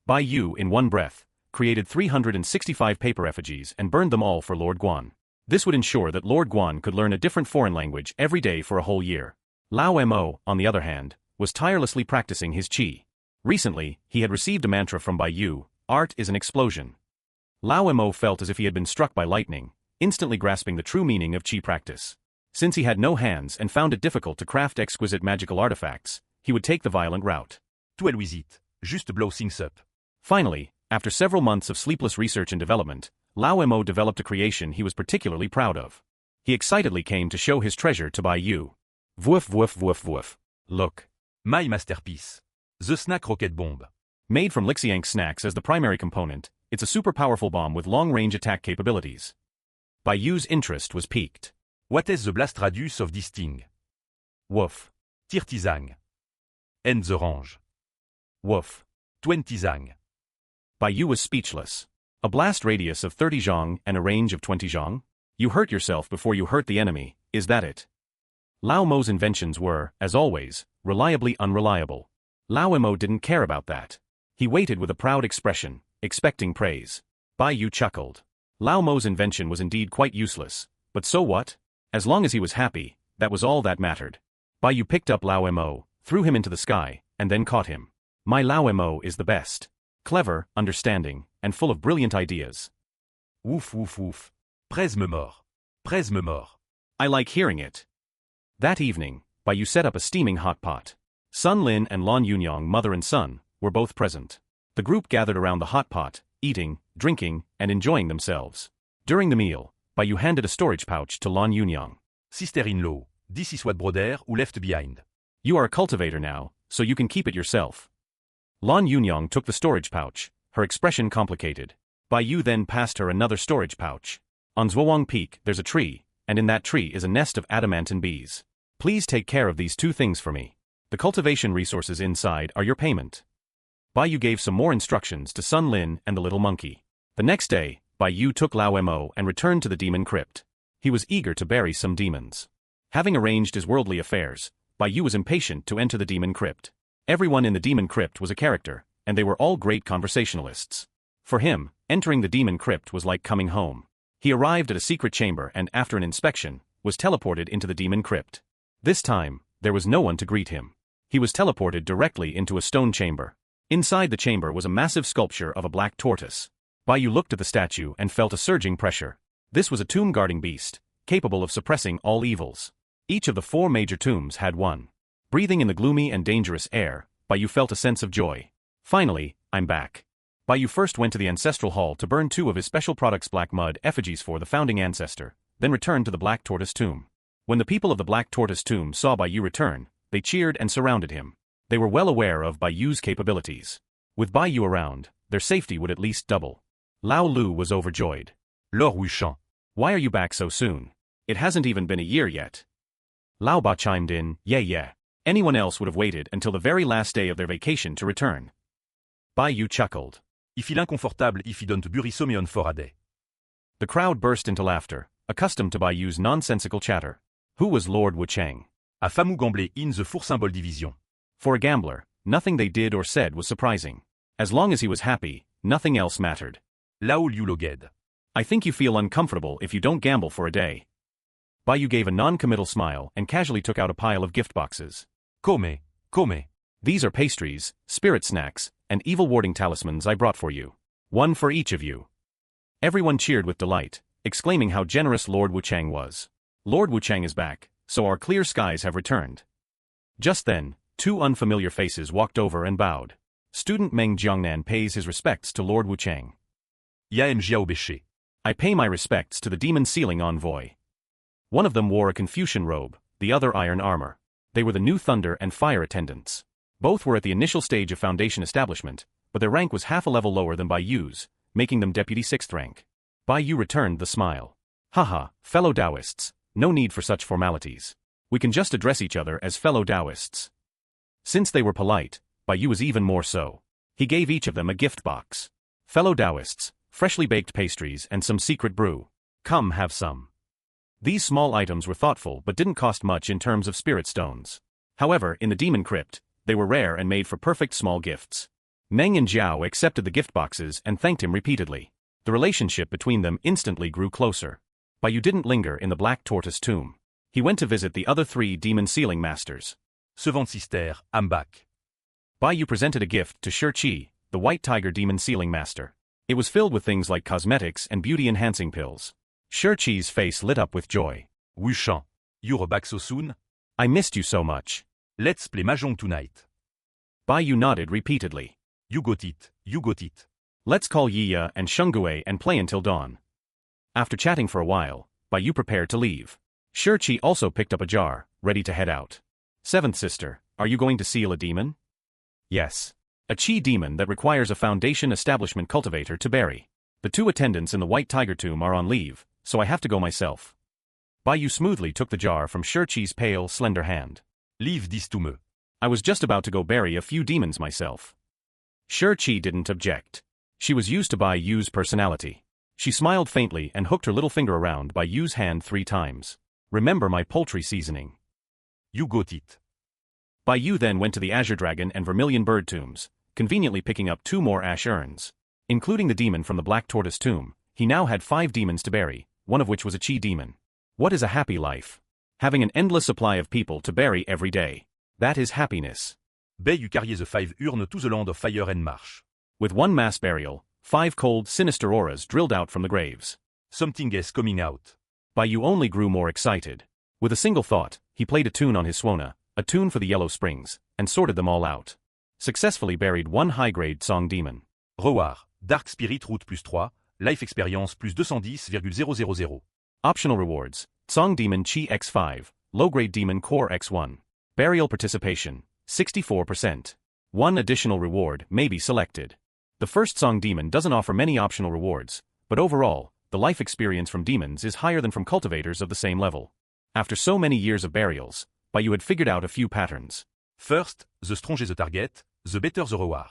Bai Yu, in one breath, created 365 paper effigies and burned them all for Lord Guan. This would ensure that Lord Guan could learn a different foreign language every day for a whole year. Lao Mo, on the other hand, was tirelessly practicing his qi. Recently, he had received a mantra from Bai Yu, "Art is an explosion." Lao Mo felt as if he had been struck by lightning, instantly grasping the true meaning of qi practice. Since he had no hands and found it difficult to craft exquisite magical artifacts, he would take the violent route. Tout with it, just blow things up. Finally, after several months of sleepless research and development, Lao Mo developed a creation he was particularly proud of. He excitedly came to show his treasure to Bai Yu. Woof woof woof woof. Look. My masterpiece. The Snack Rocket Bomb. Made from Lixiang snacks as the primary component, it's a super powerful bomb with long-range attack capabilities. Bai Yu's interest was piqued. What is the blast radius of this thing? Woof. 30 zang. And the range? Woof. 20 zang. Bai Yu was speechless. A blast radius of 30 zhang and a range of 20 zhang? You hurt yourself before you hurt the enemy, is that it? Lao Mo's inventions were, as always, reliably unreliable. Lao Mo didn't care about that. He waited with a proud expression, expecting praise. Bai Yu chuckled. Lao Mo's invention was indeed quite useless, but so what? As long as he was happy, that was all that mattered. Bai Yu picked up Lao Mo, threw him into the sky, and then caught him. My Lao Mo is the best. Clever, understanding, and full of brilliant ideas. Ouf ouf ouf. Presse me mort. Presse me mort. I like hearing it. That evening, Bai Yu set up a steaming hot pot. Sun Lin and Lan Yunyang, mother and son, were both present. The group gathered around the hot pot, eating, drinking, and enjoying themselves. During the meal, Bai Yu handed a storage pouch to Lan Yunyang. Sister-in-law, this is what brother who left behind. You are a cultivator now, so you can keep it yourself. Lan Yunyang took the storage pouch, her expression complicated. Bai Yu then passed her another storage pouch. On Zhuowang Peak, there's a tree, and in that tree is a nest of adamantine bees. Please take care of these two things for me. The cultivation resources inside are your payment. Bai Yu gave some more instructions to Sun Lin and the little monkey. The next day, Bai Yu took Lao Mo and returned to the demon crypt. He was eager to bury some demons. Having arranged his worldly affairs, Bai Yu was impatient to enter the demon crypt. Everyone in the demon crypt was a character, and they were all great conversationalists. For him, entering the demon crypt was like coming home. He arrived at a secret chamber and, after an inspection, was teleported into the demon crypt. This time, there was no one to greet him. He was teleported directly into a stone chamber. Inside the chamber was a massive sculpture of a black tortoise. Bai Yu looked at the statue and felt a surging pressure. This was a tomb-guarding beast, capable of suppressing all evils. Each of the 4 major tombs had one. Breathing in the gloomy and dangerous air, Bai Yu felt a sense of joy. Finally, I'm back. Bai Yu first went to the ancestral hall to burn 2 of his special products black mud effigies for the founding ancestor, then returned to the Black Tortoise tomb. When the people of the Black Tortoise tomb saw Bai Yu return, they cheered and surrounded him. They were well aware of Bai Yu's capabilities. With Bai Yu around, their safety would at least double. Lao Lu was overjoyed. Lord Wuchang. Why are you back so soon? It hasn't even been a year yet. Lao Ba chimed in, yeah. Anyone else would have waited until the very last day of their vacation to return. Bai Yu chuckled. Il file inconfortable if he don't bury sommeon for a day. The crowd burst into laughter, accustomed to Bai Yu's nonsensical chatter. Who was Lord Wuchang? A fameux gambler in the four symbol division. For a gambler, nothing they did or said was surprising. As long as he was happy, nothing else mattered. Lao Liu Loged. I think you feel uncomfortable if you don't gamble for a day. Bai Yu gave a non-committal smile and casually took out a pile of gift boxes. Come. These are pastries, spirit snacks, and evil-warding talismans I brought for you. One for each of you. Everyone cheered with delight, exclaiming how generous Lord Wuchang was. Lord Wuchang is back, so our clear skies have returned. Just then, 2 unfamiliar faces walked over and bowed. Student Meng Jiangnan pays his respects to Lord Wuchang. Yaem Jiao Beche. I pay my respects to the demon sealing envoy. One of them wore a Confucian robe, the other iron armor. They were the new thunder and fire attendants. Both were at the initial stage of foundation establishment, but their rank was half a level lower than Bai Yu's, making them deputy 6th rank. Bai Yu returned the smile. Haha, fellow Taoists, no need for such formalities. We can just address each other as fellow Taoists. Since they were polite, Bai Yu was even more so. He gave each of them a gift box. Fellow Taoists, freshly baked pastries and some secret brew. Come have some. These small items were thoughtful but didn't cost much in terms of spirit stones. However, in the demon crypt, they were rare and made for perfect small gifts. Meng and Jiao accepted the gift boxes and thanked him repeatedly. The relationship between them instantly grew closer. Bai Yu didn't linger in the Black Tortoise tomb. He went to visit the other 3 demon sealing masters. Servant Sister, I'm back. Bai Yu presented a gift to Shi, the White Tiger demon sealing master. It was filled with things like cosmetics and beauty-enhancing pills. Chi's face lit up with joy. Wushan, you're back so soon? I missed you so much. Let's play Mahjong tonight. Bai Yu nodded repeatedly. You got it, you got it. Let's call Yiya and Shengui and play until dawn. After chatting for a while, Bai Yu prepared to leave. Chi also picked up a jar, ready to head out. 7th sister, are you going to seal a demon? Yes. A Qi demon that requires a foundation establishment cultivator to bury. The 2 attendants in the White Tiger tomb are on leave, so I have to go myself. Bai Yu smoothly took the jar from Chi's pale, slender hand. Leave this to me. I was just about to go bury a few demons myself. Chi didn't object. She was used to Bai Yu's personality. She smiled faintly and hooked her little finger around Bai Yu's hand 3 times. Remember my poultry seasoning. You got it. Bai Yu then went to the Azure Dragon and Vermilion Bird tombs, conveniently picking up 2 more ash urns. Including the demon from the Black Tortoise tomb, he now had 5 demons to bury, one of which was a Qi demon. What is a happy life? Having an endless supply of people to bury every day. That is happiness. Bai Yu carried the 5 urns to the land of fire and marsh. With 1 mass burial, 5 cold, sinister auras drilled out from the graves. Something is coming out. Bai Yu only grew more excited. With a single thought, he played a tune on his Suona, a tune for the Yellow Springs, and sorted them all out. Successfully buried 1 high-grade Song demon. Roar, Dark Spirit Route +3, Life Experience plus 210,000. Optional rewards, Song Demon Qi X5, Low-grade Demon Core X1. Burial participation, 64%. 1 additional reward may be selected. The first Song Demon doesn't offer many optional rewards, but overall, the life experience from demons is higher than from cultivators of the same level. After so many years of burials, Bai Yu had figured out a few patterns. First, the stronger the target, the better the reward.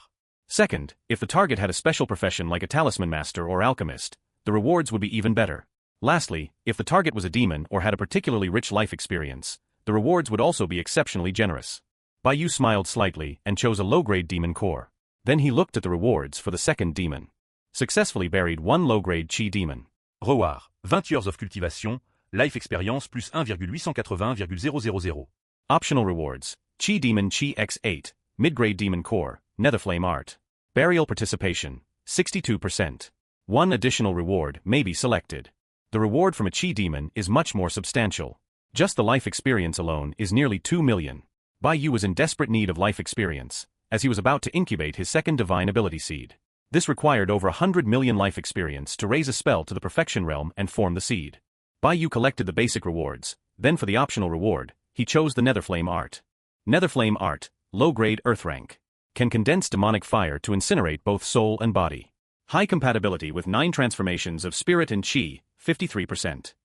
Second, if the target had a special profession like a talisman master or alchemist, the rewards would be even better. Lastly, if the target was a demon or had a particularly rich life experience, the rewards would also be exceptionally generous. Bai Yu smiled slightly and chose a low-grade demon core. Then he looked at the rewards for the second demon. Successfully buried 1 low-grade Qi demon. Reward, 20 years of cultivation, life experience plus 1,880,000. Optional rewards, Qi demon Qi X8, mid-grade demon core, netherflame art. Burial participation, 62%. 1 additional reward may be selected. The reward from a Qi demon is much more substantial. Just the life experience alone is nearly 2 million. Bai Yu was in desperate need of life experience, as he was about to incubate his second divine ability seed. This required over 100 million life experience to raise a spell to the perfection realm and form the seed. Bai Yu collected the basic rewards, then for the optional reward, he chose the Netherflame art. Netherflame art, low-grade earth rank. Can condense demonic fire to incinerate both soul and body. High compatibility with 9 transformations of spirit and Qi, 53%.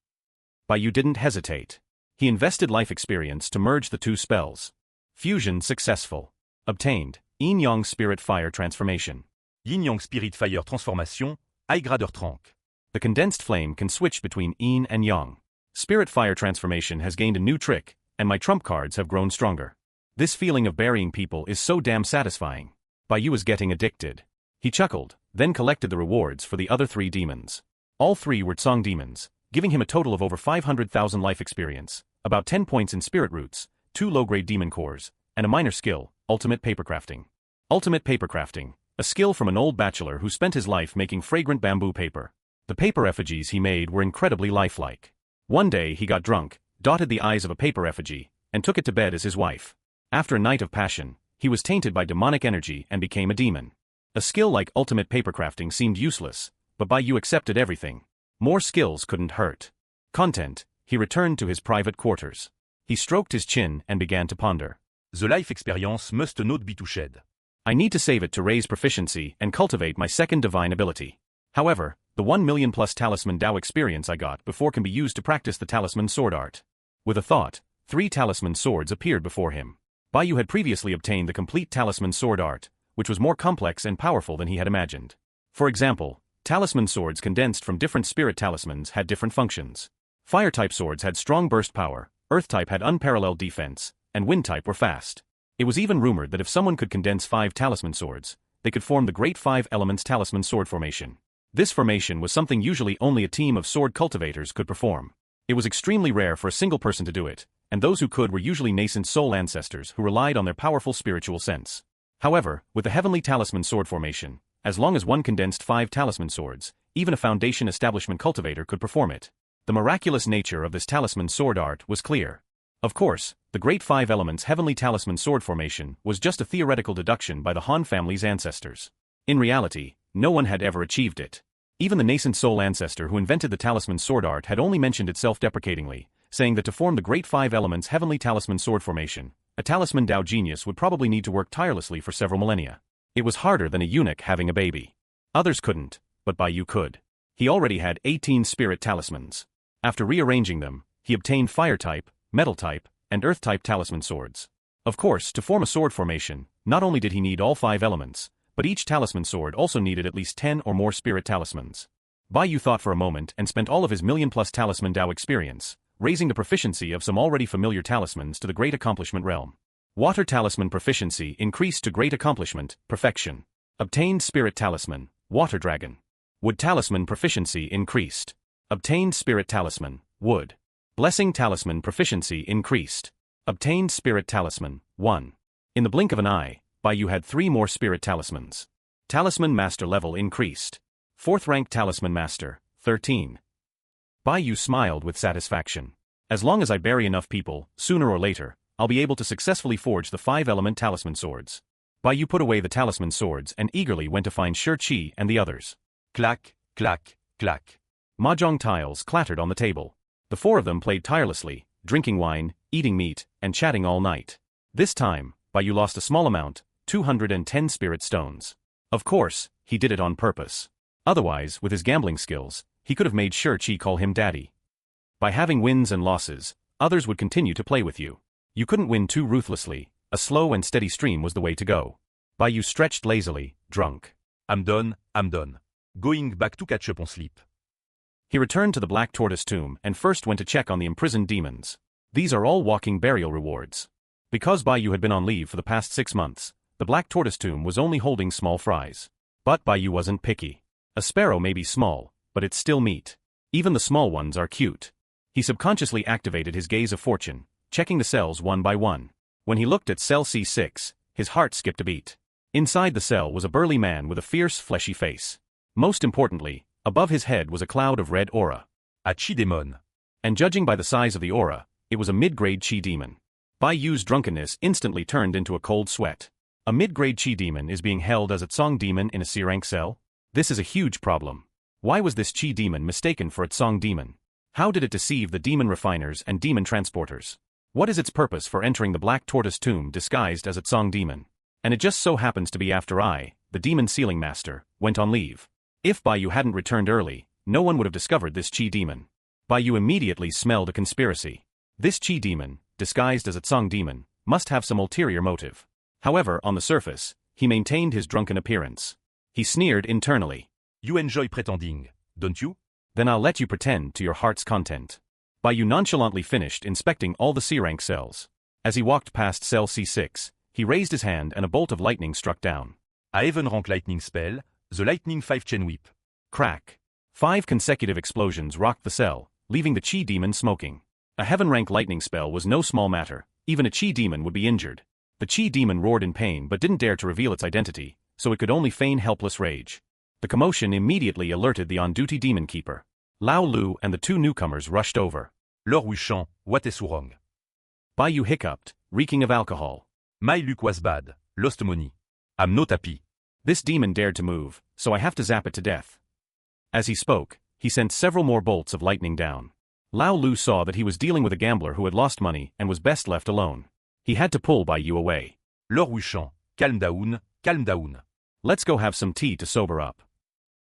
Bai Yu didn't hesitate. He invested life experience to merge the 2 spells. Fusion successful. Obtained, Yin-Yang Spirit Fire Transformation. Yin-Yang Spirit Fire Transformation, High Grader Trank. The condensed flame can switch between Yin and Yang. Spirit Fire Transformation has gained a new trick, and my trump cards have grown stronger. This feeling of burying people is so damn satisfying. Bai Yu is getting addicted. He chuckled, then collected the rewards for the other 3 demons. All 3 were Song demons, giving him a total of over 500,000 life experience, about 10 points in spirit roots, 2 low-grade demon cores, and a minor skill, ultimate papercrafting. Ultimate papercrafting, a skill from an old bachelor who spent his life making fragrant bamboo paper. The paper effigies he made were incredibly lifelike. One day he got drunk, dotted the eyes of a paper effigy, and took it to bed as his wife. After a night of passion, he was tainted by demonic energy and became a demon. A skill like ultimate papercrafting seemed useless, but Bai Yu accepted everything. More skills couldn't hurt. Content, he returned to his private quarters. He stroked his chin and began to ponder. The life experience must not be touched. I need to save it to raise proficiency and cultivate my second divine ability. However, the 1 million plus talisman Dao experience I got before can be used to practice the talisman sword art. With a thought, 3 talisman swords appeared before him. Bai Yu had previously obtained the complete talisman sword art, which was more complex and powerful than he had imagined. For example, talisman swords condensed from different spirit talismans had different functions. Fire-type swords had strong burst power, Earth-type had unparalleled defense, and Wind-type were fast. It was even rumored that if someone could condense 5 talisman swords, they could form the Great Five Elements Talisman Sword Formation. This formation was something usually only a team of sword cultivators could perform. It was extremely rare for a single person to do it, and those who could were usually nascent soul ancestors who relied on their powerful spiritual sense. However, with the Heavenly Talisman Sword Formation, as long as one condensed 5 talisman swords, even a foundation establishment cultivator could perform it. The miraculous nature of this talisman sword art was clear. Of course, the Great Five Elements Heavenly Talisman Sword Formation was just a theoretical deduction by the Han family's ancestors. In reality, no one had ever achieved it. Even the nascent soul ancestor who invented the talisman sword art had only mentioned it self-deprecatingly, saying that to form the Great Five Elements Heavenly Talisman Sword Formation, a talisman Dao genius would probably need to work tirelessly for several millennia. It was harder than a eunuch having a baby. Others couldn't, but Bai Yu could. He already had 18 spirit talismans. After rearranging them, he obtained fire-type, metal-type, and earth-type talisman swords. Of course, to form a sword formation, not only did he need all 5 elements, but each talisman sword also needed at least 10 or more spirit talismans. Bai Yu thought for a moment and spent all of his million-plus talisman Dao experience, raising the proficiency of some already familiar talismans to the Great Accomplishment realm. Water talisman proficiency increased to Great Accomplishment, Perfection. Obtained Spirit Talisman, Water Dragon. Wood talisman proficiency increased. Obtained Spirit Talisman, Wood. Blessing talisman proficiency increased. Obtained Spirit Talisman, 1. In the blink of an eye, Bai Yu had 3 more spirit talismans. Talisman Master level increased. 4th rank Talisman Master, 13. Bai Yu smiled with satisfaction. As long as I bury enough people, sooner or later, I'll be able to successfully forge the 5-element talisman swords. Bai Yu put away the talisman swords and eagerly went to find Shi and the others. Clack, clack, clack. Mahjong tiles clattered on the table. The 4 of them played tirelessly, drinking wine, eating meat, and chatting all night. This time, Bai Yu lost a small amount, 210 spirit stones. Of course, he did it on purpose. Otherwise, with his gambling skills, he could have made Shi call him daddy. By having wins and losses, others would continue to play with you. You couldn't win too ruthlessly. A slow and steady stream was the way to go. Bai Yu stretched lazily, drunk. I'm done. Going back to catch up on sleep. He returned to the Black Tortoise tomb and first went to check on the imprisoned demons. These are all walking burial rewards. Because Bai Yu had been on leave for the past 6 months, the Black Tortoise tomb was only holding small fries. But Bai Yu wasn't picky. A sparrow may be small, but it's still meat. Even the small ones are cute. He subconsciously activated his gaze of fortune, checking the cells one by one. When he looked at cell C6, his heart skipped a beat. Inside the cell was a burly man with a fierce, fleshy face. Most importantly, above his head was a cloud of red aura. A chi demon. And judging by the size of the aura, it was a mid-grade chi demon. Bai Yu's drunkenness instantly turned into a cold sweat. A mid-grade chi demon is being held as a Tsong demon in a C-rank cell? This is a huge problem. Why was this chi demon mistaken for a Tsong demon? How did it deceive the demon refiners and demon transporters? What is its purpose for entering the Black Tortoise tomb disguised as a Tsong demon? And it just so happens to be after I, the demon sealing master, went on leave. If Bai Yu hadn't returned early, no one would have discovered this chi demon. Bai Yu immediately smelled a conspiracy. This chi demon, disguised as a Tsong demon, must have some ulterior motive. However, on the surface, he maintained his drunken appearance. He sneered internally. You enjoy pretending, don't you? Then I'll let you pretend to your heart's content. Bai Yu nonchalantly finished inspecting all the C-rank cells. As he walked past cell C6, he raised his hand and a bolt of lightning struck down. A heaven rank lightning spell, the lightning 5 chain whip. Crack. 5 consecutive explosions rocked the cell, leaving the chi demon smoking. A heaven rank lightning spell was no small matter. Even a chi demon would be injured. The chi demon roared in pain but didn't dare to reveal its identity, so it could only feign helpless rage. The commotion immediately alerted the on-duty demon keeper. Lao Lu and the 2 newcomers rushed over. Lord Wuchan, what is wrong? Bai Yu hiccuped, reeking of alcohol. My luck was bad, lost money. I'm not happy. This demon dared to move, so I have to zap it to death. As he spoke, he sent several more bolts of lightning down. Lao Lu saw that he was dealing with a gambler who had lost money and was best left alone. He had to pull Bai Yu away. Lord Wuchan, calm down, calm down. Let's go have some tea to sober up.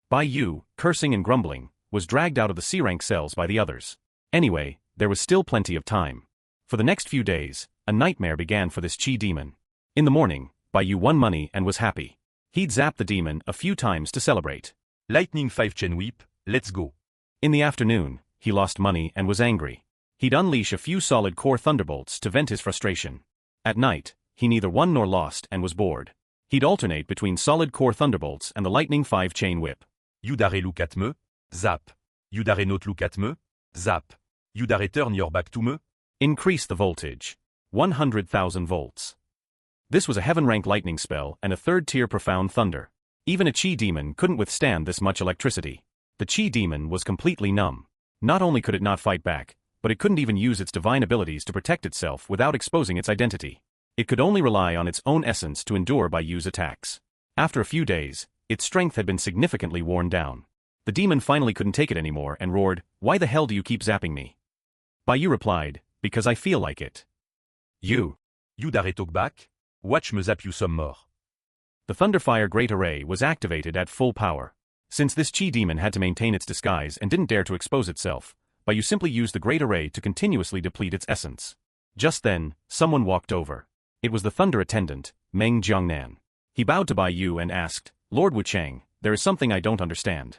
Bai Yu, cursing and grumbling, was dragged out of the C-rank cells by the others. Anyway, there was still plenty of time. For the next few days, a nightmare began for this chi demon. In the morning, Bai Yu won money and was happy. He'd zapped the demon a few times to celebrate. Lightning 5 chain whip, let's go. In the afternoon, he lost money and was angry. He'd unleash a few solid core thunderbolts to vent his frustration. At night, he neither won nor lost and was bored. He'd alternate between solid core thunderbolts and the lightning 5-chain whip. Yudare look at me, zap. Yudare not look at me, zap. Yudare turn your back to me. Increase the voltage. 100,000 volts. This was a heaven-rank lightning spell and a third-tier profound thunder. Even a chi demon couldn't withstand this much electricity. The chi demon was completely numb. Not only could it not fight back, but it couldn't even use its divine abilities to protect itself without exposing its identity. It could only rely on its own essence to endure Bai Yu's attacks. After a few days, its strength had been significantly worn down. The demon finally couldn't take it anymore and roared, "Why the hell do you keep zapping me?" Bai Yu replied, "Because I feel like it." Yudare talk back, watch me zap you some more. The Thunderfire Great Array was activated at full power. Since this chi demon had to maintain its disguise and didn't dare to expose itself, Bai Yu simply used the Great Array to continuously deplete its essence. Just then, someone walked over. It was the Thunder Attendant, Meng Jiangnan. He bowed to Bai Yu and asked, "Lord Wuchang, there is something I don't understand."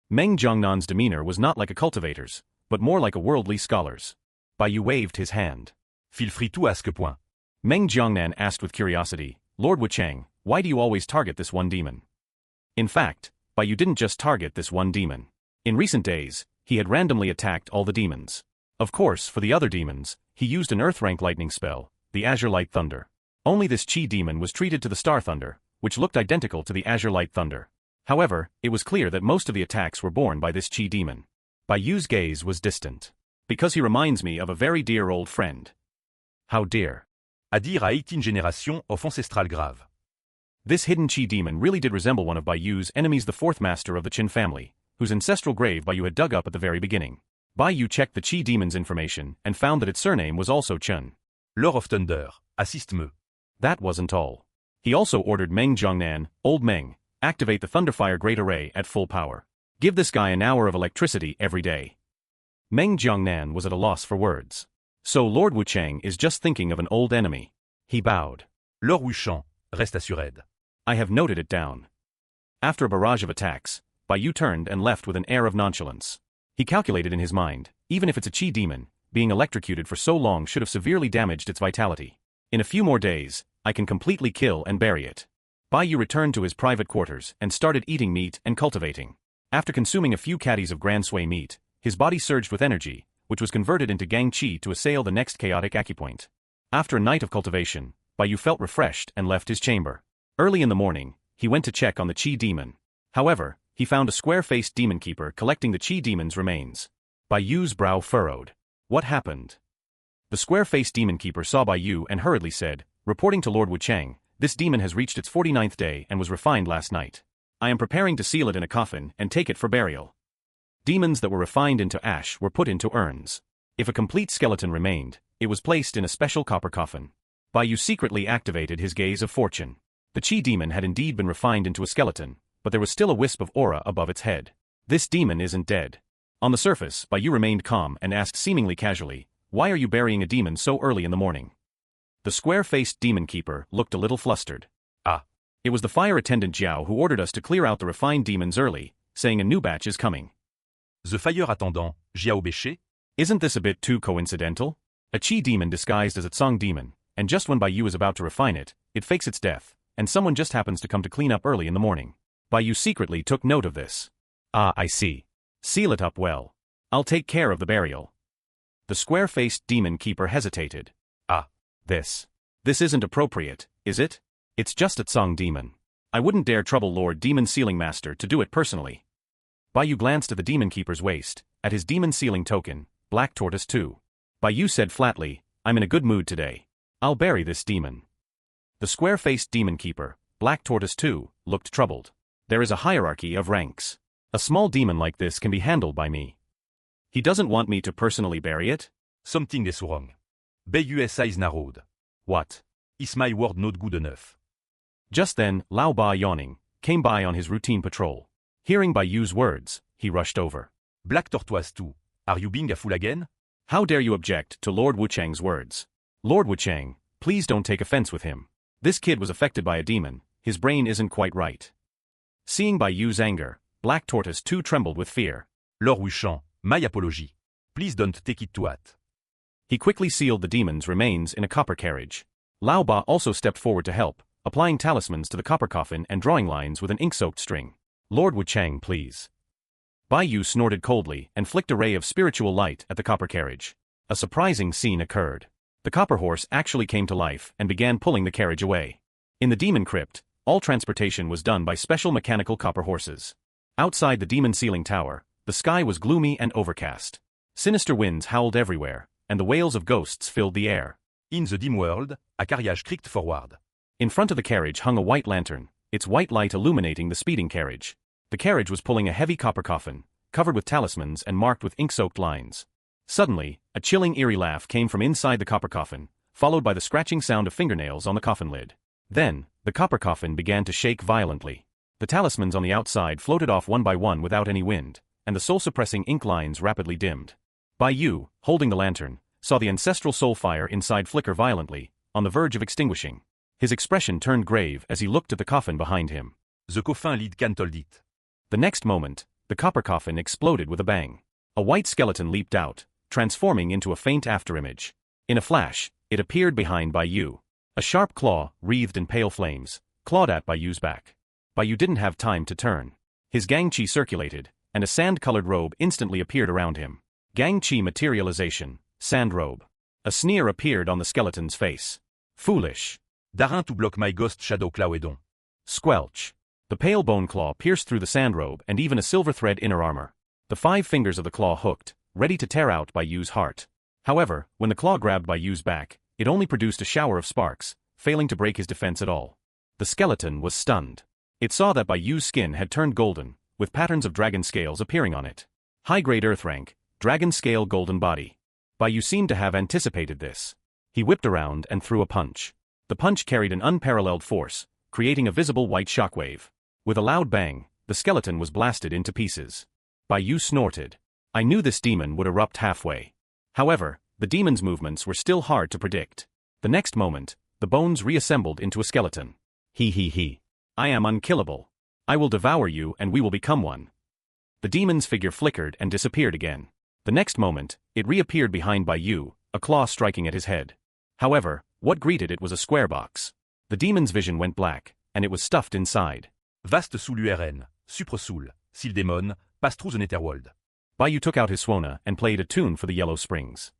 Meng Jiangnan's demeanor was not like a cultivator's, but more like a worldly scholar's. Bai Yu waved his hand. Feel free to ask a point. Meng Jiangnan asked with curiosity, "Lord Wuchang, why do you always target this one demon?" In fact, Bai Yu didn't just target this one demon. In recent days, he had randomly attacked all the demons. Of course, for the other demons, he used an Earth-rank lightning spell, the Azure Light Thunder. Only this chi demon was treated to the Star Thunder, which looked identical to the Azure Light Thunder. However, it was clear that most of the attacks were borne by this chi demon. Bai Yu's gaze was distant. "Because he reminds me of a very dear old friend." "How dear?" À dire à 18 générations of ancestral grave. This hidden chi demon really did resemble one of Bai Yu's enemies, the fourth master of the Qin family, whose ancestral grave Bai Yu had dug up at the very beginning. Bai Yu checked the chi demon's information and found that its surname was also Chun. Lord of Thunder, assist me. That wasn't all. He also ordered Meng Jiangnan, Old Meng, activate the Thunderfire Great Array at full power. Give this guy an hour of electricity every day. Meng Jiangnan was at a loss for words. So Lord Wuchang is just thinking of an old enemy. He bowed. Lord Wuchang, reste assured. I have noted it down. After a barrage of attacks, Bai Yu turned and left with an air of nonchalance. He calculated in his mind, even if it's a chi demon, being electrocuted for so long should have severely damaged its vitality. In a few more days, I can completely kill and bury it. Bai Yu returned to his private quarters and started eating meat and cultivating. After consuming a few caddies of Grand Sui meat, his body surged with energy, which was converted into Gang Qi to assail the next chaotic acupoint. After a night of cultivation, Bai Yu felt refreshed and left his chamber. Early in the morning, he went to check on the chi demon. However, he found a square-faced demon keeper collecting the chi demon's remains. Bai Yu's brow furrowed. What happened? The square-faced demon keeper saw Bai Yu and hurriedly said, reporting to Lord Wuchang, "This demon has reached its 49th day and was refined last night. I am preparing to seal it in a coffin and take it for burial." Demons that were refined into ash were put into urns. If a complete skeleton remained, it was placed in a special copper coffin. Bai Yu secretly activated his gaze of fortune. The chi demon had indeed been refined into a skeleton, but there was still a wisp of aura above its head. This demon isn't dead. On the surface, Bai Yu remained calm and asked seemingly casually, "Why are you burying a demon so early in the morning?" The square-faced demon keeper looked a little flustered. "Ah. It was the fire attendant Jiao who ordered us to clear out the refined demons early, saying a new batch is coming." The fire attendant, Jiao Béché? Isn't this a bit too coincidental? A chi demon disguised as a Tsang demon, and just when Bai Yu is about to refine it, it fakes its death, and someone just happens to come to clean up early in the morning. Bai Yu secretly took note of this. "Ah, I see. Seal it up well. I'll take care of the burial." The square-faced demon keeper hesitated. "Ah. This isn't appropriate, is it? It's just a Tsang demon. I wouldn't dare trouble Lord Demon Sealing Master to do it personally." Bai Yu glanced at the demon keeper's waist, at his demon sealing token, Black Tortoise 2. Bai Yu said flatly, "I'm in a good mood today. I'll bury this demon." The square-faced demon keeper, Black Tortoise 2, looked troubled. "There is a hierarchy of ranks. A small demon like this can be handled by me. He doesn't want me to personally bury it?" Something is wrong. Bai Yu's eyes narrowed. "What? Is my word not good enough?" Just then, Lao Ba, yawning, came by on his routine patrol. Hearing Bai Yu's words, he rushed over. "Black Tortoise 2, are you being a fool again?" "How dare you object to Lord Wuchang's words? Lord Wuchang, please don't take offense with him. This kid was affected by a demon, his brain isn't quite right." Seeing Bai Yu's anger, Black Tortoise 2 trembled with fear. "Lord Wuchang, my apology. Please don't take it to heart." He quickly sealed the demon's remains in a copper carriage. Lao Ba also stepped forward to help, applying talismans to the copper coffin and drawing lines with an ink-soaked string. Lord Wuchang, please. Bai Yu snorted coldly and flicked a ray of spiritual light at the copper carriage. A surprising scene occurred. The copper horse actually came to life and began pulling the carriage away. In the demon crypt, all transportation was done by special mechanical copper horses. Outside the demon ceiling tower, the sky was gloomy and overcast. Sinister winds howled everywhere, and the wails of ghosts filled the air. In the dim world, a carriage creaked forward. In front of the carriage hung a white lantern, its white light illuminating the speeding carriage. The carriage was pulling a heavy copper coffin, covered with talismans and marked with ink-soaked lines. Suddenly, a chilling eerie laugh came from inside the copper coffin, followed by the scratching sound of fingernails on the coffin lid. Then, the copper coffin began to shake violently. The talismans on the outside floated off one by one without any wind, and the soul-suppressing ink lines rapidly dimmed. Bai Yu, holding the lantern, saw the ancestral soul fire inside flicker violently, on the verge of extinguishing. His expression turned grave as he looked at the coffin behind him. The coffin lid canceled it. The next moment, the copper coffin exploded with a bang. A white skeleton leaped out, transforming into a faint afterimage. In a flash, it appeared behind Bai Yu. A sharp claw, wreathed in pale flames, clawed at Bai Yu's back. Bai Yu didn't have time to turn. His gang chi circulated, and a sand-colored robe instantly appeared around him. Gang chi materialization, sand robe. A sneer appeared on the skeleton's face. Foolish. Darin to block my ghost shadow clawedon. Squelch. The pale bone claw pierced through the sand robe and even a silver thread inner armor. The 5 fingers of the claw hooked, ready to tear out Bai Yu's heart. However, when the claw grabbed Bai Yu's back, it only produced a shower of sparks, failing to break his defense at all. The skeleton was stunned. It saw that Bai Yu's skin had turned golden, with patterns of dragon scales appearing on it. High-grade earth rank, dragon scale golden body. Bai Yu seemed to have anticipated this. He whipped around and threw a punch. The punch carried an unparalleled force, creating a visible white shockwave. With a loud bang, the skeleton was blasted into pieces. Bai Yu snorted. I knew this demon would erupt halfway. However, the demon's movements were still hard to predict. The next moment, the bones reassembled into a skeleton. He. I am unkillable. I will devour you and we will become one. The demon's figure flickered and disappeared again. The next moment, it reappeared behind Bai Yu, a claw striking at his head. However, what greeted it was a square box. The demon's vision went black, and it was stuffed inside. Vaste soul URN, supra-soul, s'il démon, passe through the netherworld. Bai Yu took out his suona and played a tune for the yellow springs.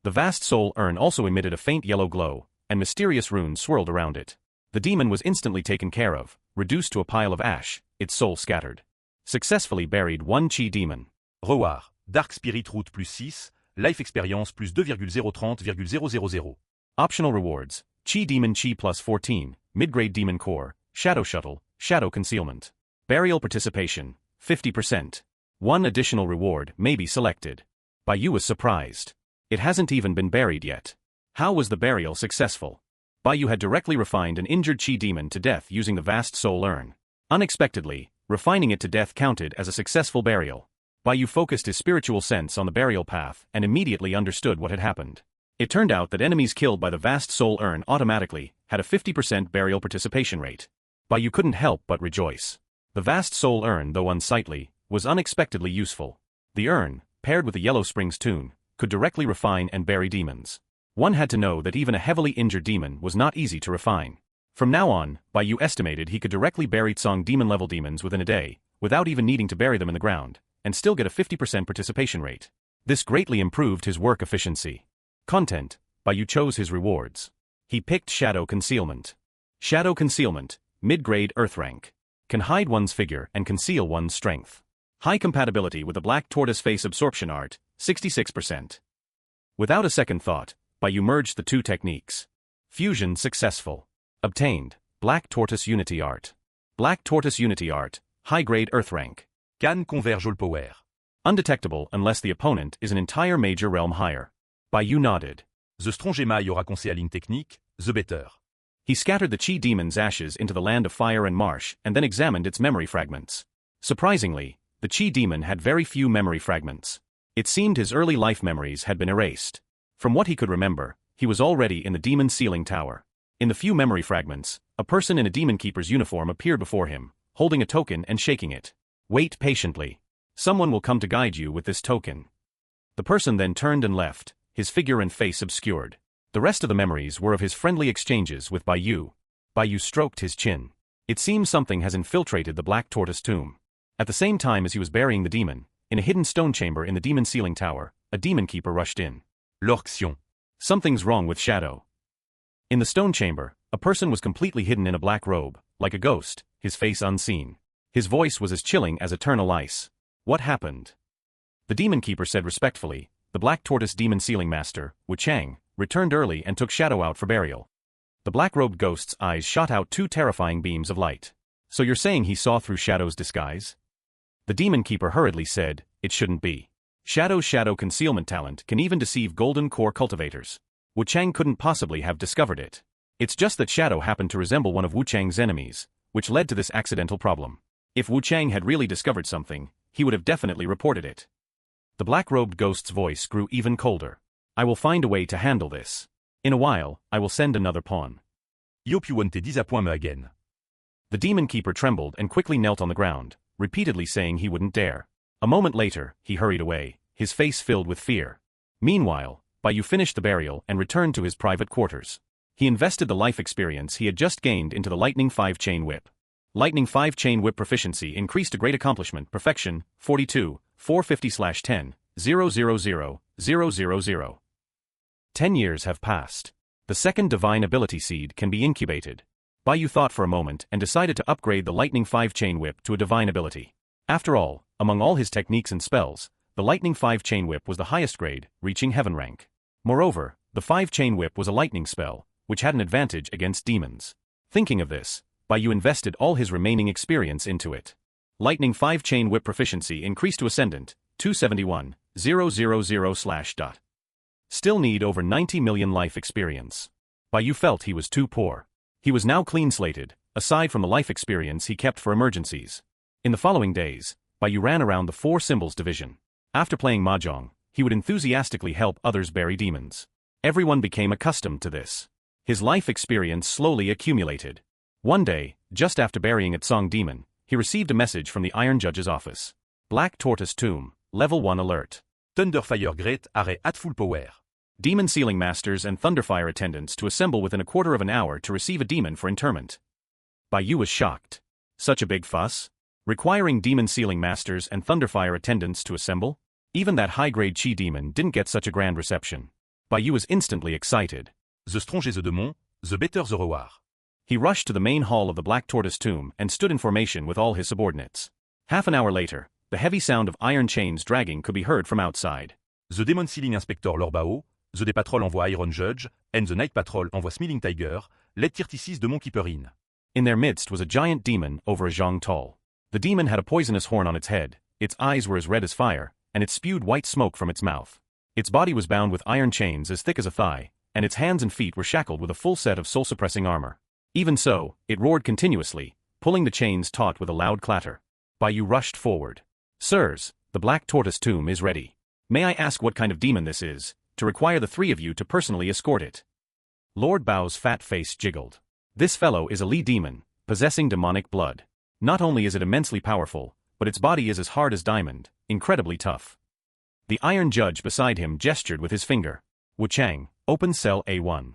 The vast soul urn also emitted a faint yellow glow, and mysterious runes swirled around it. The demon was instantly taken care of, reduced to a pile of ash, its soul scattered. Successfully buried 1 chi demon. Reward, Dark Spirit Route +6, Life Experience plus 2,030,000. Optional rewards, Chi Demon Chi plus 14, Mid-Grade Demon Core, Shadow Shuttle, Shadow Concealment. Burial Participation, 50%. 1 additional reward may be selected. Bai Yu was surprised. It hasn't even been buried yet. How was the burial successful? Bai Yu had directly refined an injured Chi demon to death using the vast soul urn. Unexpectedly, refining it to death counted as a successful burial. Bai Yu focused his spiritual sense on the burial path and immediately understood what had happened. It turned out that enemies killed by the vast soul urn automatically had a 50% burial participation rate. Bai Yu couldn't help but rejoice. The vast soul urn, though unsightly, was unexpectedly useful. The urn, paired with the Yellow Springs tune, could directly refine and bury demons. One had to know that even a heavily injured demon was not easy to refine. From now on, Bai Yu estimated he could directly bury Tsong demon-level demons within a day, without even needing to bury them in the ground, and still get a 50% participation rate. This greatly improved his work efficiency. Content, Bai Yu chose his rewards. He picked Shadow Concealment. Shadow Concealment, mid-grade earth rank. Can hide one's figure and conceal one's strength. High compatibility with the Black Tortoise Face Absorption Art, 66%. Without a second thought, Bai Yu merged the 2 techniques. Fusion successful. Obtained, Black Tortoise Unity Art. Black Tortoise Unity Art, high-grade earth rank. Can converge all power. Undetectable unless the opponent is an entire major realm higher. Bai Yu nodded. The stronger aura conseil ligne technique, the better. He scattered the Chi demon's ashes into the land of fire and marsh and then examined its memory fragments. Surprisingly, the Chi demon had very few memory fragments. It seemed his early life memories had been erased. From what he could remember, he was already in the demon ceiling tower. In the few memory fragments, a person in a demon keeper's uniform appeared before him, holding a token and shaking it. Wait patiently. Someone will come to guide you with this token. The person then turned and left, his figure and face obscured. The rest of the memories were of his friendly exchanges with Bai Yu. Yu stroked his chin. It seems something has infiltrated the Black Tortoise tomb. At the same time as he was burying the demon, in a hidden stone chamber in the demon ceiling tower, a demon keeper rushed in. L'Orxion. Something's wrong with Shadow. In the stone chamber, a person was completely hidden in a black robe, like a ghost, his face unseen. His voice was as chilling as eternal ice. What happened? The demon keeper said respectfully, the Black Tortoise demon sealing master, Wu Chang, returned early and took Shadow out for burial. The black-robed ghost's eyes shot out two terrifying beams of light. So you're saying he saw through Shadow's disguise? The demon keeper hurriedly said, it shouldn't be. Shadow's shadow concealment talent can even deceive golden core cultivators. Wu Chang couldn't possibly have discovered it. It's just that Shadow happened to resemble one of Wu Chang's enemies, which led to this accidental problem. If Wu Chang had really discovered something, he would have definitely reported it. The black-robed ghost's voice grew even colder. I will find a way to handle this. In a while, I will send another pawn. Hope you won't disappoint me again. The demon keeper trembled and quickly knelt on the ground, repeatedly saying he wouldn't dare. A moment later, he hurried away, his face filled with fear. Meanwhile, Yu finished the burial and returned to his private quarters. He invested the life experience he had just gained into the Lightning 5 Chain Whip. Lightning 5 Chain Whip proficiency increased to great accomplishment, perfection, 42, 450/10, 000,000. 10 years have passed. The second divine ability seed can be incubated. Yu thought for a moment and decided to upgrade the Lightning 5 Chain Whip to a divine ability. After all, among all his techniques and spells, the Lightning 5 Chain Whip was the highest grade, reaching heaven rank. Moreover, the 5 Chain Whip was a lightning spell, which had an advantage against demons. Thinking of this, Yu invested all his remaining experience into it. Lightning 5 Chain Whip proficiency increased to Ascendant, 271,000/. Still need over 90 million life experience. Yu felt he was too poor. He was now clean-slated, aside from the life experience he kept for emergencies. In the following days, Yu ran around the Four Symbols division. After playing mahjong, he would enthusiastically help others bury demons. Everyone became accustomed to this. His life experience slowly accumulated. One day, just after burying a Tsong demon, he received a message from the Iron Judge's office. Black Tortoise Tomb, Level 1 alert. Thunderfire Great Array at full power. Demon sealing masters and Thunderfire attendants to assemble within a quarter of an hour to receive a demon for interment. Yu was shocked. Such a big fuss? Requiring demon sealing masters and Thunderfire attendants to assemble? Even that high-grade Chi demon didn't get such a grand reception. Yu was instantly excited. The stronger the demon, the better the reward. He rushed to the main hall of the Black Tortoise Tomb and stood in formation with all his subordinates. Half an hour later, the heavy sound of iron chains dragging could be heard from outside. The Demon Sealing Inspector Lord Bao, the Day Patrol envoie Iron Judge, and the Night Patrol envoie Smiling Tiger, led 36 Demon Keeper in. In their midst was a giant demon over a zhang tall. The demon had a poisonous horn on its head, its eyes were as red as fire, and it spewed white smoke from its mouth. Its body was bound with iron chains as thick as a thigh, and its hands and feet were shackled with a full set of soul-suppressing armor. Even so, it roared continuously, pulling the chains taut with a loud clatter. Yu rushed forward. Sirs, the Black Tortoise Tomb is ready. May I ask what kind of demon this is, to require the three of you to personally escort it? Lord Bao's fat face jiggled. This fellow is a Li demon, possessing demonic blood. Not only is it immensely powerful, but its body is as hard as diamond, incredibly tough. The Iron Judge beside him gestured with his finger. Wu Chang, open cell A1.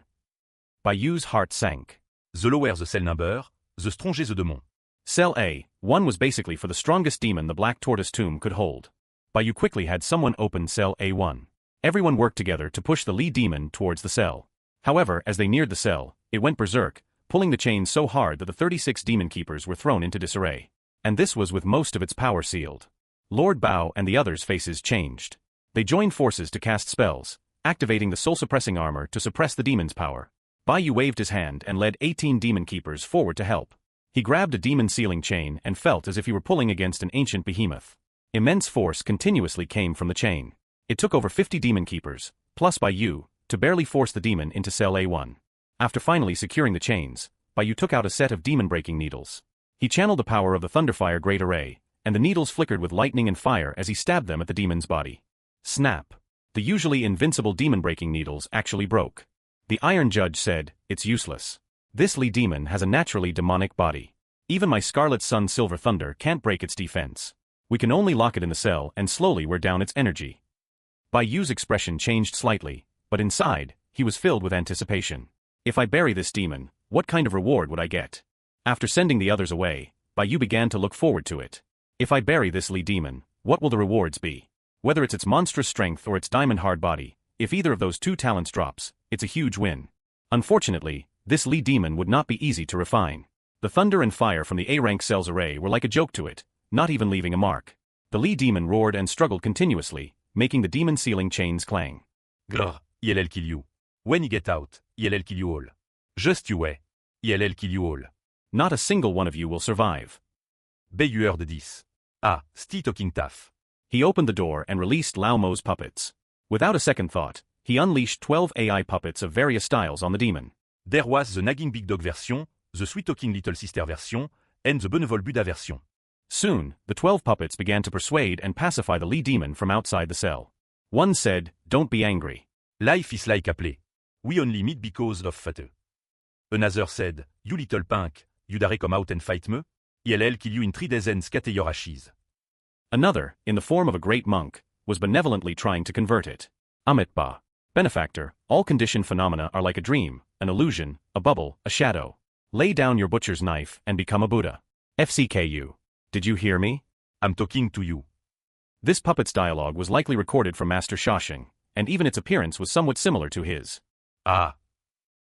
Yu's heart sank. The lower the cell number, the stronger the demon. Cell A1 was basically for the strongest demon the Black Tortoise Tomb could hold. Yu quickly had someone open cell A1. Everyone worked together to push the Li demon towards the cell. However, as they neared the cell, it went berserk, pulling the chains so hard that the 36 demon keepers were thrown into disarray. And this was with most of its power sealed. Lord Bao and the others' faces changed. They joined forces to cast spells, activating the soul-suppressing armor to suppress the demon's power. Yu waved his hand and led 18 demon keepers forward to help. He grabbed a demon sealing chain and felt as if he were pulling against an ancient behemoth. Immense force continuously came from the chain. It took over 50 demon keepers, plus Yu, to barely force the demon into cell A1. After finally securing the chains, Yu took out a set of demon-breaking needles. He channeled the power of the Thunderfire Great Array, and the needles flickered with lightning and fire as he stabbed them at the demon's body. Snap! The usually invincible demon-breaking needles actually broke. The Iron Judge said, it's useless. This Li demon has a naturally demonic body. Even my Scarlet Sun Silver Thunder can't break its defense. We can only lock it in the cell and slowly wear down its energy. Yu's expression changed slightly, but inside, he was filled with anticipation. If I bury this demon, What kind of reward would I get? After sending the others away, Bai began to look forward to it. If I bury this Li demon, what will the rewards be? Whether it's its monstrous strength or its diamond-hard body, if either of those two talents drops, it's a huge win. Unfortunately, this Li demon would not be easy to refine. The thunder and fire from the A-rank cell's array were like a joke to it, not even leaving a mark. The Li demon roared and struggled continuously, making the demon ceiling chains clang. Grrr, ILL kill you. When you get out, ILL kill you all. Just you way. ILL kill you all. Not a single one of you will survive. Bayueur de 10. Ah, still talking tough. He opened the door and released Lao Mo's puppets. Without a second thought, he unleashed 12 AI puppets of various styles on the demon. There was the nagging big dog version, the sweet talking little sister version, and the benevol Buddha version. Soon, the 12 puppets began to persuade and pacify the Li demon from outside the cell. One said, "Don't be angry. Life is like a play. We only meet because of fate." Another said, "You little punk, you dare come out and fight me? ILL kill you in 3 days and scatter your ashes." Another, in the form of a great monk, was benevolently trying to convert it. Amitabha. Benefactor, all conditioned phenomena are like a dream, an illusion, a bubble, a shadow. Lay down your butcher's knife and become a Buddha. FCKU. Did you hear me? I'm talking to you. This puppet's dialogue was likely recorded from Master Shashing, and even its appearance was somewhat similar to his. Ah.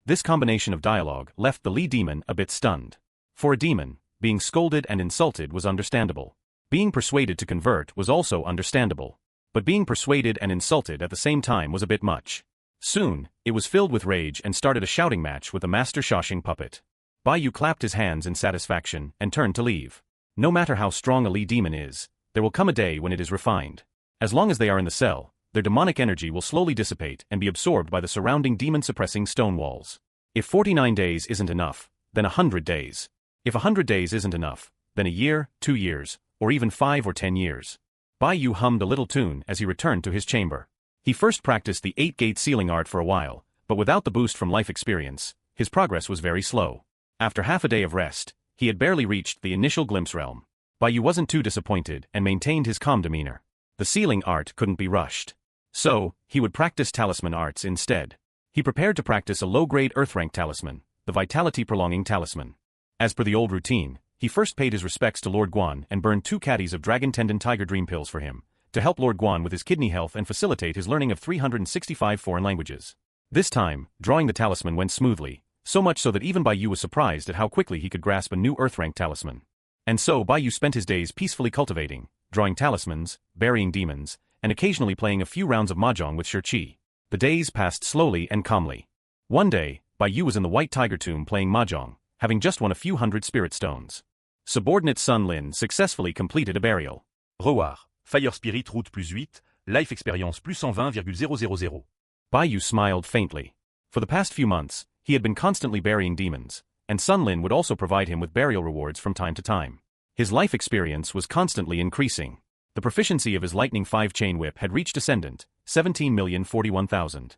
This combination of dialogue left the Li demon a bit stunned. For a demon, being scolded and insulted was understandable. Being persuaded to convert was also understandable. But being persuaded and insulted at the same time was a bit much. Soon, it was filled with rage and started a shouting match with the Master Shashing puppet. Bai clapped his hands in satisfaction and turned to leave. No matter how strong a Li demon is, there will come a day when it is refined. As long as they are in the cell, their demonic energy will slowly dissipate and be absorbed by the surrounding demon-suppressing stone walls. If 49 days isn't enough, then 100 days. If 100 days isn't enough, then a year, 2 years, or even 5 or 10 years. Bai hummed a little tune as he returned to his chamber. He first practiced the 8-gate ceiling art for a while, but without the boost from life experience, his progress was very slow. After half a day of rest, he had barely reached the initial glimpse realm. Bai wasn't too disappointed and maintained his calm demeanor. The ceiling art couldn't be rushed. So, he would practice talisman arts instead. He prepared to practice a low-grade earth-rank talisman, the vitality-prolonging talisman. As per the old routine, he first paid his respects to Lord Guan and burned 2 caddies of Dragon Tendon Tiger Dream pills for him, to help Lord Guan with his kidney health and facilitate his learning of 365 foreign languages. This time, drawing the talisman went smoothly, so much so that even Bai was surprised at how quickly he could grasp a new earth-rank talisman. And so Bai spent his days peacefully cultivating, drawing talismans, burying demons, and occasionally playing a few rounds of mahjong with Shi. The days passed slowly and calmly. One day, Bai was in the White Tiger Tomb playing mahjong, having just won a few hundred spirit stones. Subordinate Sun Lin successfully completed a burial. Roar, Fire Spirit route +8, Life Experience plus 120,000. Bai smiled faintly. For the past few months, he had been constantly burying demons, and Sun Lin would also provide him with burial rewards from time to time. His life experience was constantly increasing. The proficiency of his Lightning 5 chain whip had reached Ascendant, 17,041,000.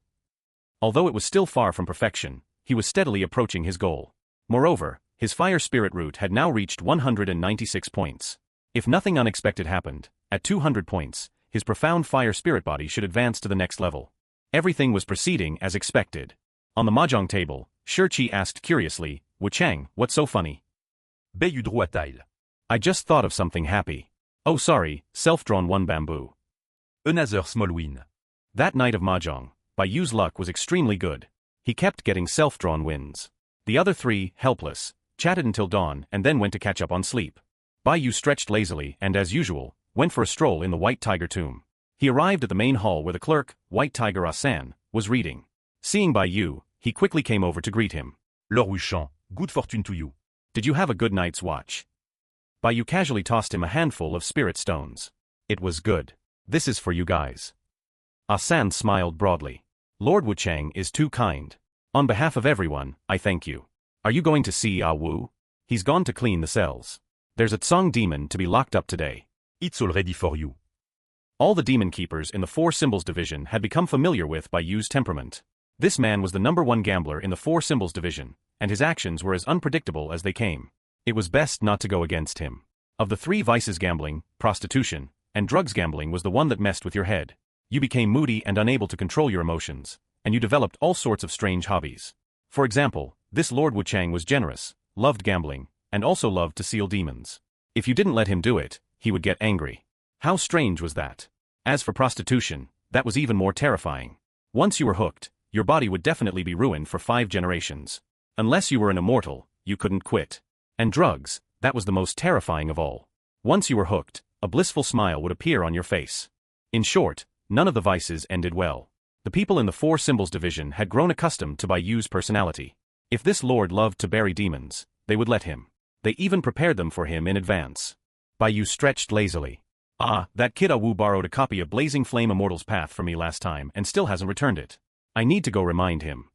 Although it was still far from perfection, he was steadily approaching his goal. Moreover, his Fire Spirit route had now reached 196 points. If nothing unexpected happened, at 200 points, his profound Fire Spirit body should advance to the next level. Everything was proceeding as expected. On the mahjong table, Shi asked curiously, "Wu Chang, what's so funny?" Bayu drew a tile. "I just thought of something happy." "Oh sorry, self-drawn 1 bamboo." Another small win. That night of mahjong, Bai's luck was extremely good. He kept getting self-drawn wins. The other 3, helpless, chatted until dawn and then went to catch up on sleep. Bai stretched lazily and, as usual, went for a stroll in the White Tiger Tomb. He arrived at the main hall where the clerk, White Tiger Asan, was reading. Seeing Bai, he quickly came over to greet him. Lord Wuchan, good fortune to you. Did you have a good night's watch? Bai casually tossed him a handful of spirit stones. It was good. This is for you guys. Asan smiled broadly. Lord Wuchang is too kind. On behalf of everyone, I thank you. Are you going to see Ah Wu? He's gone to clean the cells. There's a Tsong demon to be locked up today. It's all ready for you. All the demon keepers in the 4 Symbols division had become familiar with Bai's temperament. This man was the #1 gambler in the 4 Symbols division, and his actions were as unpredictable as they came. It was best not to go against him. Of the 3 vices, gambling, prostitution, and drugs, gambling was the one that messed with your head. You became moody and unable to control your emotions, and you developed all sorts of strange hobbies. For example, This Lord Wuchang was generous, loved gambling, and also loved to seal demons. If you didn't let him do it, he would get angry. How strange was that? As for prostitution, that was even more terrifying. Once you were hooked, your body would definitely be ruined for 5 generations. Unless you were an immortal, you couldn't quit. And drugs, that was the most terrifying of all. Once you were hooked, a blissful smile would appear on your face. In short, none of the vices ended well. The people in the Four Symbols division had grown accustomed to Baiyu's personality. If this lord loved to bury demons, they would let him. They even prepared them for him in advance. Baiyu stretched lazily. Ah, that kid Awu borrowed a copy of Blazing Flame Immortal's Path from me last time and still hasn't returned it. I need to go remind him.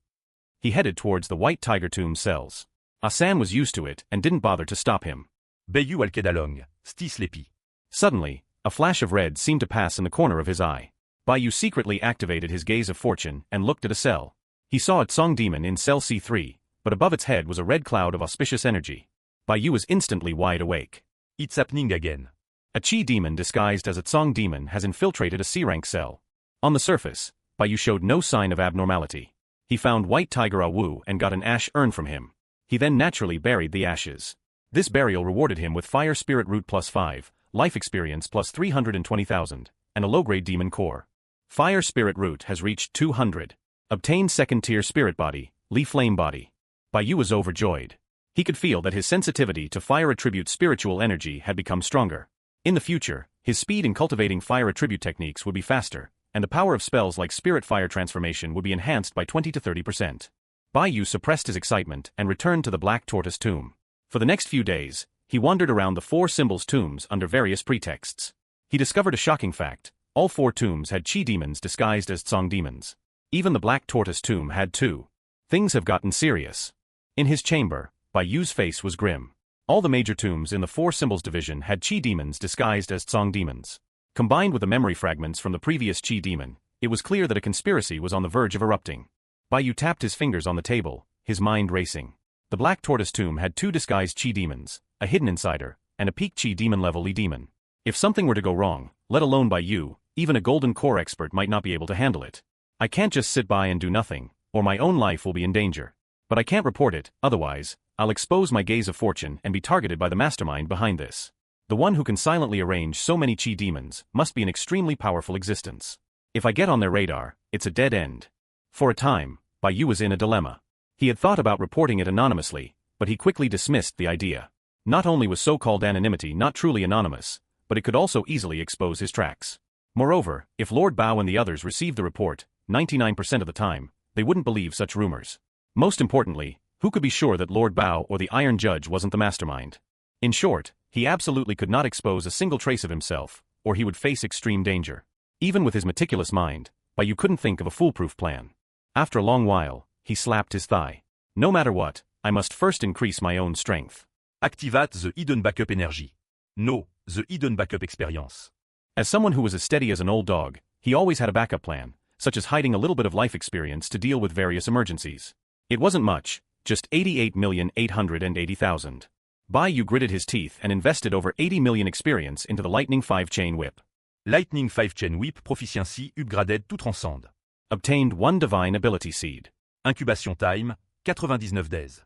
He headed towards the White Tiger Tomb cells. Asan was used to it and didn't bother to stop him. Baiyu alkedalong, sti slepi. Suddenly, a flash of red seemed to pass in the corner of his eye. Baiyu secretly activated his gaze of fortune and looked at a cell. He saw a Tsong demon in cell C3, but above its head was a red cloud of auspicious energy. Baiyu was instantly wide awake. It's happening again. A Qi demon disguised as a Tsong demon has infiltrated a C-rank cell. On the surface, Baiyu showed no sign of abnormality. He found White Tiger Awu and got an ash urn from him. He then naturally buried the ashes. This burial rewarded him with Fire Spirit Root +5, Life Experience +320,000, and a low-grade demon core. Fire Spirit Root has reached 200. Obtained second-tier Spirit Body, Li Flame Body. Baiyu was overjoyed. He could feel that his sensitivity to fire attribute spiritual energy had become stronger. In the future, his speed in cultivating fire attribute techniques would be faster, and the power of spells like Spirit Fire Transformation would be enhanced by 20 to 30%. Baiyu suppressed his excitement and returned to the Black Tortoise Tomb. For the next few days, he wandered around the Four Symbols tombs under various pretexts. He discovered a shocking fact: all 4 tombs had Qi demons disguised as Tsong demons. Even the Black Tortoise Tomb had 2. Things have gotten serious. In his chamber, Baiyu's face was grim. All the major tombs in the Four Symbols division had Qi demons disguised as Tsong demons. Combined with the memory fragments from the previous Qi demon, it was clear that a conspiracy was on the verge of erupting. Baiyu tapped his fingers on the table, his mind racing. The Black Tortoise Tomb had 2 disguised Qi demons, a hidden insider, and a peak Qi demon level Li demon. If something were to go wrong, let alone Baiyu, even a golden core expert might not be able to handle it. I can't just sit by and do nothing, or my own life will be in danger. But I can't report it, otherwise, I'll expose my gaze of fortune and be targeted by the mastermind behind this. The one who can silently arrange so many Qi demons must be an extremely powerful existence. If I get on their radar, it's a dead end. For a time, Baiyu was in a dilemma. He had thought about reporting it anonymously, but he quickly dismissed the idea. Not only was so-called anonymity not truly anonymous, but it could also easily expose his tracks. Moreover, if Lord Bao and the others received the report, 99% of the time, they wouldn't believe such rumors. Most importantly, who could be sure that Lord Bao or the Iron Judge wasn't the mastermind? In short, he absolutely could not expose a single trace of himself, or he would face extreme danger. Even with his meticulous mind, Baiyu couldn't think of a foolproof plan. After a long while, he slapped his thigh. No matter what, I must first increase my own strength. Activate the hidden backup energy. No, the hidden backup experience. As someone who was as steady as an old dog, he always had a backup plan, such as hiding a little bit of life experience to deal with various emergencies. It wasn't much, just 88,880,000. Baiyu gritted his teeth and invested over 80 million experience into the Lightning 5-chain whip. Lightning 5-chain whip proficiency upgraded to transcend. Obtained 1 divine ability seed. Incubation time, 99 days.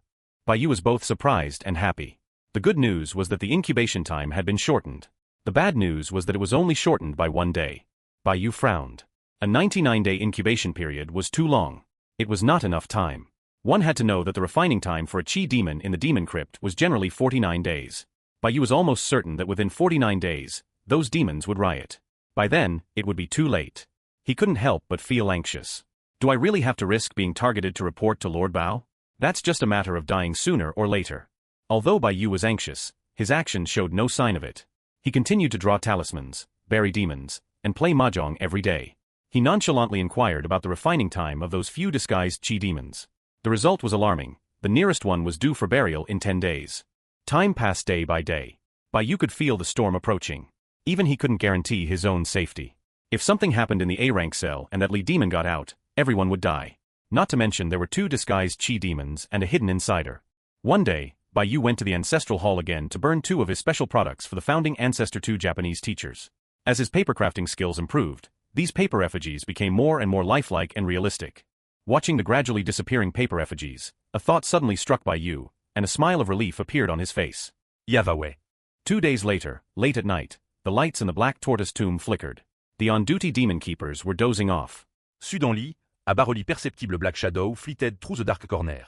Baiyu was both surprised and happy. The good news was that the incubation time had been shortened. The bad news was that it was only shortened by 1 day. Baiyu frowned. A 99-day incubation period was too long. It was not enough time. One had to know that the refining time for a Qi demon in the demon crypt was generally 49 days. Baiyu was almost certain that within 49 days, those demons would riot. By then, it would be too late. He couldn't help but feel anxious. Do I really have to risk being targeted to report to Lord Bao? That's just a matter of dying sooner or later. Although Baiyu was anxious, his actions showed no sign of it. He continued to draw talismans, bury demons, and play mahjong every day. He nonchalantly inquired about the refining time of those few disguised Qi demons. The result was alarming. The nearest one was due for burial in 10 days. Time passed day by day. Baiyu could feel the storm approaching. Even he couldn't guarantee his own safety. If something happened in the A-rank cell and that Li demon got out, everyone would die. Not to mention there were 2 disguised Qi demons and a hidden insider. One day, Baiyu went to the Ancestral Hall again to burn 2 of his special products for the founding Ancestor 2 Japanese teachers. As his paper crafting skills improved, these paper effigies became more and more lifelike and realistic. Watching the gradually disappearing paper effigies, a thought suddenly struck Bai Yu, and a smile of relief appeared on his face. Yavawe. 2 days later, late at night, the lights in the Black Tortoise tomb flickered. The on-duty demon keepers were dozing off. Soudainly, a barely perceptible black shadow flitted through the dark corner.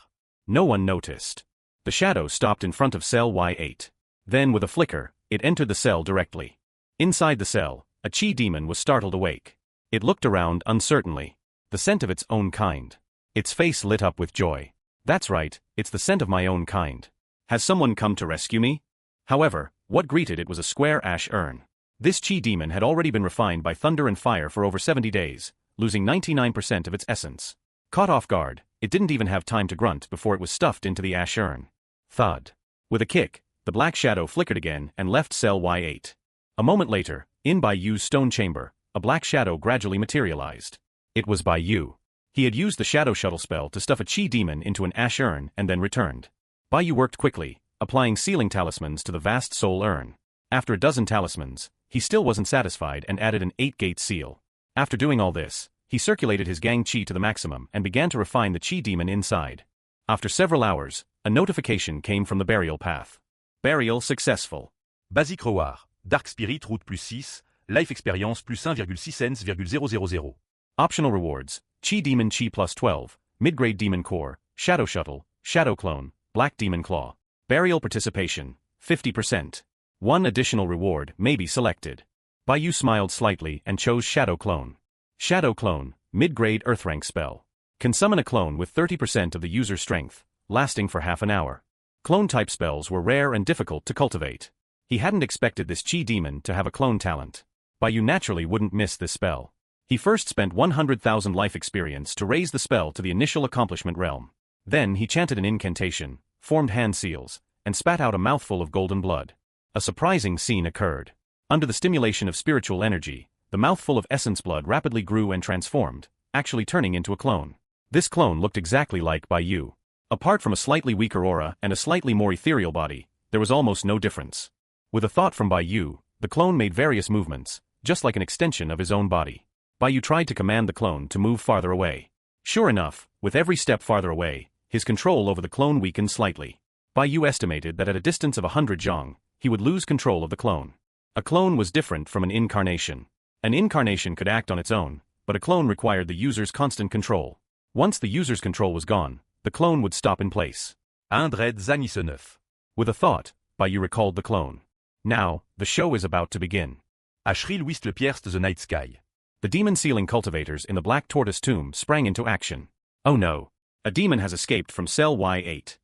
No one noticed. The shadow stopped in front of cell Y8. Then with a flicker, it entered the cell directly. Inside the cell, a chi demon was startled awake. It looked around uncertainly. The scent of its own kind. Its face lit up with joy. That's right, it's the scent of my own kind. Has someone come to rescue me? However, what greeted it was a square ash urn. This chi demon had already been refined by thunder and fire for over 70 days, losing 99% of its essence. Caught off guard, it didn't even have time to grunt before it was stuffed into the ash urn. Thud. With a kick, the black shadow flickered again and left cell Y8. A moment later, in Bai Yu's stone chamber, a black shadow gradually materialized. It was Bai Yu. He had used the shadow shuttle spell to stuff a chi demon into an ash urn and then returned. Bai Yu worked quickly, applying sealing talismans to the vast soul urn. After a dozen talismans, he still wasn't satisfied and added an 8-gate seal. After doing all this, he circulated his gang chi to the maximum and began to refine the chi demon inside. After several hours, a notification came from the burial path. Burial successful. Basic Reward, Dark Spirit Route +6, Life Experience +1,600,000. Optional rewards, Chi Demon Chi +12, Mid-Grade Demon Core, Shadow Shuttle, Shadow Clone, Black Demon Claw. Burial participation, 50%. One additional reward may be selected. Bai Yu smiled slightly and chose Shadow Clone. Shadow Clone, Mid-Grade Earthrank spell. Can summon a clone with 30% of the user's strength, lasting for half an hour. Clone-type spells were rare and difficult to cultivate. He hadn't expected this Chi demon to have a clone talent. Bai Yu naturally wouldn't miss this spell. He first spent 100,000 life experience to raise the spell to the initial accomplishment realm. Then he chanted an incantation, formed hand seals, and spat out a mouthful of golden blood. A surprising scene occurred. Under the stimulation of spiritual energy, the mouthful of essence blood rapidly grew and transformed, actually turning into a clone. This clone looked exactly like Bai Yu. Apart from a slightly weaker aura and a slightly more ethereal body, there was almost no difference. With a thought from Bai Yu, the clone made various movements, just like an extension of his own body. Bai Yu tried to command the clone to move farther away. Sure enough, with every step farther away, his control over the clone weakened slightly. Bai Yu estimated that at a distance of 100 zhong, he would lose control of the clone. A clone was different from an incarnation. An incarnation could act on its own, but a clone required the user's constant control. Once the user's control was gone, the clone would stop in place. Indred Zanisseneuf. With a thought, Bai Yu recalled the clone. Now, the show is about to begin. Ashri Louis le pierced the night sky. The demon-sealing cultivators in the Black Tortoise tomb sprang into action. Oh no! A demon has escaped from cell Y8.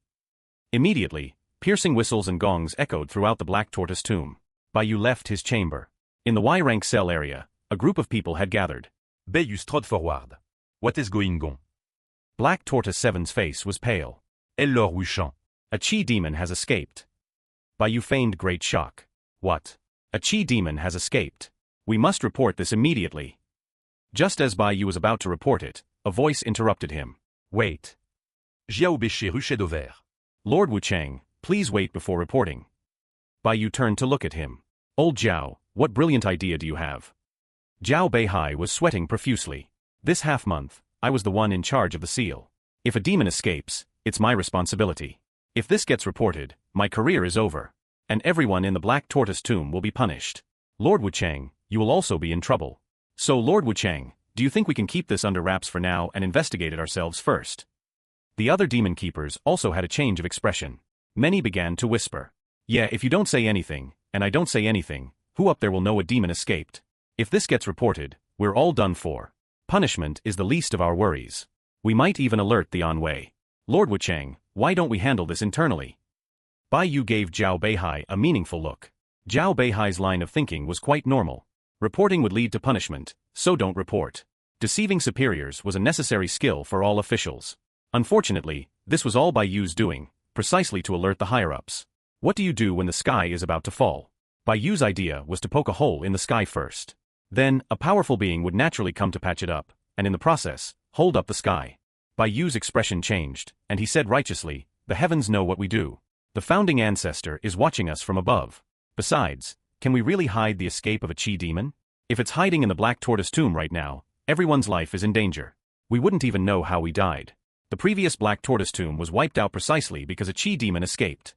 Immediately, piercing whistles and gongs echoed throughout the Black Tortoise tomb. Bai Yu left his chamber. In the Y-rank cell area, a group of people had gathered. Bai Yu strode forward. What is going on? Black Tortoise 7's face was pale. Alors Wuchan. A chi demon has escaped. Bai Yu feigned great shock. What? A chi demon has escaped. We must report this immediately. Just as Bai Yu was about to report it, a voice interrupted him. Wait. Jiao Béché Ruchet d'Auvert. Lord Wuchang, please wait before reporting. Bai Yu turned to look at him. Old Jiao, what brilliant idea do you have? Jiao Beihai was sweating profusely. This half-month, I was the one in charge of the seal. If a demon escapes, it's my responsibility. If this gets reported, my career is over. And everyone in the Black Tortoise tomb will be punished. Lord Wuchang, you will also be in trouble. So Lord Wuchang, do you think we can keep this under wraps for now and investigate it ourselves first? The other demon keepers also had a change of expression. Many began to whisper. Yeah, if you don't say anything, and I don't say anything, who up there will know a demon escaped? If this gets reported, we're all done for. Punishment is the least of our worries. We might even alert the Anwei. Lord Wuchang, why don't we handle this internally? Bai Yu gave Jiao Beihai a meaningful look. Jiao Beihai's line of thinking was quite normal. Reporting would lead to punishment, so don't report. Deceiving superiors was a necessary skill for all officials. Unfortunately, this was all Bai Yu's doing, precisely to alert the higher-ups. What do you do when the sky is about to fall? Bai Yu's idea was to poke a hole in the sky first. Then, a powerful being would naturally come to patch it up, and in the process, hold up the sky. Bai Yu's expression changed, and he said righteously, the heavens know what we do. The founding ancestor is watching us from above. Besides, can we really hide the escape of a chi demon? If it's hiding in the Black Tortoise tomb right now, everyone's life is in danger. We wouldn't even know how we died. The previous Black Tortoise tomb was wiped out precisely because a Chi demon escaped.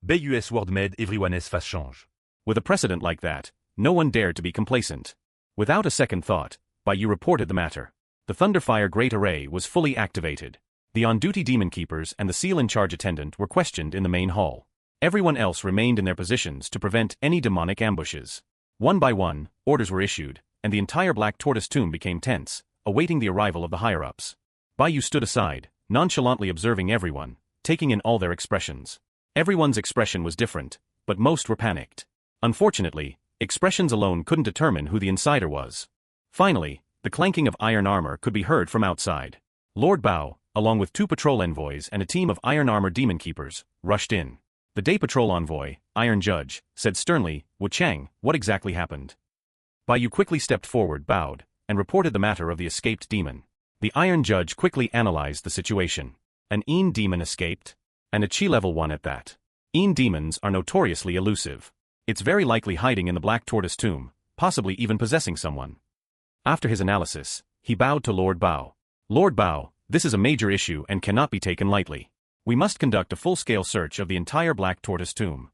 BUS Word made everyone's face change. With a precedent like that, no one dared to be complacent. Without a second thought, Bayou reported the matter. The Thunderfire Great Array was fully activated. The on-duty demon keepers and the seal-in-charge attendant were questioned in the main hall. Everyone else remained in their positions to prevent any demonic ambushes. One by one, orders were issued, and the entire Black Tortoise tomb became tense, awaiting the arrival of the higher-ups. Bayou stood aside, nonchalantly observing everyone, taking in all their expressions. Everyone's expression was different, but most were panicked. Unfortunately, expressions alone couldn't determine who the insider was. Finally, the clanking of iron armor could be heard from outside. Lord Bao, along with 2 patrol envoys and a team of iron armor demon keepers, rushed in. The day patrol envoy, Iron Judge, said sternly, "Wu Chang, what exactly happened?" Bayou quickly stepped forward, bowed, and reported the matter of the escaped demon. The Iron Judge quickly analyzed the situation. An Een demon escaped? And a Chi level 1 at that. Een demons are notoriously elusive. It's very likely hiding in the Black Tortoise tomb, possibly even possessing someone. After his analysis, he bowed to Lord Bao. Lord Bao, this is a major issue and cannot be taken lightly. We must conduct a full-scale search of the entire Black Tortoise tomb.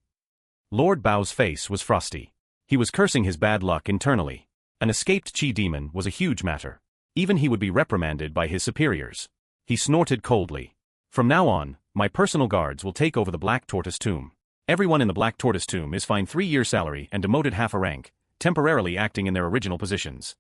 Lord Bao's face was frosty. He was cursing his bad luck internally. An escaped Chi demon was a huge matter. Even he would be reprimanded by his superiors. He snorted coldly. From now on, my personal guards will take over the Black Tortoise tomb. Everyone in the Black Tortoise tomb is fined 3 years' salary and demoted half a rank, temporarily acting in their original positions.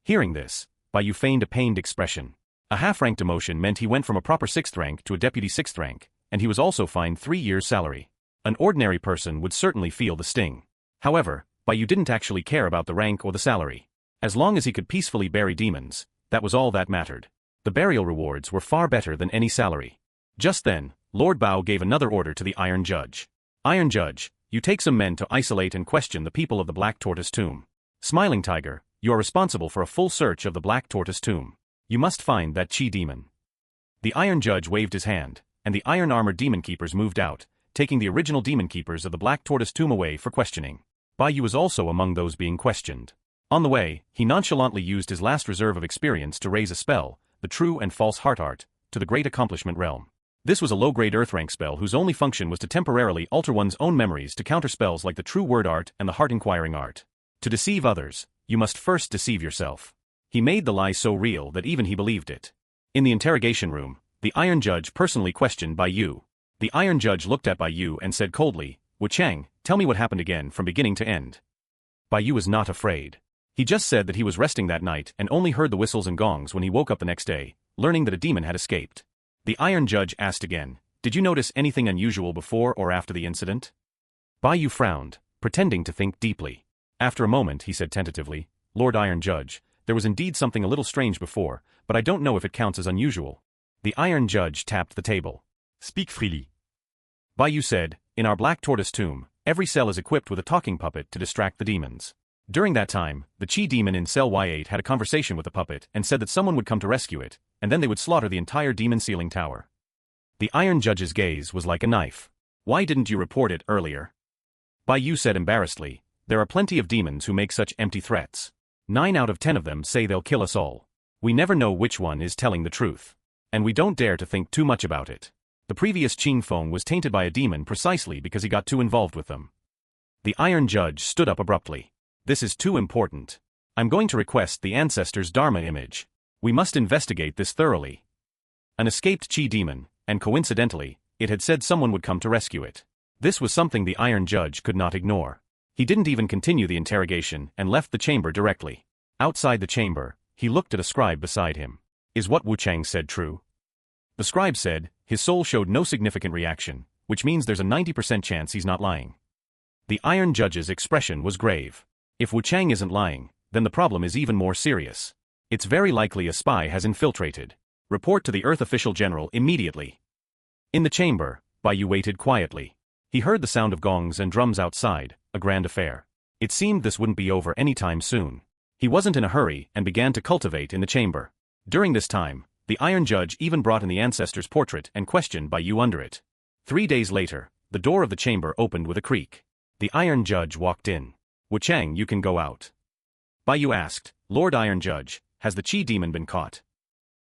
Hearing this, Bayou feigned a pained expression. A half-rank demotion meant he went from a proper 6th rank to a deputy 6th rank, and he was also fined 3 years' salary. An ordinary person would certainly feel the sting. However, Bayou didn't actually care about the rank or the salary. As long as he could peacefully bury demons, that was all that mattered. The burial rewards were far better than any salary. Just then, Lord Bao gave another order to the Iron Judge. Iron Judge, you take some men to isolate and question the people of the Black Tortoise tomb. Smiling Tiger, you are responsible for a full search of the Black Tortoise tomb. You must find that Chi demon. The Iron Judge waved his hand, and the iron armored demon keepers moved out, taking the original demon keepers of the Black Tortoise tomb away for questioning. Bayou was also among those being questioned. On the way, he nonchalantly used his last reserve of experience to raise a spell, the True and False Heart Art, to the Great Accomplishment Realm. This was a low-grade Earth-rank spell whose only function was to temporarily alter one's own memories to counter spells like the True Word Art and the Heart Inquiring Art. To deceive others, you must first deceive yourself. He made the lie so real that even he believed it. In the interrogation room, the Iron Judge personally questioned Bayou. The Iron Judge looked at Bayou and said coldly, "Wu Chang, tell me what happened again from beginning to end." Bayou was not afraid. He just said that he was resting that night and only heard the whistles and gongs when he woke up the next day, learning that a demon had escaped. The Iron Judge asked again, "Did you notice anything unusual before or after the incident?" Bayou frowned, pretending to think deeply. After a moment he said tentatively, "Lord Iron Judge, there was indeed something a little strange before, but I don't know if it counts as unusual." The Iron Judge tapped the table. Speak freely. Bayou said, "In our Black Tortoise tomb, every cell is equipped with a talking puppet to distract the demons. During that time, the Chi demon in cell Y8 had a conversation with the puppet and said that someone would come to rescue it, and then they would slaughter the entire demon ceiling tower." The Iron Judge's gaze was like a knife. "Why didn't you report it earlier?" Bayou said embarrassedly, "There are plenty of demons who make such empty threats. 9 out of 10 of them say they'll kill us all. We never know which one is telling the truth. And we don't dare to think too much about it. The previous Qing Feng was tainted by a demon precisely because he got too involved with them." The Iron Judge stood up abruptly. "This is too important. I'm going to request the ancestors' Dharma image. We must investigate this thoroughly." An escaped Chi demon, and coincidentally, it had said someone would come to rescue it. This was something the Iron Judge could not ignore. He didn't even continue the interrogation and left the chamber directly. Outside the chamber, he looked at a scribe beside him. "Is what Wu Chang said true?" The scribe said, his soul showed no significant reaction, which means there's a 90% chance he's not lying. The Iron Judge's expression was grave. If Wu Chang isn't lying, then the problem is even more serious. It's very likely a spy has infiltrated. Report to the Earth Official General immediately. In the chamber, Bayou waited quietly. He heard the sound of gongs and drums outside, a grand affair. It seemed this wouldn't be over anytime soon. He wasn't in a hurry and began to cultivate in the chamber. During this time, the Iron Judge even brought in the ancestor's portrait and questioned Bayou under it. 3 days later, the door of the chamber opened with a creak. The Iron Judge walked in. "Wu Chang, you can go out." Bayou asked, "Lord Iron Judge, has the Chi demon been caught?"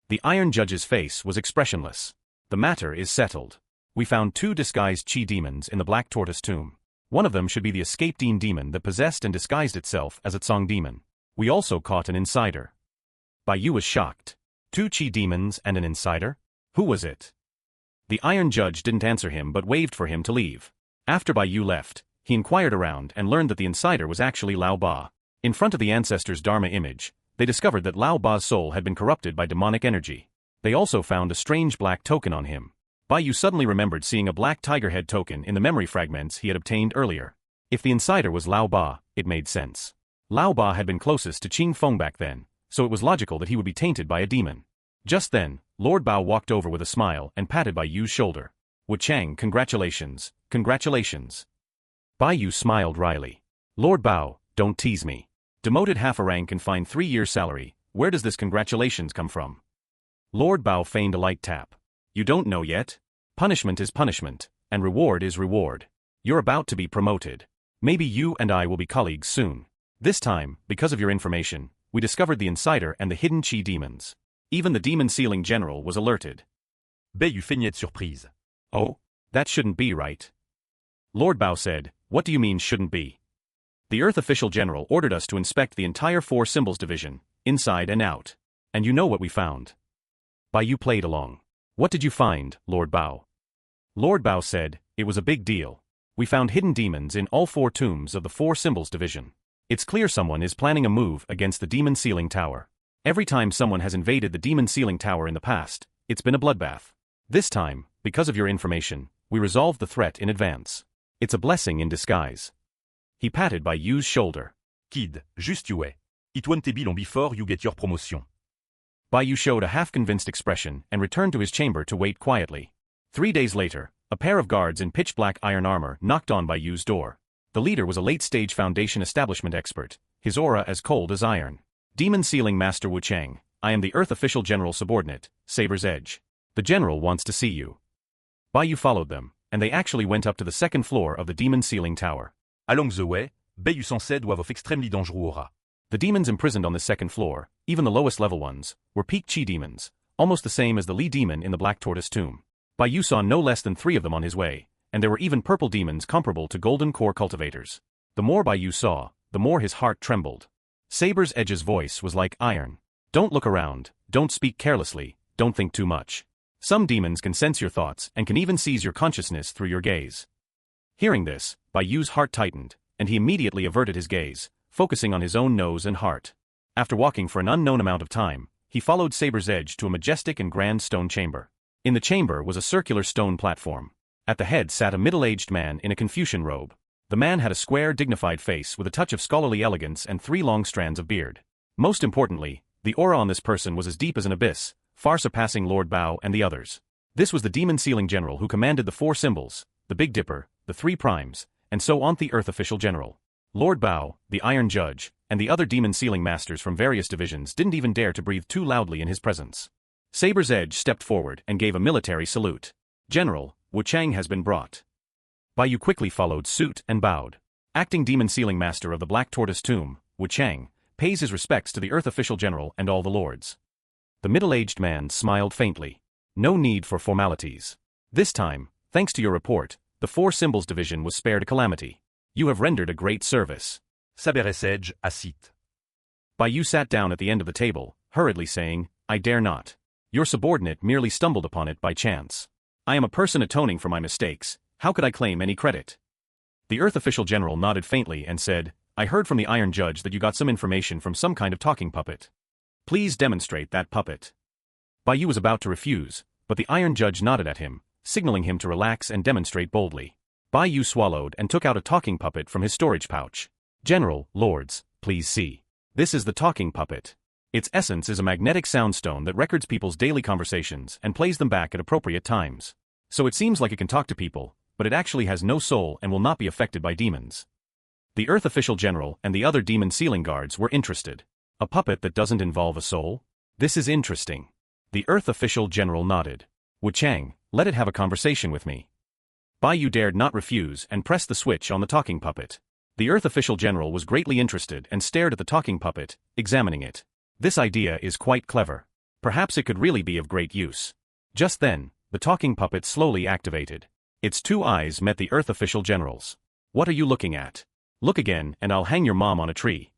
The Iron Judge's face was expressionless. The matter is settled. We found 2 disguised Qi demons in the Black Tortoise tomb. One of them should be the escaped demon that possessed and disguised itself as a Tsong demon. We also caught an insider. Bai Yu was shocked. 2 Qi demons and an insider? Who was it? The Iron Judge didn't answer him but waved for him to leave. After Bai Yu left, he inquired around and learned that the insider was actually Lao Ba. In front of the ancestor's Dharma image, they discovered that Lao Ba's soul had been corrupted by demonic energy. They also found a strange black token on him. Bai Yu suddenly remembered seeing a black tiger head token in the memory fragments he had obtained earlier. If the insider was Lao Ba, it made sense. Lao Ba had been closest to Qing Feng back then, so it was logical that he would be tainted by a demon. Just then, Lord Bao walked over with a smile and patted Bai Yu's shoulder. Wu Chang, congratulations, congratulations. Bai Yu smiled wryly. Lord Bao, don't tease me. Demoted half a rank and fined 3 years' salary, where does this congratulations come from? Lord Bao feigned a light tap. You don't know yet? Punishment is punishment, and reward is reward. You're about to be promoted. Maybe you and I will be colleagues soon. This time, because of your information, we discovered the insider and the hidden Qi demons. Even the demon sealing general was alerted. Bai Yu feignait de surprise. Oh? That shouldn't be right. Lord Bao said, what do you mean shouldn't be? The Earth official general ordered us to inspect the entire 4 symbols division, inside and out. And you know what we found. Bai Yu played along. What did you find, Lord Bao? Lord Bao said, it was a big deal. We found hidden demons in all 4 tombs of the 4 symbols division. It's clear someone is planning a move against the demon sealing tower. Every time someone has invaded the demon sealing tower in the past, it's been a bloodbath. This time, because of your information, we resolved the threat in advance. It's a blessing in disguise. He patted Bai Yu's shoulder. Kid, just you wait. It won't be long before you get your promotion. Bai Yu showed a half-convinced expression and returned to his chamber to wait quietly. 3 days later, a pair of guards in pitch-black iron armor knocked on Bai Yu's door. The leader was a late-stage Foundation establishment expert, his aura as cold as iron. Demon Sealing Master Wu Chang, I am the Earth Official General Subordinate, Saber's Edge. The General wants to see you. Bai Yu followed them, and they actually went up to the 2nd floor of the Demon Sealing Tower. Along the way, Bai Yu sensait doivent extremely dangereux aura. The demons imprisoned on the 2nd floor, even the lowest level ones, were peak Qi demons, almost the same as the Li demon in the Black Tortoise tomb. Bai Yu saw no less than 3 of them on his way, and there were even purple demons comparable to golden core cultivators. The more Bai Yu saw, the more his heart trembled. Saber's Edge's voice was like iron. Don't look around, don't speak carelessly, don't think too much. Some demons can sense your thoughts and can even seize your consciousness through your gaze. Hearing this, Bai Yu's heart tightened, and he immediately averted his gaze, focusing on his own nose and heart. After walking for an unknown amount of time, he followed Saber's Edge to a majestic and grand stone chamber. In the chamber was a circular stone platform. At the head sat a middle-aged man in a Confucian robe. The man had a square, dignified face with a touch of scholarly elegance and 3 long strands of beard. Most importantly, the aura on this person was as deep as an abyss, far surpassing Lord Bao and the others. This was the Demon Sealing General who commanded the 4 symbols, the Big Dipper, the 3 Primes, and so on the Earth Official General. Lord Bao, the Iron Judge, and the other Demon Sealing Masters from various divisions didn't even dare to breathe too loudly in his presence. Saber's Edge stepped forward and gave a military salute. General, Wu Chang has been brought. Bai Yu quickly followed suit and bowed. Acting Demon Sealing Master of the Black Tortoise tomb, Wu Chang, pays his respects to the Earth Official General and all the lords. The middle-aged man smiled faintly. No need for formalities. This time, thanks to your report, the 4 Symbols Division was spared a calamity. You have rendered a great service. Saber's Edge assit. Bai Yu sat down at the end of the table, hurriedly saying, I dare not. Your subordinate merely stumbled upon it by chance. I am a person atoning for my mistakes, how could I claim any credit? The Earth Official General nodded faintly and said, I heard from the Iron Judge that you got some information from some kind of talking puppet. Please demonstrate that puppet. Bai Yu was about to refuse, but the Iron Judge nodded at him, signaling him to relax and demonstrate boldly. Bai Yu swallowed and took out a talking puppet from his storage pouch. General, lords, please see. This is the talking puppet. Its essence is a magnetic soundstone that records people's daily conversations and plays them back at appropriate times. So it seems like it can talk to people, but it actually has no soul and will not be affected by demons. The Earth Official General and the other Demon Sealing Guards were interested. A puppet that doesn't involve a soul? This is interesting. The Earth Official General nodded. Wu Chang, let it have a conversation with me. Bai Yu dared not refuse and pressed the switch on the talking puppet. The Earth Official General was greatly interested and stared at the talking puppet, examining it. This idea is quite clever. Perhaps it could really be of great use. Just then, the talking puppet slowly activated. Its two eyes met the Earth official general's. What are you looking at? Look again and I'll hang your mom on a tree.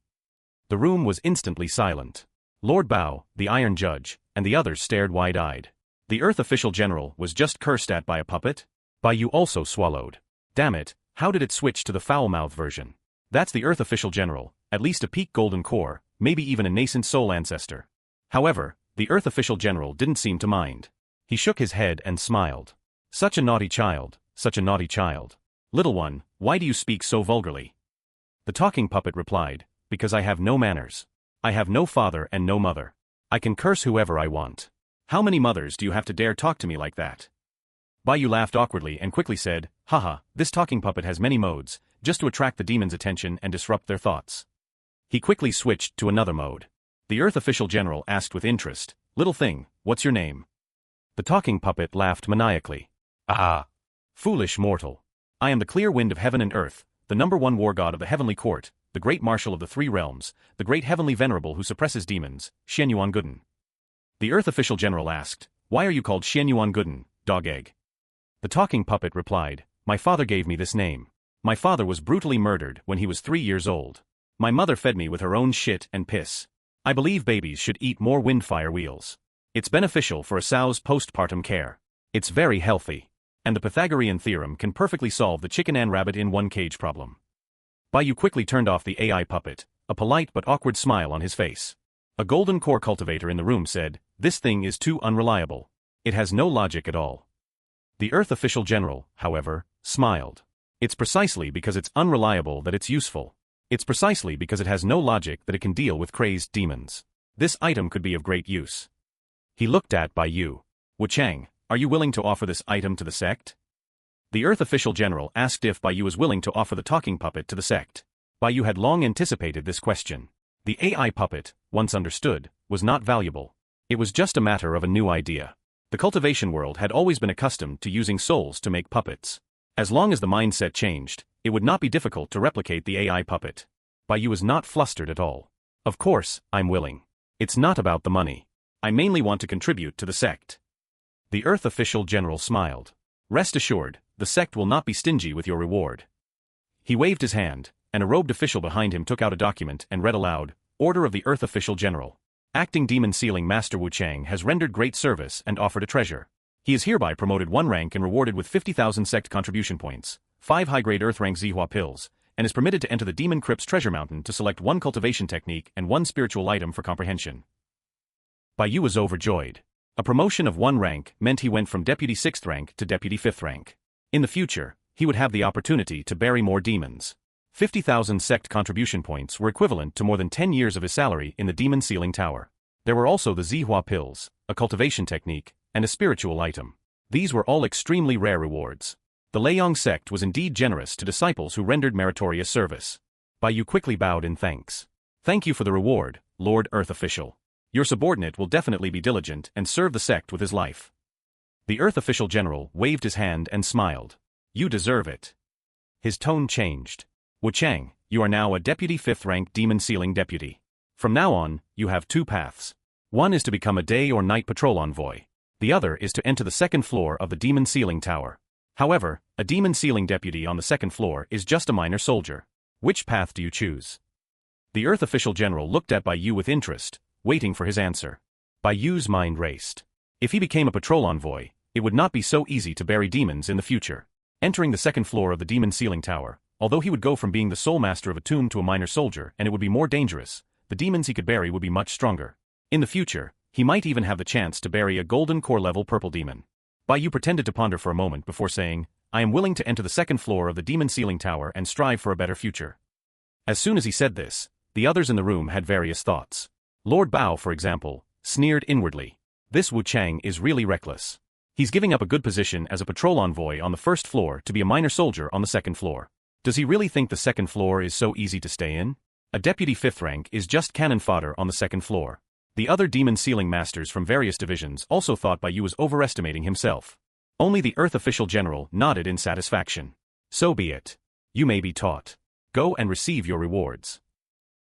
The room was instantly silent. Lord Bao, the Iron Judge, and the others stared wide-eyed. The Earth official general was just cursed at by a puppet? Bai also swallowed. Damn it, how did it switch to the foul-mouthed version? That's the Earth official general, at least a peak golden core, maybe even a nascent soul ancestor. However, the Earth official general didn't seem to mind. He shook his head and smiled. Such a naughty child, such a naughty child. Little one, why do you speak so vulgarly? The talking puppet replied, because I have no manners. I have no father and no mother. I can curse whoever I want. How many mothers do you have to dare talk to me like that? Bai laughed awkwardly and quickly said, haha, this talking puppet has many modes, just to attract the demon's attention and disrupt their thoughts. He quickly switched to another mode. The Earth official general asked with interest, little thing, what's your name? The talking puppet laughed maniacally. Ah! Foolish mortal. I am the clear wind of heaven and earth, the #1 war god of the heavenly court, the great marshal of the three realms, the great heavenly venerable who suppresses demons, Xianyuan Guden. The Earth official general asked, why are you called Xianyuan Guden, dog egg? The talking puppet replied, my father gave me this name. My father was brutally murdered when he was 3 years old. My mother fed me with her own shit and piss. I believe babies should eat more windfire wheels. It's beneficial for a sow's postpartum care. It's very healthy. And the Pythagorean theorem can perfectly solve the chicken and rabbit in one cage problem. Bai quickly turned off the AI puppet, a polite but awkward smile on his face. A golden core cultivator in the room said, this thing is too unreliable. It has no logic at all. The Earth official general, however, smiled. It's precisely because it's unreliable that it's useful. It's precisely because it has no logic that it can deal with crazed demons. This item could be of great use. He looked at Bai Wu. Wuchang, are you willing to offer this item to the sect? The Earth official general asked if Bai Yu was willing to offer the talking puppet to the sect. Bai Yu had long anticipated this question. The AI puppet, once understood, was not valuable. It was just a matter of a new idea. The cultivation world had always been accustomed to using souls to make puppets. As long as the mindset changed, it would not be difficult to replicate the AI puppet. Bai Yu was not flustered at all. Of course, I'm willing. It's not about the money. I mainly want to contribute to the sect. The Earth official general smiled. Rest assured, the sect will not be stingy with your reward. He waved his hand, and a robed official behind him took out a document and read aloud, Order of the Earth official general. Acting Demon Sealing Master Wuchang has rendered great service and offered a treasure. He is hereby promoted 1 rank and rewarded with 50,000 sect contribution points, 5 high-grade Earth rank Zihua pills, and is permitted to enter the Demon Crypt's treasure mountain to select 1 cultivation technique and 1 spiritual item for comprehension. Bai Yu was overjoyed. A promotion of 1 rank meant he went from Deputy 6th rank to Deputy 5th rank. In the future, he would have the opportunity to bury more demons. 50,000 sect contribution points were equivalent to more than 10 years of his salary in the Demon Sealing Tower. There were also the Zihua pills, a cultivation technique, and a spiritual item. These were all extremely rare rewards. The Leiyang sect was indeed generous to disciples who rendered meritorious service. Bai Yu quickly bowed in thanks. Thank you for the reward, Lord Earth official. Your subordinate will definitely be diligent and serve the sect with his life. The Earth official general waved his hand and smiled. You deserve it. His tone changed. Wuchang, you are now a Deputy 5th rank Demon Sealing Deputy. From now on, you have 2 paths. One is to become a day or night patrol envoy. The other is to enter the 2nd floor of the Demon Sealing Tower. However, a Demon Sealing Deputy on the 2nd floor is just a minor soldier. Which path do you choose? The Earth official general looked at Bai Yu with interest, waiting for his answer. Bai Yu's mind raced. If he became a patrol envoy, it would not be so easy to bury demons in the future. Entering the 2nd floor of the Demon Sealing Tower, although he would go from being the sole master of a tomb to a minor soldier and it would be more dangerous, the demons he could bury would be much stronger. In the future, he might even have the chance to bury a golden core level purple demon. Bai Yu pretended to ponder for a moment before saying, I am willing to enter the 2nd floor of the Demon Sealing Tower and strive for a better future. As soon as he said this, the others in the room had various thoughts. Lord Bao, for example, sneered inwardly. This Wuchang is really reckless. He's giving up a good position as a patrol envoy on the 1st floor to be a minor soldier on the 2nd floor. Does he really think the 2nd floor is so easy to stay in? A Deputy 5th rank is just cannon fodder on the 2nd floor. The other Demon Sealing Masters from various divisions also thought Bai Yu was overestimating himself. Only the Earth official general nodded in satisfaction. So be it. You may be taught. Go and receive your rewards.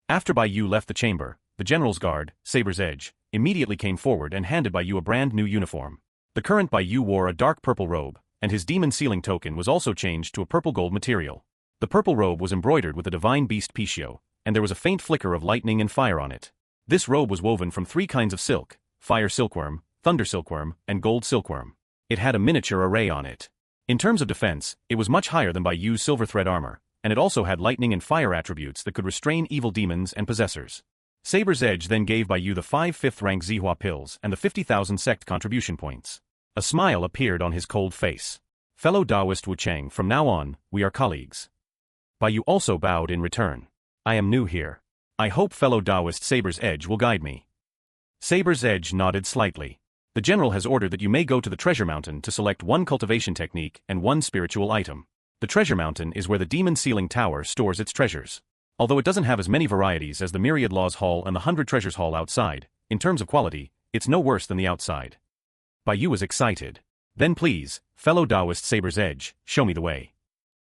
After Bai Yu left the chamber, the general's guard, Saber's Edge, immediately came forward and handed Bai Yu a brand new uniform. The current Bai Yu wore a dark purple robe, and his demon sealing token was also changed to a purple gold material. The purple robe was embroidered with a divine beast Pishio, and there was a faint flicker of lightning and fire on it. This robe was woven from 3 kinds of silk: fire silkworm, thunder silkworm, and gold silkworm. It had a miniature array on it. In terms of defense, it was much higher than Bai Yu's silver thread armor, and it also had lightning and fire attributes that could restrain evil demons and possessors. Saber's Edge then gave Bai Yu the 5 5th rank Zihua pills and the 50,000 sect contribution points. A smile appeared on his cold face. Fellow Taoist Wu Cheng, from now on, we are colleagues. Bai Yu also bowed in return. I am new here. I hope fellow Taoist Saber's Edge will guide me. Saber's Edge nodded slightly. The general has ordered that you may go to the treasure mountain to select 1 cultivation technique and 1 spiritual item. The treasure mountain is where the demon sealing tower stores its treasures. Although it doesn't have as many varieties as the Myriad Laws Hall and the 100 Treasures Hall outside, in terms of quality, it's no worse than the outside. Bai Yu was excited. Then please, fellow Taoist Saber's Edge, show me the way.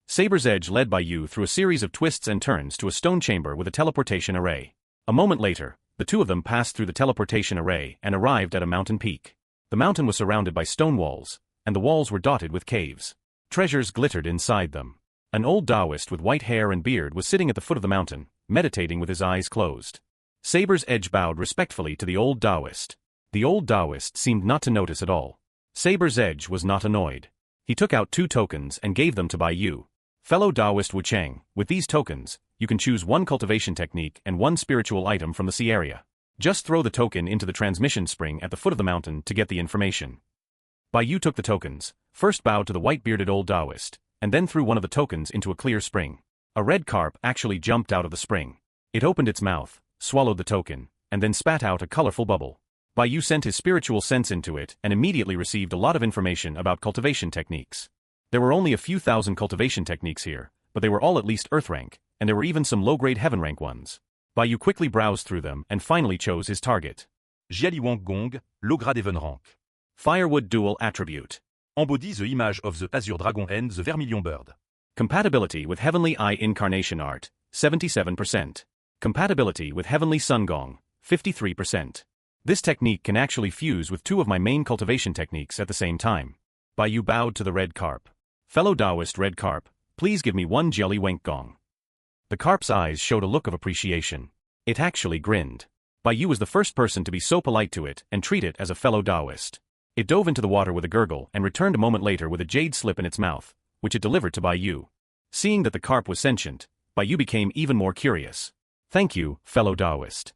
Saber's Edge led Bai Yu through a series of twists and turns to a stone chamber with a teleportation array. A moment later, the two of them passed through the teleportation array and arrived at a mountain peak. The mountain was surrounded by stone walls, and the walls were dotted with caves. Treasures glittered inside them. An old Taoist with white hair and beard was sitting at the foot of the mountain, meditating with his eyes closed. Saber's Edge bowed respectfully to the old Taoist. The old Taoist seemed not to notice at all. Saber's Edge was not annoyed. He took out 2 tokens and gave them to Bai Yu. Fellow Taoist Wu Cheng, with these tokens, you can choose 1 cultivation technique and 1 spiritual item from the sea area. Just throw the token into the transmission spring at the foot of the mountain to get the information. Bai Yu took the tokens, first bowed to the white-bearded old Taoist, and then threw one of the tokens into a clear spring. A red carp actually jumped out of the spring. It opened its mouth, swallowed the token, and then spat out a colorful bubble. Bai Yu sent his spiritual sense into it and immediately received a lot of information about cultivation techniques. There were only a few thousand cultivation techniques here, but they were all at least Earth rank, and there were even some low-grade Heaven rank ones. Bai Yu quickly browsed through them and finally chose his target. Jiali Wang Gong, low grade Heaven rank. Firewood dual attribute. Embody the image of the azure dragon and the vermilion bird. Compatibility with Heavenly Eye Incarnation Art, 77%. Compatibility with Heavenly Sun Gong, 53%. This technique can actually fuse with 2 of my main cultivation techniques at the same time. Bai Yu bowed to the red carp. Fellow Taoist red carp, please give me 1 Jiali Wenk Gong. The carp's eyes showed a look of appreciation. It actually grinned. Bai Yu was the first person to be so polite to it and treat it as a fellow Taoist. It dove into the water with a gurgle and returned a moment later with a jade slip in its mouth, which it delivered to Bai Yu. Seeing that the carp was sentient, Bai Yu became even more curious. Thank you, fellow Taoist.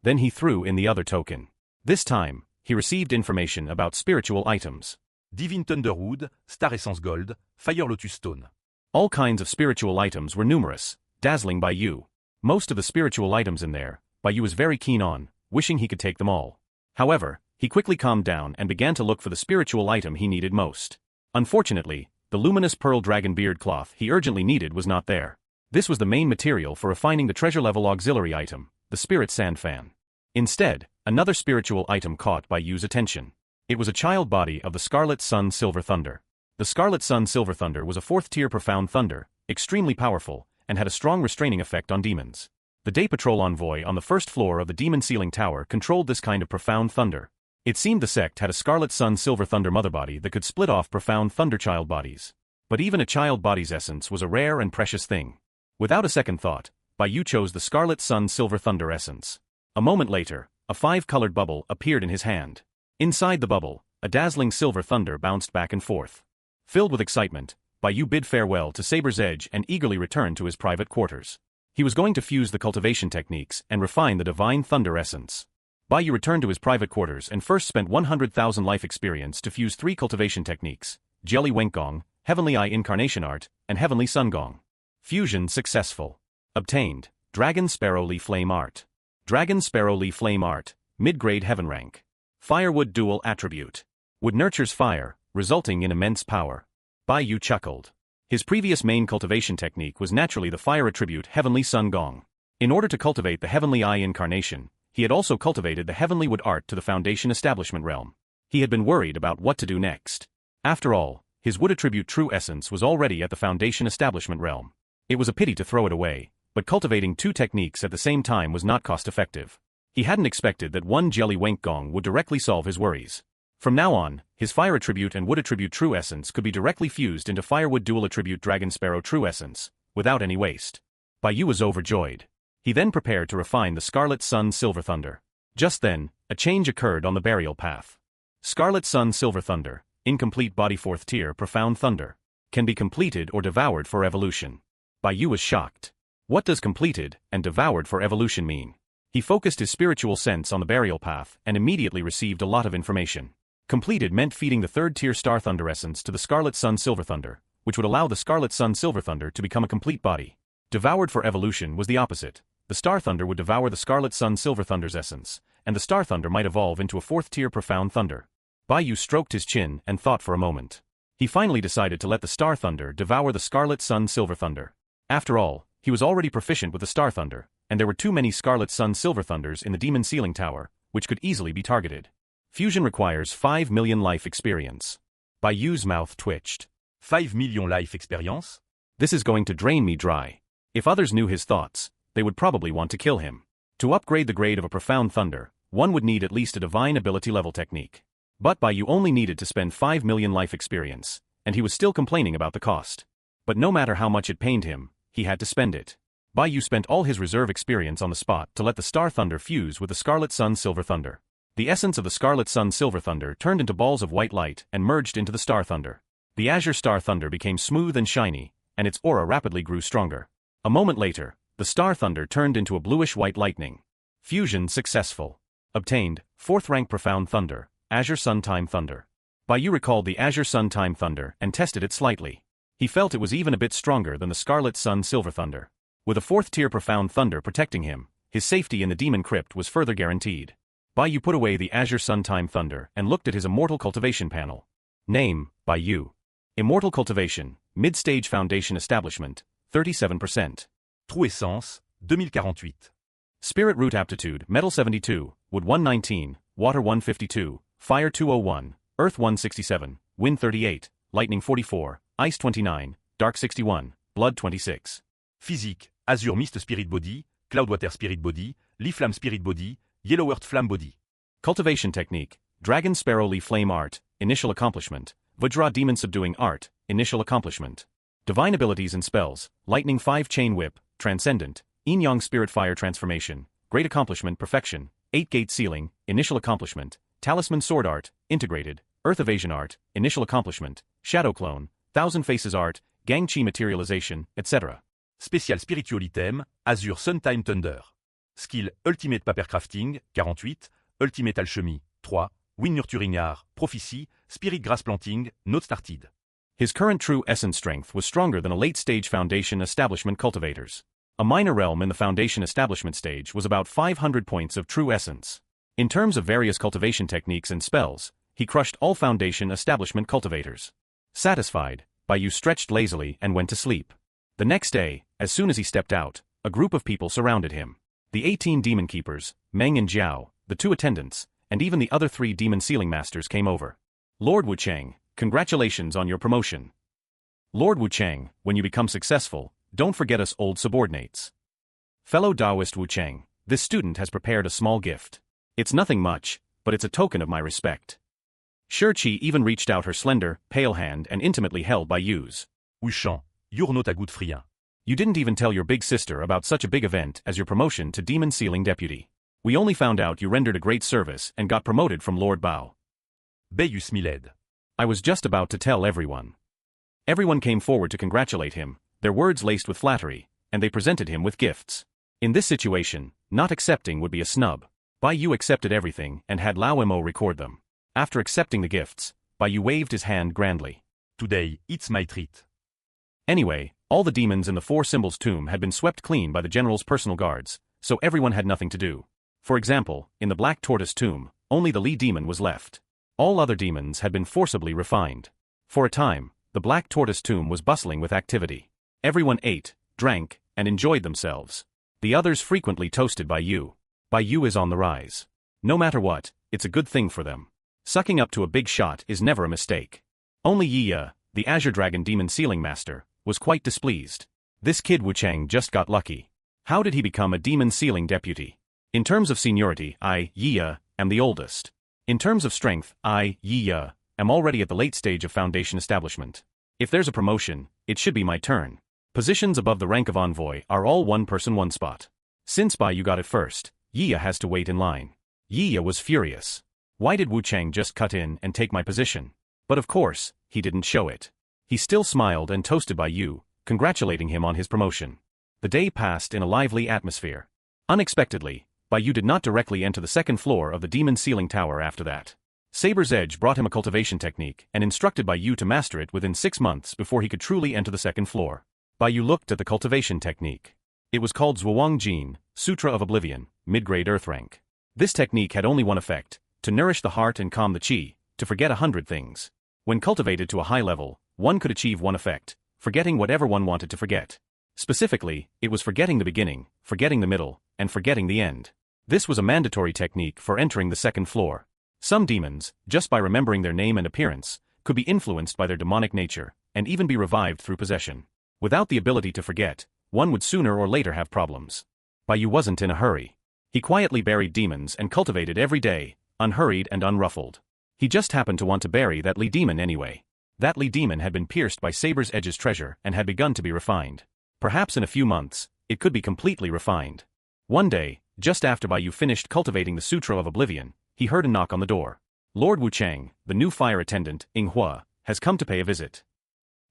Then he threw in the other token. This time, he received information about spiritual items. Divine Thunderwood, Star Essence Gold, Fire Lotus Stone. All kinds of spiritual items were numerous, dazzling Bai Yu. Most of the spiritual items in there, Bai Yu was very keen on, wishing he could take them all. However, he quickly calmed down and began to look for the spiritual item he needed most. Unfortunately, the luminous pearl dragon beard cloth he urgently needed was not there. This was the main material for refining the treasure-level auxiliary item, the Spirit Sand Fan. Instead, another spiritual item caught Bai Yu's attention. It was a child body of the Scarlet Sun Silver Thunder. The Scarlet Sun Silver Thunder was a 4th-tier profound thunder, extremely powerful, and had a strong restraining effect on demons. The Day Patrol envoy on the 1st floor of the Demon Sealing Tower controlled this kind of profound thunder. It seemed the sect had a Scarlet Sun Silver Thunder mother body that could split off profound thunder child bodies. But even a child body's essence was a rare and precious thing. Without a second thought, Bai Yu chose the Scarlet Sun Silver Thunder essence. A moment later, a 5-colored bubble appeared in his hand. Inside the bubble, a dazzling silver thunder bounced back and forth. Filled with excitement, Bai Yu bid farewell to Saber's Edge and eagerly returned to his private quarters. He was going to fuse the cultivation techniques and refine the divine thunder essence. Bai Yu returned to his private quarters and first spent 100,000 life experience to fuse 3 cultivation techniques: Jiali Wenk Gong, Heavenly Eye Incarnation Art, and Heavenly Sun Gong. Fusion successful. Obtained, Dragon Sparrow Lee Flame Art. Dragon Sparrow Lee Flame Art, mid-grade Heaven rank. Firewood dual attribute. Wood nurtures fire, resulting in immense power. Bai Yu chuckled. His previous main cultivation technique was naturally the fire attribute Heavenly Sun Gong. In order to cultivate the Heavenly Eye Incarnation, he had also cultivated the Heavenly Wood Art to the Foundation Establishment realm. He had been worried about what to do next. After all, his wood attribute True Essence was already at the Foundation Establishment realm. It was a pity to throw it away, but cultivating 2 techniques at the same time was not cost-effective. He hadn't expected that one jelly wank gong would directly solve his worries. From now on, his fire attribute and wood attribute true essence could be directly fused into firewood dual attribute dragon sparrow true essence, without any waste. Bai Yu was overjoyed. He then prepared to refine the Scarlet Sun Silver Thunder. Just then, a change occurred on the burial path. Scarlet Sun Silver Thunder, incomplete body 4th tier profound thunder, can be completed or devoured for evolution. Bai Yu was shocked. What does completed and devoured for evolution mean? He focused his spiritual sense on the burial path and immediately received a lot of information. Completed meant feeding the 3rd tier Star Thunder essence to the Scarlet Sun Silver Thunder, which would allow the Scarlet Sun Silver Thunder to become a complete body. Devoured for evolution was the opposite. The Star Thunder would devour the Scarlet Sun Silver Thunder's essence, and the Star Thunder might evolve into a 4th tier profound thunder. Bai Yu stroked his chin and thought for a moment. He finally decided to let the Star Thunder devour the Scarlet Sun Silver Thunder. After all, he was already proficient with the Star Thunder, and there were too many Scarlet Sun Silver Thunders in the Demon Ceiling Tower, which could easily be targeted. Fusion requires 5 million life experience. Bai Yu's mouth twitched. 5 million life experience? This is going to drain me dry. If others knew his thoughts, they would probably want to kill him. To upgrade the grade of a profound thunder, one would need at least a divine ability level technique. But Bai Yu only needed to spend 5 million life experience, and he was still complaining about the cost. But no matter how much it pained him, he had to spend it. Bai Yu spent all his reserve experience on the spot to let the Star Thunder fuse with the Scarlet Sun Silver Thunder. The essence of the Scarlet Sun Silver Thunder turned into balls of white light and merged into the Star Thunder. The Azure Star Thunder became smooth and shiny, and its aura rapidly grew stronger. A moment later, the Star Thunder turned into a bluish-white lightning. Fusion successful. Obtained, 4th rank Profound Thunder, Azure Sun Time Thunder. Bai Yu recalled the Azure Sun Time Thunder and tested it slightly. He felt it was even a bit stronger than the Scarlet Sun Silver Thunder. With a 4th tier Profound Thunder protecting him, his safety in the Demon Crypt was further guaranteed. Bai Yu put away the Azure Sun Time Thunder and looked at his Immortal Cultivation panel. Name, Bai Yu. Immortal Cultivation, Mid-Stage Foundation Establishment, 37%. True Essence, 2048. Spirit Root Aptitude, Metal 72, Wood 119, Water 152, Fire 201, Earth 167, Wind 38, Lightning 44, Ice 29, Dark 61, Blood 26. Physique, Azure Mist Spirit Body, Cloud Water Spirit Body, Leaf Flame Spirit Body, Yellow Earth Flame Body. Cultivation Technique, Dragon Sparrow Leaf Flame Art, Initial Accomplishment, Vajra Demon Subduing Art, Initial Accomplishment. Divine Abilities and Spells, Lightning 5 Chain Whip, Transcendent, Yin Yang Spirit Fire Transformation, Great Accomplishment Perfection, 8 Gate Sealing, Initial Accomplishment, Talisman Sword Art, Integrated, Earth Evasion Art, Initial Accomplishment, Shadow Clone, Thousand Faces Art, Gang Chi Materialization, etc. Spécial Spiritual Item, Azure Sun Time Thunder. Skill Ultimate Paper Crafting, 48, Ultimate Alchemy, 3, Wind Nurturing Art, Prophecy, Spirit Grass Planting, Not Started. His current true essence strength was stronger than a late-stage Foundation Establishment cultivator's. A minor realm in the Foundation Establishment stage was about 500 points of true essence. In terms of various cultivation techniques and spells, he crushed all Foundation Establishment cultivators. Satisfied, Bai Yu stretched lazily and went to sleep. The next day, as soon as he stepped out, a group of people surrounded him. The 18 demon keepers, Meng and Jiao, the 2 attendants, and even the other 3 demon sealing masters came over. Lord Wuchang, congratulations on your promotion. Lord Wuchang, when you become successful, don't forget us old subordinates. Fellow Taoist Wuchang, this student has prepared a small gift. It's nothing much, but it's a token of my respect. Shi even reached out her slender, pale hand and intimately held Bai Yu's. Wuchang, you're not a good friend. You didn't even tell your big sister about such a big event as your promotion to Demon Sealing Deputy. We only found out you rendered a great service and got promoted from Lord Bao. Bai Yu smiled. I was just about to tell everyone. Everyone came forward to congratulate him, their words laced with flattery, and they presented him with gifts. In this situation, not accepting would be a snub. Bai Yu accepted everything and had Lao Mo record them. After accepting the gifts, Bai Yu waved his hand grandly. Today, it's my treat. Anyway, all the demons in the 4 Symbols tomb had been swept clean by the general's personal guards, so everyone had nothing to do. For example, in the Black Tortoise tomb, only the Li demon was left. All other demons had been forcibly refined. For a time, the Black Tortoise tomb was bustling with activity. Everyone ate, drank, and enjoyed themselves. The others frequently toasted Bai Yu. Bai Yu is on the rise. No matter what, it's a good thing for them. Sucking up to a big shot is never a mistake. Only Yiya, the Azure Dragon Demon Sealing Master, was quite displeased. This kid Wuchang just got lucky. How did he become a Demon Sealing Deputy? In terms of seniority, I, Yiya, am the oldest. In terms of strength, I, Yiya, am already at the late stage of foundation establishment. If there's a promotion, it should be my turn. Positions above the rank of envoy are all one person one spot. Since Bai Yu got it first, Yiya has to wait in line. Yiya was furious. Why did Wu Chang just cut in and take my position? But of course, he didn't show it. He still smiled and toasted Bai Yu, congratulating him on his promotion. The day passed in a lively atmosphere. Unexpectedly, Bai Yu did not directly enter the second floor of the demon ceiling tower after that. Saber's Edge brought him a cultivation technique and instructed Bai Yu to master it within 6 months before he could truly enter the second floor. Bai Yu looked at the cultivation technique. It was called Zhuang Jin, Sutra of Oblivion, mid-grade earth rank. This technique had only one effect, to nourish the heart and calm the qi, to forget 100 things. When cultivated to a high level, one could achieve one effect, forgetting whatever one wanted to forget. Specifically, it was forgetting the beginning, forgetting the middle, and forgetting the end. This was a mandatory technique for entering the second floor. Some demons, just by remembering their name and appearance, could be influenced by their demonic nature, and even be revived through possession. Without the ability to forget, one would sooner or later have problems. Bai Yu wasn't in a hurry. He quietly buried demons and cultivated every day, unhurried and unruffled. He just happened to want to bury that Li demon anyway. That Li demon had been pierced by Saber's Edge's treasure and had begun to be refined. Perhaps in a few months, it could be completely refined. One day, just after Bai Yu finished cultivating the Sutra of Oblivion, he heard a knock on the door. Lord Wu Chang, the new fire attendant, Ing Hua, has come to pay a visit.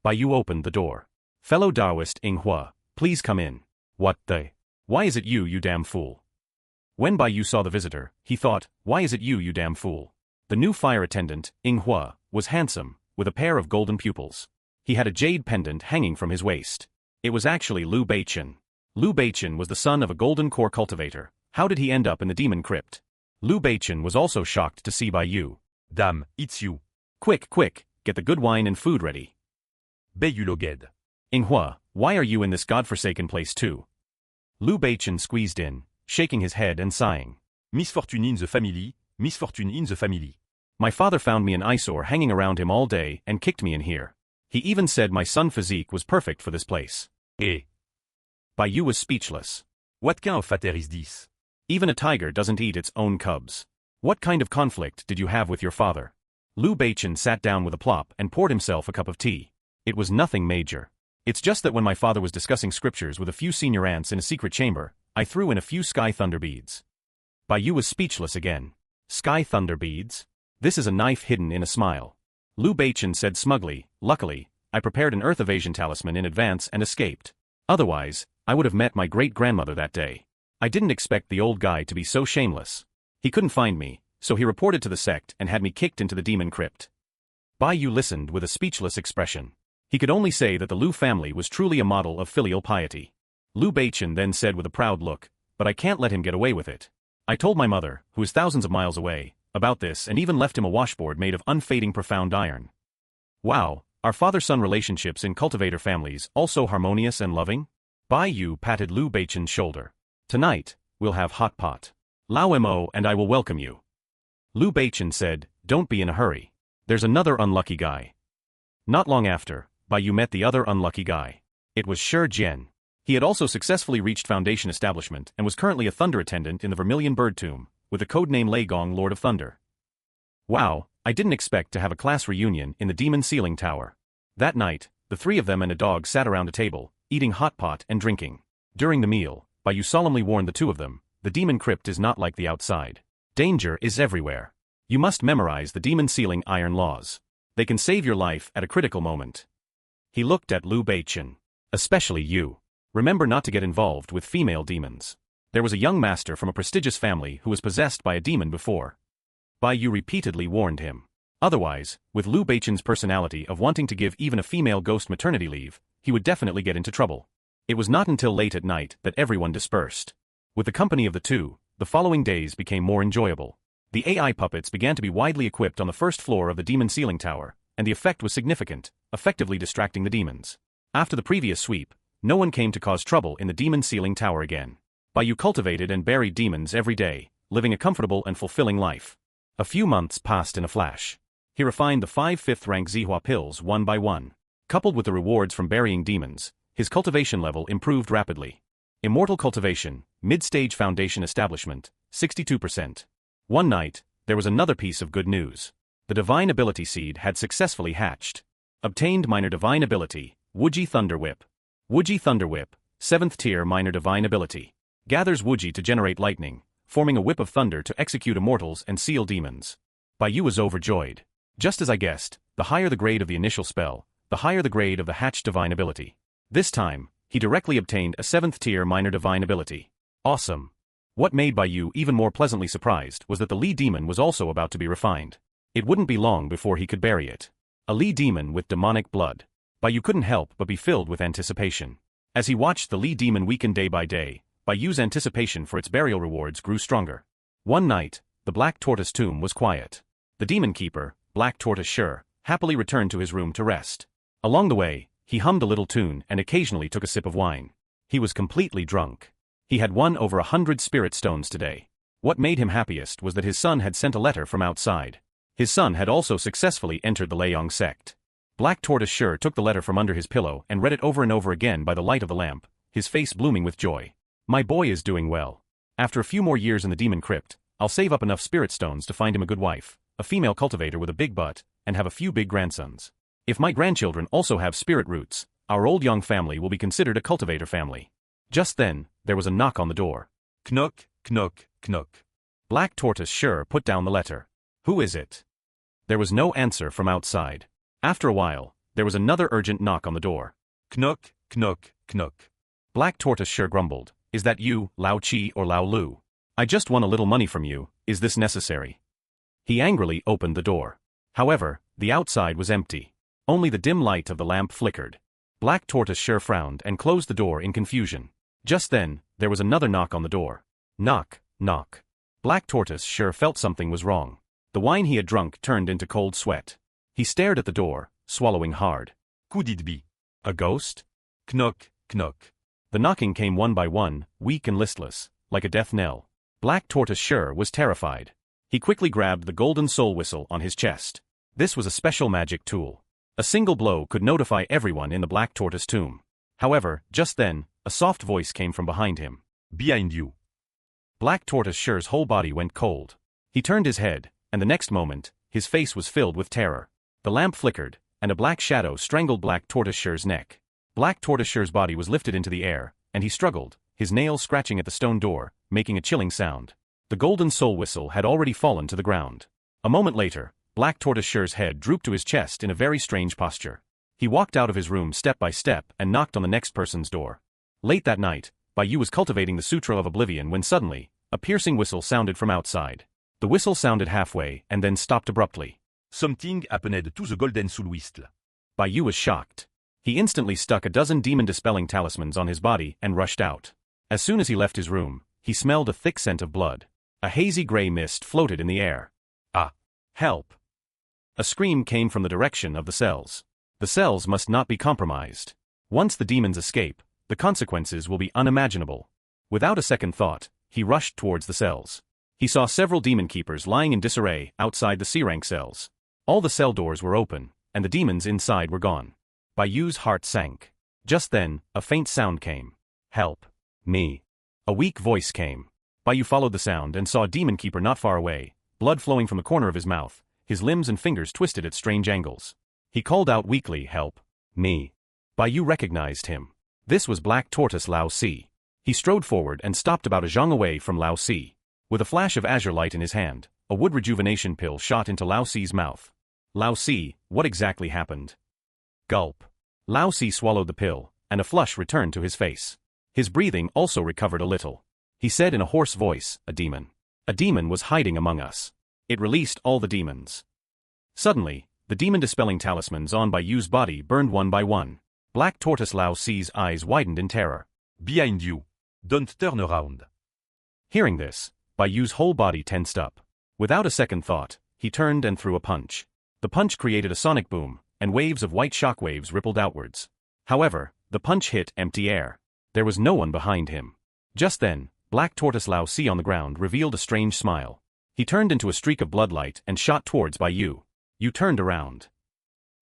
Bai Yu opened the door. Fellow Taoist Ing Hua, please come in. What the? Why is it you damn fool? When Bai Yu saw the visitor, he thought, why is it you damn fool? The new fire attendant, Ing Hua, was handsome, with a pair of golden pupils. He had a jade pendant hanging from his waist. It was actually Liu Beichen. Liu Beichen was the son of a golden core cultivator. How did he end up in the demon crypt? Liu Beichen was also shocked to see Bai Yu. Dame, it's you. Quick, get the good wine and food ready. Bai Yu loged. Ing Hua, why are you in this godforsaken place too? Liu Beichen squeezed in, shaking his head and sighing. Misfortune in the family, misfortune in the family. My father found me an eyesore hanging around him all day and kicked me in here. He even said my son physique was perfect for this place. Eh? Bai Yu was speechless. What kind of fater is this? Even a tiger doesn't eat its own cubs. What kind of conflict did you have with your father? Liu Beichen sat down with a plop and poured himself a cup of tea. It was nothing major. It's just that when my father was discussing scriptures with a few senior ants in a secret chamber, I threw in a few sky thunder beads. Bai Yu was speechless again. Sky thunder beads? This is a knife hidden in a smile. Liu Beichen said smugly, luckily, I prepared an earth evasion talisman in advance and escaped. Otherwise, I would have met my great-grandmother that day. I didn't expect the old guy to be so shameless. He couldn't find me, so he reported to the sect and had me kicked into the demon crypt. Bai Yu listened with a speechless expression. He could only say that the Liu family was truly a model of filial piety. Liu Beichen then said with a proud look, but I can't let him get away with it. I told my mother, who is thousands of miles away, about this and even left him a washboard made of unfading profound iron. Wow, are father-son relationships in cultivator families also harmonious and loving? Bai Yu patted Liu Beichen's shoulder. Tonight, we'll have hot pot. Lao Mo and I will welcome you. Liu Beichen said, don't be in a hurry. There's another unlucky guy. Not long after, Bai Yu met the other unlucky guy. It was Shi Jian. He had also successfully reached Foundation establishment and was currently a thunder attendant in the Vermilion Bird Tomb, with the codename Lei Gong Lord of Thunder. Wow, I didn't expect to have a class reunion in the Demon Ceiling Tower. That night, the three of them and a dog sat around a table, eating hot pot and drinking. During the meal, Bai Yu solemnly warned the two of them, the demon crypt is not like the outside. Danger is everywhere. You must memorize the demon ceiling iron laws. They can save your life at a critical moment. He looked at Liu Beichen. Especially you. Remember not to get involved with female demons. There was a young master from a prestigious family who was possessed by a demon before. Bai Yu repeatedly warned him. Otherwise, with Liu Beichen's personality of wanting to give even a female ghost maternity leave, he would definitely get into trouble. It was not until late at night that everyone dispersed. With the company of the two, the following days became more enjoyable. The AI puppets began to be widely equipped on the first floor of the demon ceiling tower, and the effect was significant, effectively distracting the demons. After the previous sweep, no one came to cause trouble in the demon ceiling tower again. Bai Yu cultivated and buried demons every day, living a comfortable and fulfilling life. A few months passed in a flash. He refined the 5 5th-rank Zihua pills one by one. Coupled with the rewards from burying demons, his cultivation level improved rapidly. Immortal cultivation, mid-stage foundation establishment, 62%. One night, there was another piece of good news. The divine ability seed had successfully hatched. Obtained minor divine ability, Wuji Thunder Whip. Wuji Thunder Whip, 7th tier minor divine ability. Gathers Wuji to generate lightning, forming a whip of thunder to execute immortals and seal demons. Baiyu was overjoyed. Just as I guessed, the higher the grade of the initial spell, the higher the grade of the hatched divine ability. This time, he directly obtained a 7th tier minor divine ability. Awesome. What made Baiyu even more pleasantly surprised was that the Li demon was also about to be refined. It wouldn't be long before he could bury it. A Li demon with demonic blood. Baiyu couldn't help but be filled with anticipation. As he watched the Li demon weaken day by day, Baiyu's anticipation for its burial rewards grew stronger. One night, the Black Tortoise tomb was quiet. The demon keeper, Black Tortoise Sure, happily returned to his room to rest. Along the way, he hummed a little tune and occasionally took a sip of wine. He was completely drunk. He had won over 100 spirit stones today. What made him happiest was that his son had sent a letter from outside. His son had also successfully entered the Leiyang sect. Black Tortoise Sure took the letter from under his pillow and read it over and over again by the light of the lamp, his face blooming with joy. My boy is doing well. After a few more years in the demon crypt, I'll save up enough spirit stones to find him a good wife, a female cultivator with a big butt, and have a few big grandsons. If my grandchildren also have spirit roots, our old young family will be considered a cultivator family. Just then, there was a knock on the door. Knock, knock, knock. Black Tortoise Sure put down the letter. Who is it? There was no answer from outside. After a while, there was another urgent knock on the door. Knock, knock, knock. Black Tortoise Sure grumbled. Is that you, Lao Chi or Lao Lu? I just won a little money from you, is this necessary? He angrily opened the door. However, the outside was empty. Only the dim light of the lamp flickered. Black Tortoise Sure frowned and closed the door in confusion. Just then, there was another knock on the door. Knock, knock. Black Tortoise Sure felt something was wrong. The wine he had drunk turned into cold sweat. He stared at the door, swallowing hard. Could it be? A ghost? Knock, knock. The knocking came one by one, weak and listless, like a death knell. Black Tortoise Sure was terrified. He quickly grabbed the golden soul whistle on his chest. This was a special magic tool. A single blow could notify everyone in the Black Tortoise tomb. However, just then, a soft voice came from behind him. Behind you. Black Tortoise Sure's whole body went cold. He turned his head, and the next moment, his face was filled with terror. The lamp flickered, and a black shadow strangled Black Tortoise Sure's neck. Black Tortoise Sure's body was lifted into the air, and he struggled, his nails scratching at the stone door, making a chilling sound. The golden soul whistle had already fallen to the ground. A moment later, Black Tortoise Sure's head drooped to his chest in a very strange posture. He walked out of his room step by step and knocked on the next person's door. Late that night, Baiyu was cultivating the Sutra of Oblivion when suddenly, a piercing whistle sounded from outside. The whistle sounded halfway and then stopped abruptly. Something happened to the golden soul whistle. Baiyu was shocked. He instantly stuck a dozen demon-dispelling talismans on his body and rushed out. As soon as he left his room, he smelled a thick scent of blood. A hazy gray mist floated in the air. Ah! Help! A scream came from the direction of the cells. The cells must not be compromised. Once the demons escape, the consequences will be unimaginable. Without a second thought, he rushed towards the cells. He saw several demon keepers lying in disarray outside the C-rank cells. All the cell doors were open, and the demons inside were gone. Baiyu's heart sank. Just then, a faint sound came. Help! Me! A weak voice came. Baiyu followed the sound and saw a demon keeper not far away, blood flowing from the corner of his mouth, his limbs and fingers twisted at strange angles. He called out weakly, help! Me! Baiyu recognized him. This was Black Tortoise Lao Si. He strode forward and stopped about a zhang away from Lao Si. With a flash of azure light in his hand, a wood rejuvenation pill shot into Lao Si's mouth. Lao Si, what exactly happened? Gulp. Lao Si swallowed the pill, and a flush returned to his face. His breathing also recovered a little. He said in a hoarse voice, a demon. A demon was hiding among us. It released all the demons. Suddenly, the demon-dispelling talismans on Baiyu's body burned one by one. Black Tortoise Lao Si's eyes widened in terror. Behind you. Don't turn around. Hearing this, Baiyu's whole body tensed up. Without a second thought, he turned and threw a punch. The punch created a sonic boom, and waves of white shockwaves rippled outwards. However, the punch hit empty air. There was no one behind him. Just then, Black Tortoise Lao Si on the ground revealed a strange smile. He turned into a streak of bloodlight and shot towards Baiyu. You turned around.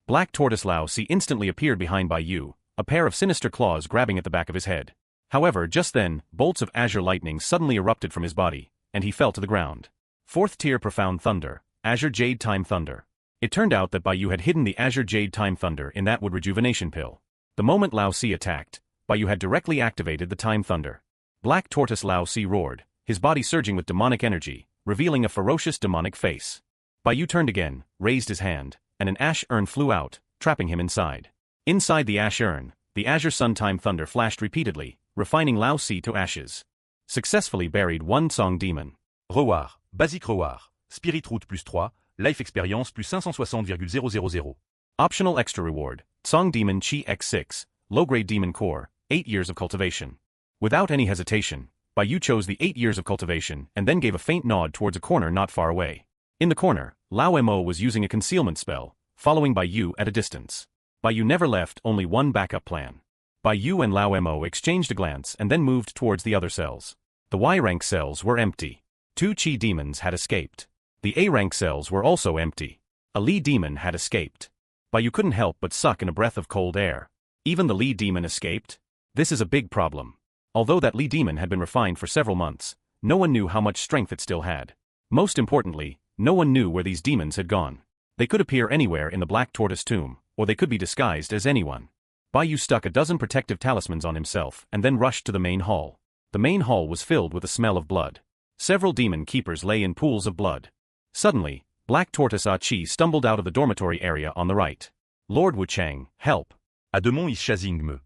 Black Tortoise Lao Si instantly appeared behind Baiyu, a pair of sinister claws grabbing at the back of his head. However, just then, bolts of azure lightning suddenly erupted from his body, and he fell to the ground. 4th tier Profound Thunder, Azure Jade Time Thunder. It turned out that Baiyu had hidden the Azure Jade Time Thunder in that wood rejuvenation pill. The moment Lao Si attacked, Baiyu had directly activated the Time Thunder. Black Tortoise Lao Si roared, his body surging with demonic energy, revealing a ferocious demonic face. Baiyu turned again, raised his hand, and an ash urn flew out, trapping him inside. Inside the ash urn, the Azure Sun Time Thunder flashed repeatedly, refining Lao Si to ashes. Successfully buried one Song Demon. Reward, Basic Reward, Spirit Root +3, Life Experience +560,000. Optional extra reward, Song Demon Chi X6, Low-grade Demon Core, 8 years of cultivation. Without any hesitation, Baiyu chose the 8 years of cultivation and then gave a faint nod towards a corner not far away. In the corner, Lao Mo was using a concealment spell, following Baiyu at a distance. Baiyu never left only one backup plan. Baiyu and Lao Mo exchanged a glance and then moved towards the other cells. The Y-rank cells were empty. 2 Chi demons had escaped. The A-rank cells were also empty. A Li demon had escaped. Baiyu couldn't help but suck in a breath of cold air. Even the Li demon escaped? This is a big problem. Although that Li demon had been refined for several months, no one knew how much strength it still had. Most importantly, no one knew where these demons had gone. They could appear anywhere in the Black Tortoise tomb, or they could be disguised as anyone. Baiyu stuck a dozen protective talismans on himself and then rushed to the main hall. The main hall was filled with the smell of blood. Several demon keepers lay in pools of blood. Suddenly, Black Tortoise Chi stumbled out of the dormitory area on the right. Lord Wuchang, help. Ademon is chasing me.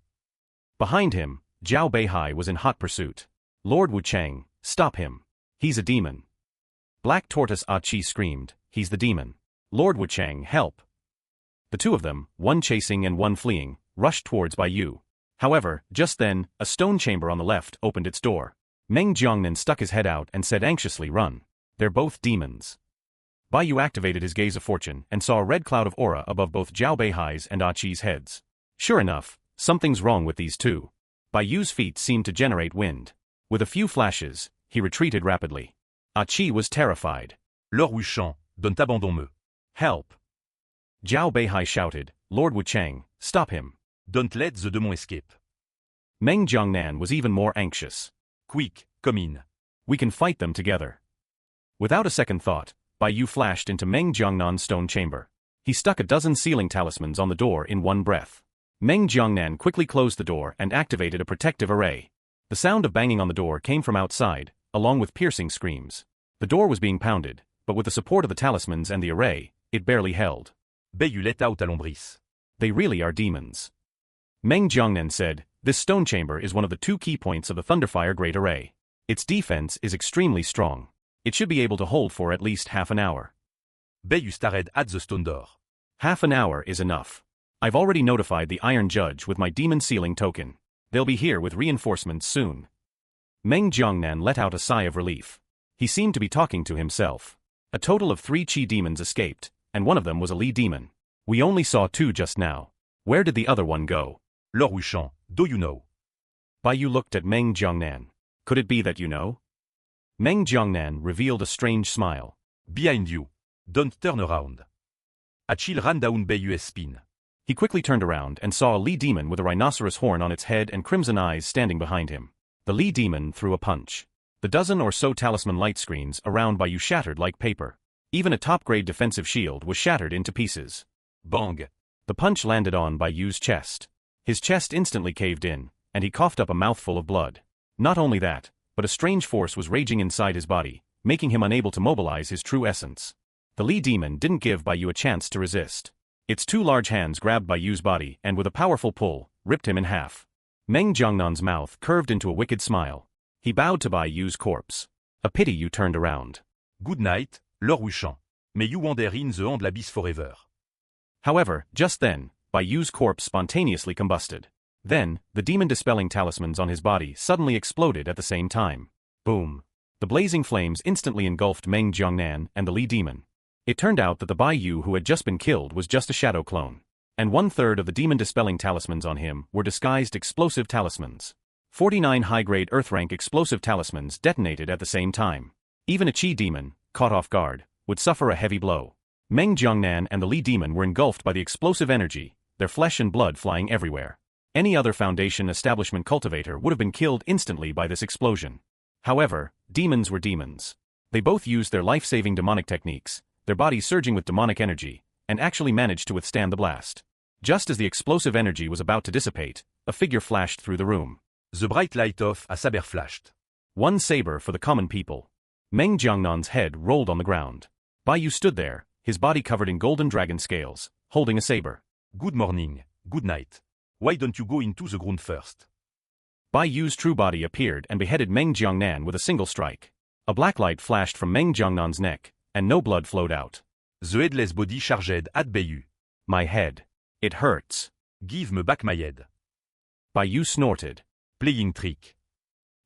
Behind him, Zhao Beihai was in hot pursuit. Lord Wuchang, stop him. He's a demon. Black Tortoise Chi screamed, he's the demon. Lord Wuchang, help. The two of them, one chasing and one fleeing, rushed towards Baiyu. However, just then, a stone chamber on the left opened its door. Meng Jiangnan stuck his head out and said anxiously, run. They're both demons. Baiyu activated his Gaze of Fortune and saw a red cloud of aura above both Zhao Beihai's and Chi's heads. Sure enough, something's wrong with these two. Baiyu's feet seemed to generate wind. With a few flashes, he retreated rapidly. Chi was terrified. Lord Wuchang, don't abandon me. Help. Zhao Beihai shouted, Lord Wuchang, stop him. Don't let the demon escape. Meng Jiangnan was even more anxious. Quick, come in. We can fight them together. Without a second thought, Baiyu flashed into Meng Jiangnan's stone chamber. He stuck a dozen sealing talismans on the door in one breath. Meng Jiangnan quickly closed the door and activated a protective array. The sound of banging on the door came from outside, along with piercing screams. The door was being pounded, but with the support of the talismans and the array, it barely held. Baiyu let out a Lombris. They really are demons. Meng Jiangnan said, this stone chamber is one of the 2 key points of the Thunderfire Great Array. Its defense is extremely strong. It should be able to hold for at least half an hour. Baiyu stared at the stone door. Half an hour is enough. I've already notified the Iron Judge with my demon sealing token. They'll be here with reinforcements soon. Meng Jiangnan let out a sigh of relief. He seemed to be talking to himself. A total of 3 Chi demons escaped, and one of them was a Li demon. We only saw 2 just now. Where did the other one go? Lord Wuchang, do you know? Baiyu looked at Meng Jiangnan. Could it be that you know? Meng Jiangnan revealed a strange smile. Behind you. Don't turn around. Achille ran down Baiyu's spine. He quickly turned around and saw a Li demon with a rhinoceros horn on its head and crimson eyes standing behind him. The Li demon threw a punch. The dozen or so talisman light screens around Baiyu shattered like paper. Even a top-grade defensive shield was shattered into pieces. Bang! The punch landed on Baiyu's chest. His chest instantly caved in, and he coughed up a mouthful of blood. Not only that, but a strange force was raging inside his body, making him unable to mobilize his true essence. The Li demon didn't give Baiyu a chance to resist. Its 2 large hands grabbed Baiyu's body and with a powerful pull, ripped him in half. Meng Jiangnan's mouth curved into a wicked smile. He bowed to Baiyu's corpse. A pity you turned around. Good night, Lord Wuchang. May you wander in the end l'abyss forever. However, just then, Baiyu's corpse spontaneously combusted. Then, the demon-dispelling talismans on his body suddenly exploded at the same time. Boom. The blazing flames instantly engulfed Meng Jiangnan and the Li demon. It turned out that the Baiyu who had just been killed was just a shadow clone. And 1/3 of the demon-dispelling talismans on him were disguised explosive talismans. 49 high-grade Earth-rank explosive talismans detonated at the same time. Even a Chi demon, caught off guard, would suffer a heavy blow. Meng Jiangnan and the Li demon were engulfed by the explosive energy, their flesh and blood flying everywhere. Any other Foundation establishment cultivator would have been killed instantly by this explosion. However, demons were demons. They both used their life-saving demonic techniques, their bodies surging with demonic energy, and actually managed to withstand the blast. Just as the explosive energy was about to dissipate, a figure flashed through the room. The bright light of a saber flashed. One saber for the common people. Meng Jiangnan's head rolled on the ground. Bai Yu stood there, his body covered in golden dragon scales, holding a saber. Good morning, good night. Why don't you go into the ground first? Bai Yu's true body appeared and beheaded Meng Jiangnan with a single strike. A black light flashed from Meng Jiangnan's neck, and no blood flowed out. The headless body charged at Bai Yu. My head. It hurts. Give me back my head. Bai Yu snorted. Playing trick.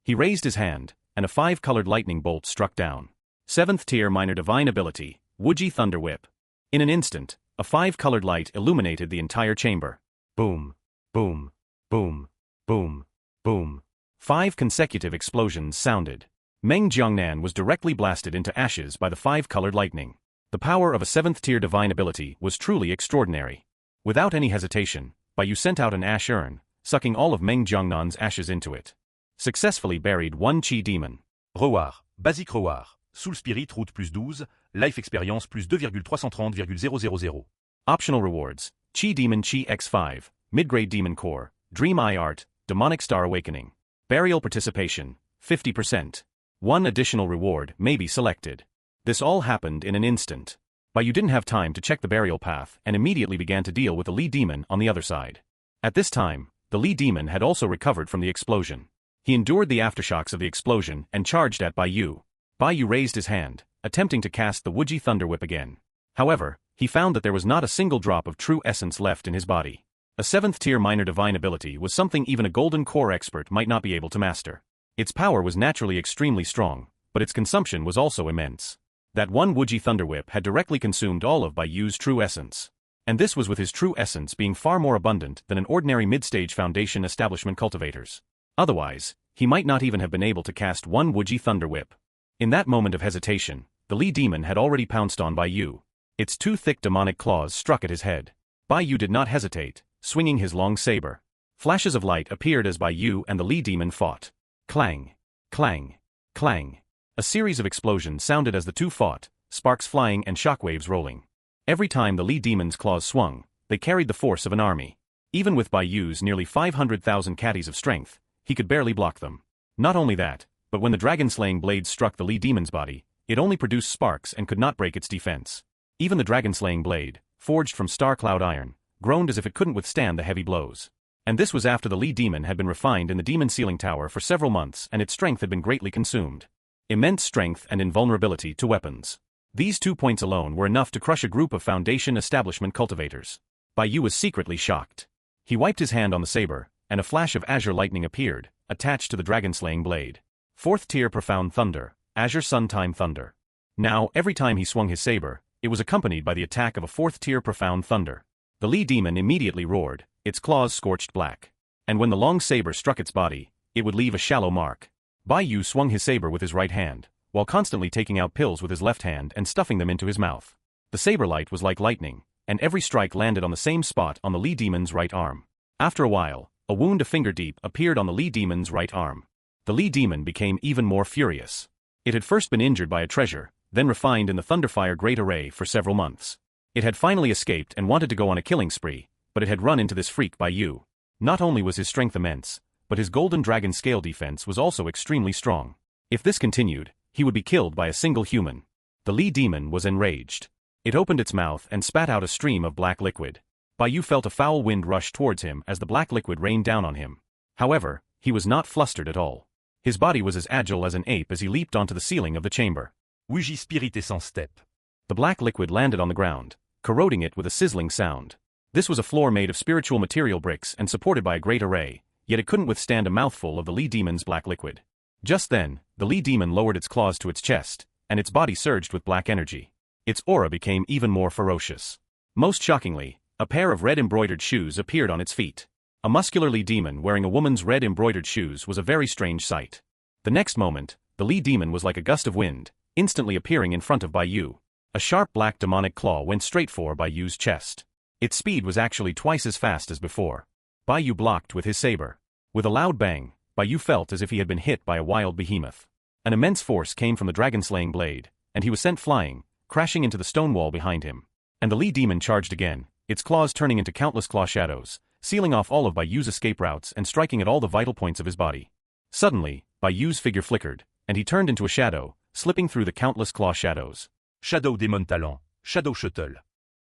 He raised his hand, and a 5-colored lightning bolt struck down. 7th tier minor divine ability, Wuji Thunder Whip. In an instant, a 5-colored light illuminated the entire chamber. Boom, boom, boom, boom, boom. 5 consecutive explosions sounded. Meng Jiangnan was directly blasted into ashes by the 5-colored lightning. The power of a 7th tier divine ability was truly extraordinary. Without any hesitation, Bai Yu sent out an ash urn, sucking all of Meng Jiangnan's ashes into it. Successfully buried one Qi demon. Roar, basic Roar, Soul Spirit route plus 12, Life Experience plus 2,330,000. Optional rewards, Qi Demon Qi X5, Midgrade Demon Core, Dream Eye Art, Demonic Star Awakening. Burial participation, 50%. One additional reward may be selected. This all happened in an instant. Bai Yu didn't have time to check the burial path and immediately began to deal with the Li demon on the other side. At this time, the Li demon had also recovered from the explosion. He endured the aftershocks of the explosion and charged at Bai Yu. Bai Yu raised his hand, attempting to cast the Wuji Thunder Whip again. However, he found that there was not a single drop of true essence left in his body. A 7th tier minor divine ability was something even a golden core expert might not be able to master. Its power was naturally extremely strong, but its consumption was also immense. That one Wuji Thunder Whip had directly consumed all of Bai Yu's true essence. And this was with his true essence being far more abundant than an ordinary mid-stage Foundation establishment cultivator's. Otherwise, he might not even have been able to cast one Wuji Thunder Whip. In that moment of hesitation, the Li demon had already pounced on Bai Yu. Its 2 thick demonic claws struck at his head. Bai Yu did not hesitate, swinging his long saber. Flashes of light appeared as Bai Yu and the Li demon fought. Clang, clang, clang. A series of explosions sounded as the two fought, sparks flying and shockwaves rolling. Every time the Li demon's claws swung, they carried the force of an army. Even with Bai Yu's nearly 500,000 catties of strength, he could barely block them. Not only that, but when the dragon-slaying blades struck the Li demon's body, it only produced sparks and could not break its defense. Even the dragon-slaying blade, forged from star cloud iron, groaned as if it couldn't withstand the heavy blows. And this was after the Li demon had been refined in the demon sealing tower for several months and its strength had been greatly consumed. Immense strength and invulnerability to weapons. These 2 points alone were enough to crush a group of Foundation establishment cultivators. Bai Yu was secretly shocked. He wiped his hand on the saber, and a flash of azure lightning appeared, attached to the dragon-slaying blade. 4th tier Profound Thunder, Azure Sun-Time Thunder. Now, every time he swung his saber, it was accompanied by the attack of a 4th tier Profound Thunder. The Li demon immediately roared, its claws scorched black. And when the long saber struck its body, it would leave a shallow mark. Bai Yu swung his saber with his right hand, while constantly taking out pills with his left hand and stuffing them into his mouth. The saber light was like lightning, and every strike landed on the same spot on the Li demon's right arm. After a while, a wound a finger deep appeared on the Li demon's right arm. The Li demon became even more furious. It had first been injured by a treasure, then refined in the Thunderfire Great Array for several months. It had finally escaped and wanted to go on a killing spree, but it had run into this freak Bai Yu. Not only was his strength immense, but his golden dragon scale defense was also extremely strong. If this continued, he would be killed by a single human. The Li demon was enraged. It opened its mouth and spat out a stream of black liquid. Bai Yu felt a foul wind rush towards him as the black liquid rained down on him. However, he was not flustered at all. His body was as agile as an ape as he leaped onto the ceiling of the chamber. Wuji Spirit et sans step. The black liquid landed on the ground, corroding it with a sizzling sound. This was a floor made of spiritual material bricks and supported by a great array, yet it couldn't withstand a mouthful of the Li demon's black liquid. Just then, the Li demon lowered its claws to its chest, and its body surged with black energy. Its aura became even more ferocious. Most shockingly, a pair of red embroidered shoes appeared on its feet. A muscular Li demon wearing a woman's red embroidered shoes was a very strange sight. The next moment, the Li demon was like a gust of wind, instantly appearing in front of Bai Yu. A sharp black demonic claw went straight for Bai Yu's chest. Its speed was actually twice as fast as before. Bai Yu blocked with his saber. With a loud bang, Bai Yu felt as if he had been hit by a wild behemoth. An immense force came from the dragon-slaying blade, and he was sent flying, crashing into the stone wall behind him. And the Li demon charged again, its claws turning into countless claw shadows, sealing off all of Bai Yu's escape routes and striking at all the vital points of his body. Suddenly, Bai Yu's figure flickered, and he turned into a shadow, slipping through the countless claw shadows. Shadow Demon Talent, Shadow Shuttle.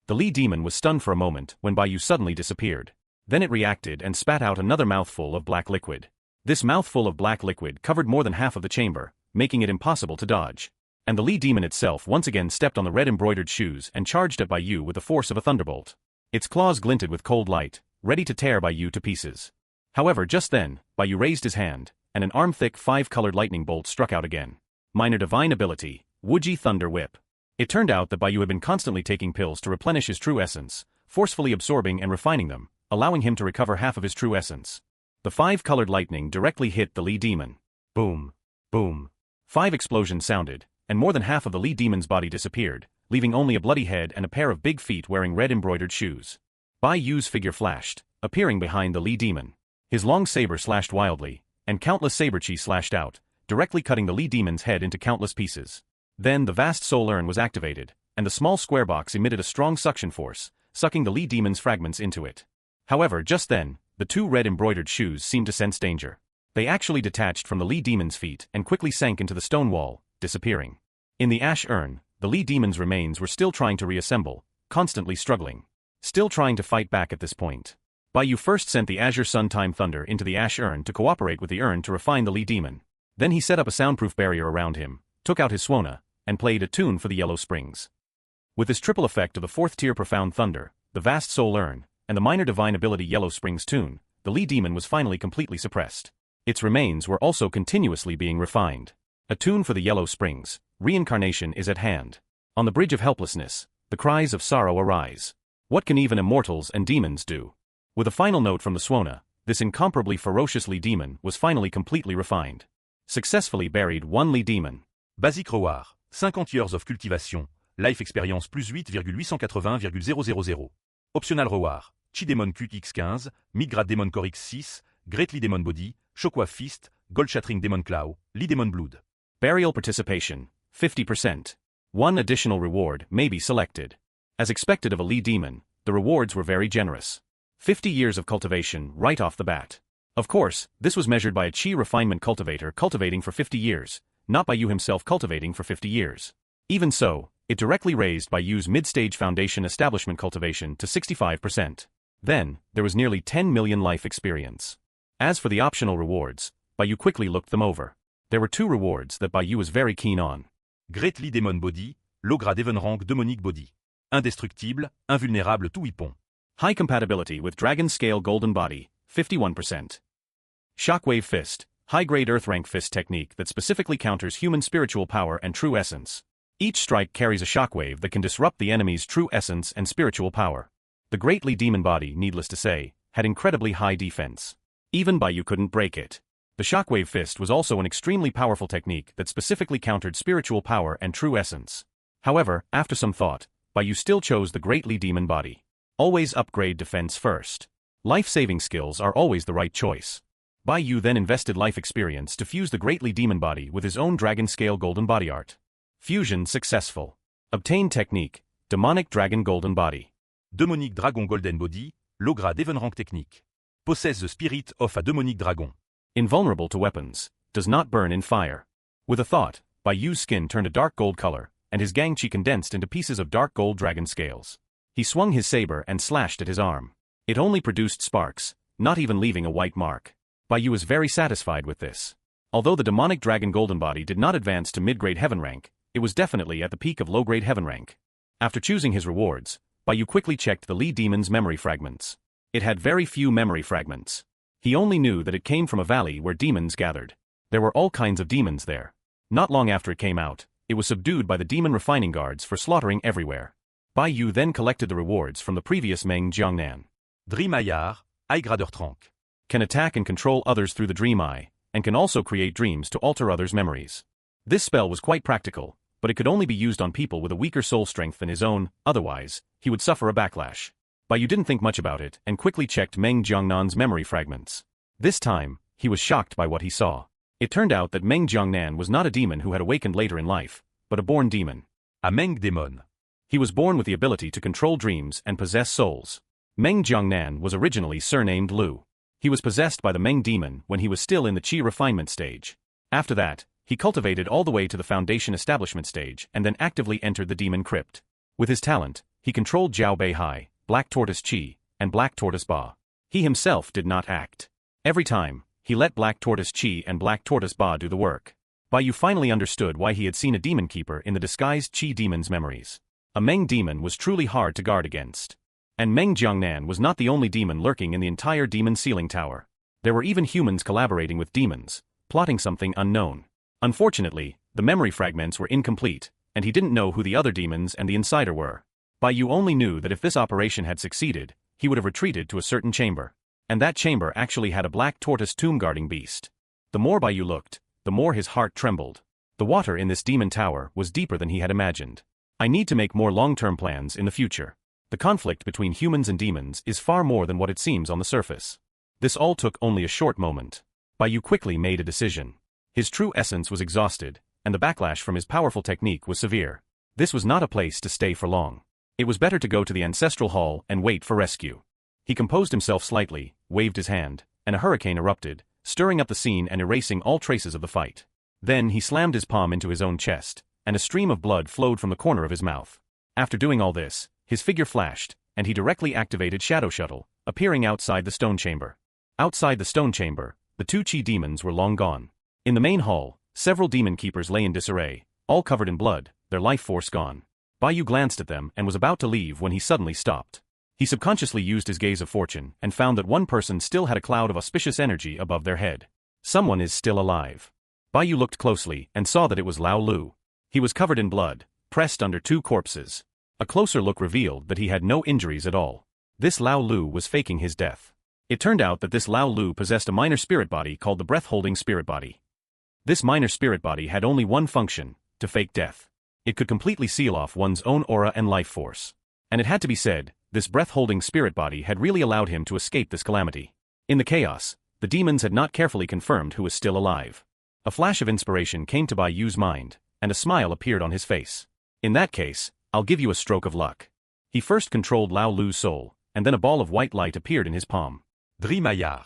The Li demon was stunned for a moment when Bai Yu suddenly disappeared. Then it reacted and spat out another mouthful of black liquid. This mouthful of black liquid covered more than half of the chamber, making it impossible to dodge. And the Li demon itself once again stepped on the red embroidered shoes and charged at Bai Yu with the force of a thunderbolt. Its claws glinted with cold light, ready to tear Bai Yu to pieces. However, just then, Bai Yu raised his hand, and an arm-thick 5-colored lightning bolt struck out again. Minor divine ability, Wuji Thunder Whip. It turned out that Bai Yu had been constantly taking pills to replenish his true essence, forcefully absorbing and refining them, allowing him to recover half of his true essence. The 5-colored lightning directly hit the Li demon. Boom. Boom. 5 explosions sounded, and more than half of the Li demon's body disappeared, leaving only a bloody head and a pair of big feet wearing red embroidered shoes. Bai Yu's figure flashed, appearing behind the Li demon. His long saber slashed wildly, and countless saber chi slashed out, directly cutting the Li demon's head into countless pieces. Then the vast soul urn was activated, and the small square box emitted a strong suction force, sucking the Li demon's fragments into it. However, just then, the 2 red embroidered shoes seemed to sense danger. They actually detached from the Li demon's feet and quickly sank into the stone wall, disappearing. In the ash urn, the Li demon's remains were still trying to reassemble, constantly struggling. Still trying to fight back at this point. Bai Yu first sent the Azure Sun Time Thunder into the ash urn to cooperate with the urn to refine the Li demon. Then he set up a soundproof barrier around him, took out his Swona, and played a tune for the Yellow Springs. With this triple effect of the 4th tier Profound Thunder, the Vast Soul Urn, and the minor divine ability Yellow Springs tune, the Li demon was finally completely suppressed. Its remains were also continuously being refined. A tune for the Yellow Springs, reincarnation is at hand. On the bridge of helplessness, the cries of sorrow arise. What can even immortals and demons do? With a final note from the Swona, this incomparably ferocious Li demon was finally completely refined. Successfully buried 1 Li demon. Basic Reward, 50 years of cultivation, life experience plus 8,880,000. Optional Reward, Chi Demon QX15, Mid-Grade Demon Core X6, Great Li Demon Body, Shockwave Fist, Gold Shattering Demon Claw, Li Demon Blood. Burial participation, 50%. 1 additional reward may be selected. As expected of a Li demon, the rewards were very generous. 50 years of cultivation right off the bat. Of course, this was measured by a Chi refinement cultivator cultivating for 50 years, not by Yu himself cultivating for 50 years. Even so, it directly raised Bai Yu's mid-stage foundation establishment cultivation to 65%. Then, there was nearly 10 million life experience. As for the optional rewards, Bai Yu quickly looked them over. There were 2 rewards that Bai Yu was very keen on. Great Li Demon Body, Low Grade Even Rank Demonic Body. Indestructible, invulnérable tout weapon. High compatibility with Dragon Scale Golden Body, 51%. Shockwave Fist, high-grade Earth Rank Fist technique that specifically counters human spiritual power and true essence. Each strike carries a shockwave that can disrupt the enemy's true essence and spiritual power. The Great Li Demon Body, needless to say, had incredibly high defense. Even Bai Yu couldn't break it. The Shockwave Fist was also an extremely powerful technique that specifically countered spiritual power and true essence. However, after some thought, Bai Yu still chose the Great Li Demon Body. Always upgrade defense first. Life-saving skills are always the right choice. Bai Yu then invested life experience to fuse the Great Li Demon Body with his own Dragon Scale Golden Body art. Fusion successful. Obtained technique, Demonic Dragon Golden Body. Demonic Dragon Golden Body, Low Grade Even Rank Technique. Possess the spirit of a demonic dragon. Invulnerable to weapons, does not burn in fire. With a thought, Bai Yu's skin turned a dark gold color, and his gangchi condensed into pieces of dark gold dragon scales. He swung his saber and slashed at his arm. It only produced sparks, not even leaving a white mark. Bai Yu was very satisfied with this. Although the Demonic Dragon Golden Body did not advance to mid-grade heaven rank, it was definitely at the peak of low-grade heaven rank. After choosing his rewards, Bai Yu quickly checked the Li Demon's memory fragments. It had very few memory fragments. He only knew that it came from a valley where demons gathered. There were all kinds of demons there. Not long after it came out, it was subdued by the demon refining guards for slaughtering everywhere. Bai Yu then collected the rewards from the previous Meng Jiangnan. Dream Ayar, High Grader Trank. Can attack and control others through the dream eye, and can also create dreams to alter others' memories. This spell was quite practical, but it could only be used on people with a weaker soul strength than his own, otherwise, he would suffer a backlash. Bai Yu didn't think much about it and quickly checked Meng Jiangnan's memory fragments. This time, he was shocked by what he saw. It turned out that Meng Jiangnan was not a demon who had awakened later in life, but a born demon. A Meng Demon. He was born with the ability to control dreams and possess souls. Meng Jiangnan was originally surnamed Lu. He was possessed by the Meng demon when he was still in the Qi refinement stage. After that, he cultivated all the way to the foundation establishment stage and then actively entered the demon crypt. With his talent, he controlled Jiao Beihai, Black Tortoise Qi, and Black Tortoise Ba. He himself did not act. Every time, he let Black Tortoise Qi and Black Tortoise Ba do the work. Bai Yu finally understood why he had seen a demon keeper in the disguised Qi demon's memories. A Meng demon was truly hard to guard against. And Meng Jiangnan was not the only demon lurking in the entire demon ceiling tower. There were even humans collaborating with demons, plotting something unknown. Unfortunately, the memory fragments were incomplete, and he didn't know who the other demons and the insider were. Bai Yu only knew that if this operation had succeeded, he would have retreated to a certain chamber. And that chamber actually had a black tortoise tomb-guarding beast. The more Bai Yu looked, the more his heart trembled. The water in this demon tower was deeper than he had imagined. I need to make more long-term plans in the future. The conflict between humans and demons is far more than what it seems on the surface. This all took only a short moment. Bai Yu quickly made a decision. His true essence was exhausted, and the backlash from his powerful technique was severe. This was not a place to stay for long. It was better to go to the ancestral hall and wait for rescue. He composed himself slightly, waved his hand, and a hurricane erupted, stirring up the scene and erasing all traces of the fight. Then he slammed his palm into his own chest, and a stream of blood flowed from the corner of his mouth. After doing all this, his figure flashed, and he directly activated Shadow Shuttle, appearing outside the stone chamber. Outside the stone chamber, the two Qi demons were long gone. In the main hall, several demon keepers lay in disarray, all covered in blood, their life force gone. Bai Yu glanced at them and was about to leave when he suddenly stopped. He subconsciously used his gaze of fortune and found that one person still had a cloud of auspicious energy above their head. Someone is still alive. Bai Yu looked closely and saw that it was Lao Lu. He was covered in blood, pressed under two corpses. A closer look revealed that he had no injuries at all. This Lao Lu was faking his death. It turned out that this Lao Lu possessed a minor spirit body called the breath-holding spirit body. This minor spirit body had only one function, to fake death. It could completely seal off one's own aura and life force. And it had to be said, this breath-holding spirit body had really allowed him to escape this calamity. In the chaos, the demons had not carefully confirmed who was still alive. A flash of inspiration came to Bai Yu's mind, and a smile appeared on his face. In that case, I'll give you a stroke of luck. He first controlled Lao Lu's soul, and then a ball of white light appeared in his palm. Drimaillard.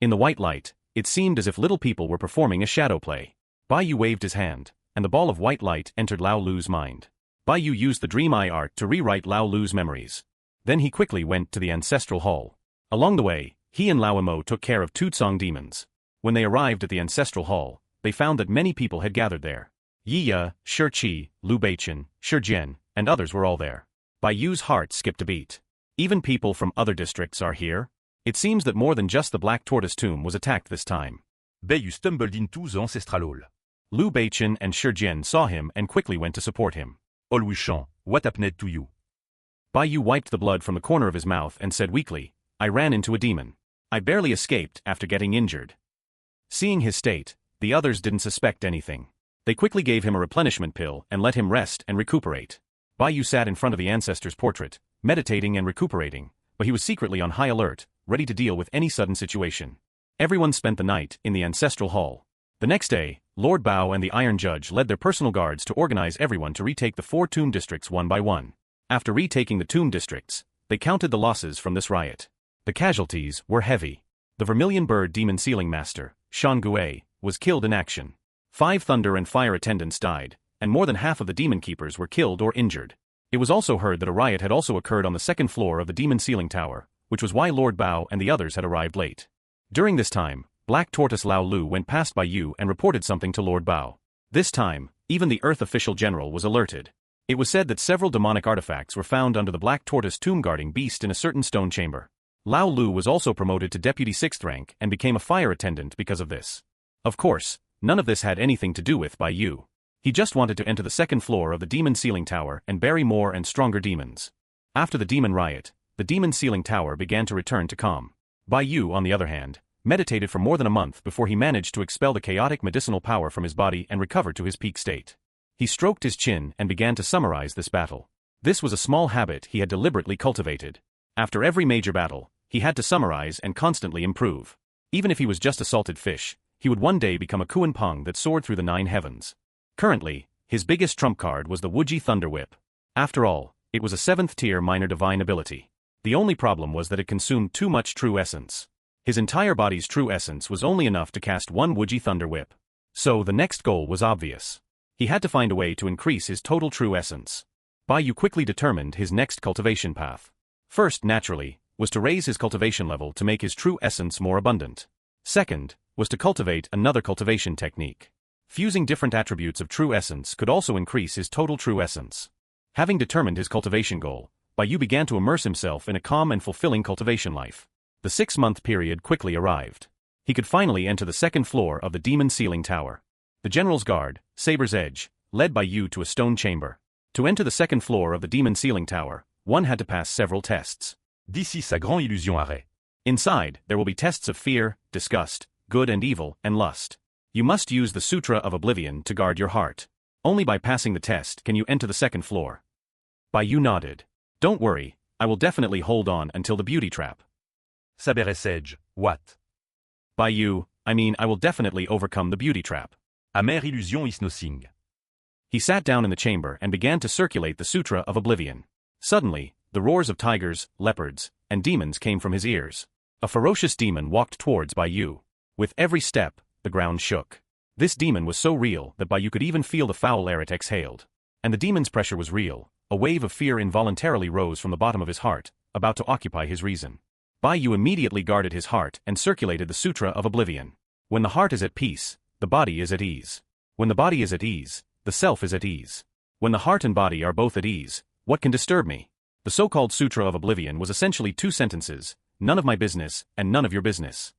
In the white light, it seemed as if little people were performing a shadow play. Bai Yu waved his hand, and the ball of white light entered Lao Lu's mind. Bai Yu used the Dream Eye art to rewrite Lao Lu's memories. Then he quickly went to the ancestral hall. Along the way, he and Lao Imo took care of Tutsong demons. When they arrived at the ancestral hall, they found that many people had gathered there. Yi Ya, Shi Qi, Lu Beichen, Shi Jian, and others were all there. Bai Yu's heart skipped a beat. Even people from other districts are here? It seems that more than just the Black Tortoise tomb was attacked this time. Bai Yu stumbled into the ancestral hall. Lu Beichen and Shi Jian saw him and quickly went to support him. All Wuchan, what happened to you? Bai Yu wiped the blood from the corner of his mouth and said weakly, I ran into a demon. I barely escaped after getting injured. Seeing his state, the others didn't suspect anything. They quickly gave him a replenishment pill and let him rest and recuperate. Bai Yu sat in front of the ancestor's portrait, meditating and recuperating, but he was secretly on high alert, ready to deal with any sudden situation. Everyone spent the night in the ancestral hall. The next day, Lord Bao and the Iron Judge led their personal guards to organize everyone to retake the 4 tomb districts one by one. After retaking the tomb districts, they counted the losses from this riot. The casualties were heavy. The Vermilion Bird Demon Sealing Master, Shan Gui, was killed in action. 5 Thunder and Fire attendants died, and more than half of the Demon Keepers were killed or injured. It was also heard that a riot had also occurred on the 2nd floor of the Demon Sealing Tower, which was why Lord Bao and the others had arrived late. During this time, Black Tortoise Lao Lu went past Bai Yu and reported something to Lord Bao. This time, even the Earth Official General was alerted. It was said that several demonic artifacts were found under the Black Tortoise tomb-guarding beast in a certain stone chamber. Lao Lu was also promoted to Deputy 6th rank and became a fire attendant because of this. Of course, none of this had anything to do with Bai Yu. He just wanted to enter the 2nd floor of the Demon Sealing Tower and bury more and stronger demons. After the demon riot, the Demon Sealing Tower began to return to calm. Bai Yu, on the other hand, meditated for more than a month before he managed to expel the chaotic medicinal power from his body and recover to his peak state. He stroked his chin and began to summarize this battle. This was a small habit he had deliberately cultivated. After every major battle, he had to summarize and constantly improve. Even if he was just a salted fish, he would one day become a Kuan Peng that soared through the 9 heavens. Currently, his biggest trump card was the Wuji Thunder Whip. After all, it was a 7th-tier minor divine ability. The only problem was that it consumed too much true essence. His entire body's true essence was only enough to cast one Wuji Thunder Whip. So the next goal was obvious. He had to find a way to increase his total true essence. Bai Yu quickly determined his next cultivation path. First, naturally, was to raise his cultivation level to make his true essence more abundant. Second, was to cultivate another cultivation technique. Fusing different attributes of true essence could also increase his total true essence. Having determined his cultivation goal, Bai Yu began to immerse himself in a calm and fulfilling cultivation life. The 6-month period quickly arrived. He could finally enter the 2nd floor of the Demon Ceiling Tower. The General's Guard, Saber's Edge, led Bai Yu to a stone chamber. To enter the 2nd floor of the Demon Ceiling Tower, one had to pass several tests. D'ici sa grande illusion arrêt. Inside, there will be tests of fear, disgust, good and evil, and lust. You must use the Sutra of Oblivion to guard your heart. Only by passing the test can you enter the 2nd floor. Bai Yu nodded. Don't worry, I will definitely hold on until the beauty trap. Saber's Edge, what? Bai Yu, I will definitely overcome the beauty trap. Amère illusion is nothing. He sat down in the chamber and began to circulate the Sutra of Oblivion. Suddenly, the roars of tigers, leopards, and demons came from his ears. A ferocious demon walked towards Bai Yu. With every step, the ground shook. This demon was so real that Bai Yu could even feel the foul air it exhaled. And the demon's pressure was real. A wave of fear involuntarily rose from the bottom of his heart, about to occupy his reason. Bai Yu immediately guarded his heart and circulated the Sutra of Oblivion. When the heart is at peace, the body is at ease. When the body is at ease, the self is at ease. When the heart and body are both at ease, what can disturb me? The so-called Sutra of Oblivion was essentially 2 sentences, none of my business and none of your business.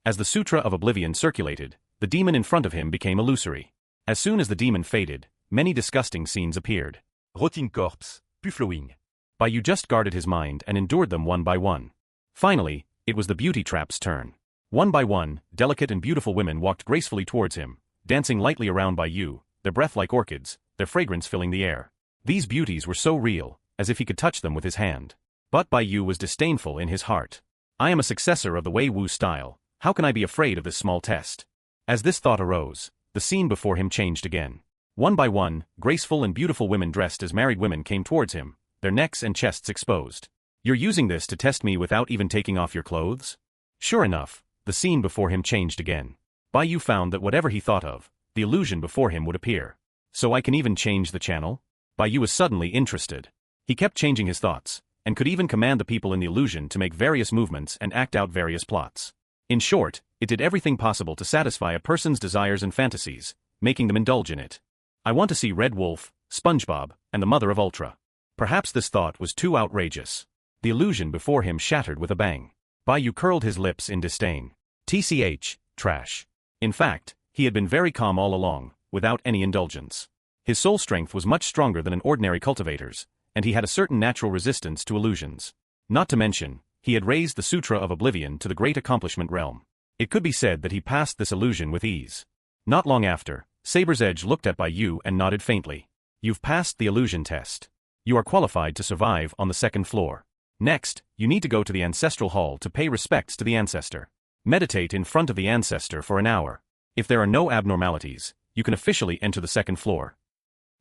As the Sutra of Oblivion circulated, the demon in front of him became illusory. As soon as the demon faded, many disgusting scenes appeared. Rotting corpse, flowing. Bai Yu just guarded his mind and endured them one by one. Finally, it was the beauty trap's turn. One by one, delicate and beautiful women walked gracefully towards him, dancing lightly around Bai Yu, their breath like orchids, their fragrance filling the air. These beauties were so real, as if he could touch them with his hand. But Bai Yu was disdainful in his heart. I am a successor of the Wei Wu style, how can I be afraid of this small test? As this thought arose, the scene before him changed again. One by one, graceful and beautiful women dressed as married women came towards him, their necks and chests exposed. You're using this to test me without even taking off your clothes? Sure enough, the scene before him changed again. Bai Yu found that whatever he thought of, the illusion before him would appear. So I can even change the channel? Bai Yu was suddenly interested. He kept changing his thoughts, and could even command the people in the illusion to make various movements and act out various plots. In short, it did everything possible to satisfy a person's desires and fantasies, making them indulge in it. I want to see Red Wolf, SpongeBob, and the Mother of Ultra. Perhaps this thought was too outrageous. The illusion before him shattered with a bang. Bai Yu curled his lips in disdain. TCH, trash. In fact, he had been very calm all along, without any indulgence. His soul strength was much stronger than an ordinary cultivator's, and he had a certain natural resistance to illusions. Not to mention, he had raised the Sutra of Oblivion to the great accomplishment realm. It could be said that he passed this illusion with ease. Not long after, Saber's Edge looked at Bai Yu and nodded faintly. You've passed the illusion test. You are qualified to survive on the 2nd floor. Next, you need to go to the ancestral hall to pay respects to the ancestor. Meditate in front of the ancestor for an hour. If there are no abnormalities, you can officially enter the 2nd floor.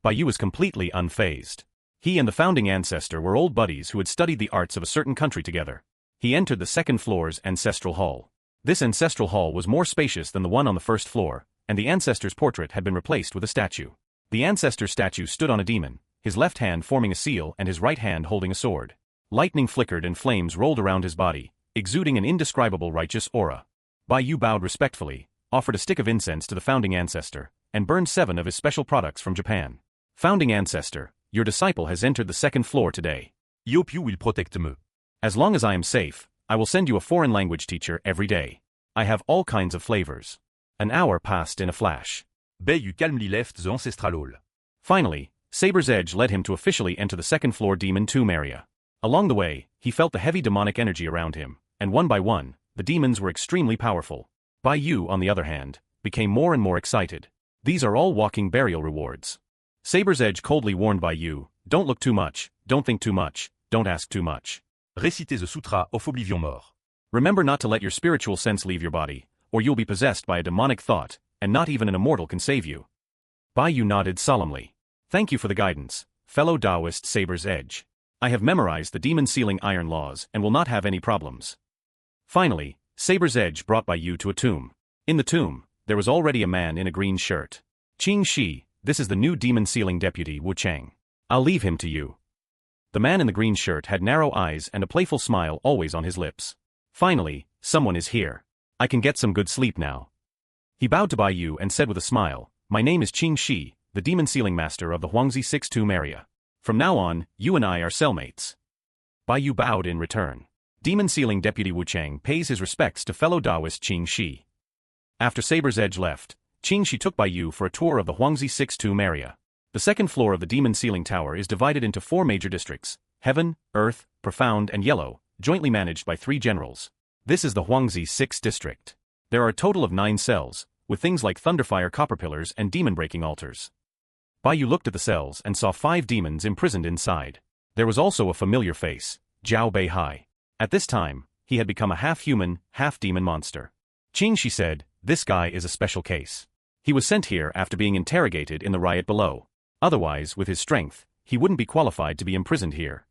Bai Yu was completely unfazed. He and the founding ancestor were old buddies who had studied the arts of a certain country together. He entered the 2nd floor's ancestral hall. This ancestral hall was more spacious than the one on the 1st floor, and the ancestor's portrait had been replaced with a statue. The ancestor's statue stood on a demon, his left hand forming a seal and his right hand holding a sword. Lightning flickered and flames rolled around his body, exuding an indescribable righteous aura. Bai Yu bowed respectfully, offered a stick of incense to the founding ancestor, and burned 7 of his special products from Japan. Founding ancestor, your disciple has entered the 2nd floor today. I hope you will protect me. As long as I am safe, I will send you a foreign language teacher every day. I have all kinds of flavors. An hour passed in a flash. Bai Yu calmly left the ancestral hall. Finally, Saber's Edge led him to officially enter the 2nd floor demon tomb area. Along the way, he felt the heavy demonic energy around him, and one by one, the demons were extremely powerful. Bai Yu, on the other hand, became more and more excited. These are all walking burial rewards. Saber's Edge coldly warned Bai Yu, don't look too much, don't think too much, don't ask too much. Récitez the Sutra of Oblivion Mort. Remember not to let your spiritual sense leave your body, or you'll be possessed by a demonic thought, and not even an immortal can save you. Bai Yu nodded solemnly. Thank you for the guidance, fellow Taoist Saber's Edge. I have memorized the demon sealing iron laws and will not have any problems. Finally, Saber's Edge brought Bai Yu to a tomb. In the tomb, there was already a man in a green shirt. Qing Shi, this is the new demon sealing deputy Wu Chang. I'll leave him to you. The man in the green shirt had narrow eyes and a playful smile always on his lips. Finally, someone is here. I can get some good sleep now. He bowed to Bai Yu and said with a smile, My name is Qing Shi, the demon sealing master of the Huangzi 6 tomb area. From now on, you and I are cellmates. Bai Yu bowed in return. Demon sealing deputy Wu Chang pays his respects to fellow Taoist Qing Shi. After Saber's Edge left, Qing Shi took Bai Yu for a tour of the Huangzi 6 tomb area. The second floor of the demon sealing tower is divided into 4 major districts: Heaven, Earth, Profound and Yellow, jointly managed by 3 generals. This is the Huangzi 6 district. There are a total of 9 cells, with things like thunderfire copper pillars and demon-breaking altars. Bai Yu looked at the cells and saw 5 demons imprisoned inside. There was also a familiar face, Zhao Beihai. At this time, he had become a half-human, half-demon monster. Qing Shi said, This guy is a special case. He was sent here after being interrogated in the riot below. Otherwise, with his strength, he wouldn't be qualified to be imprisoned here.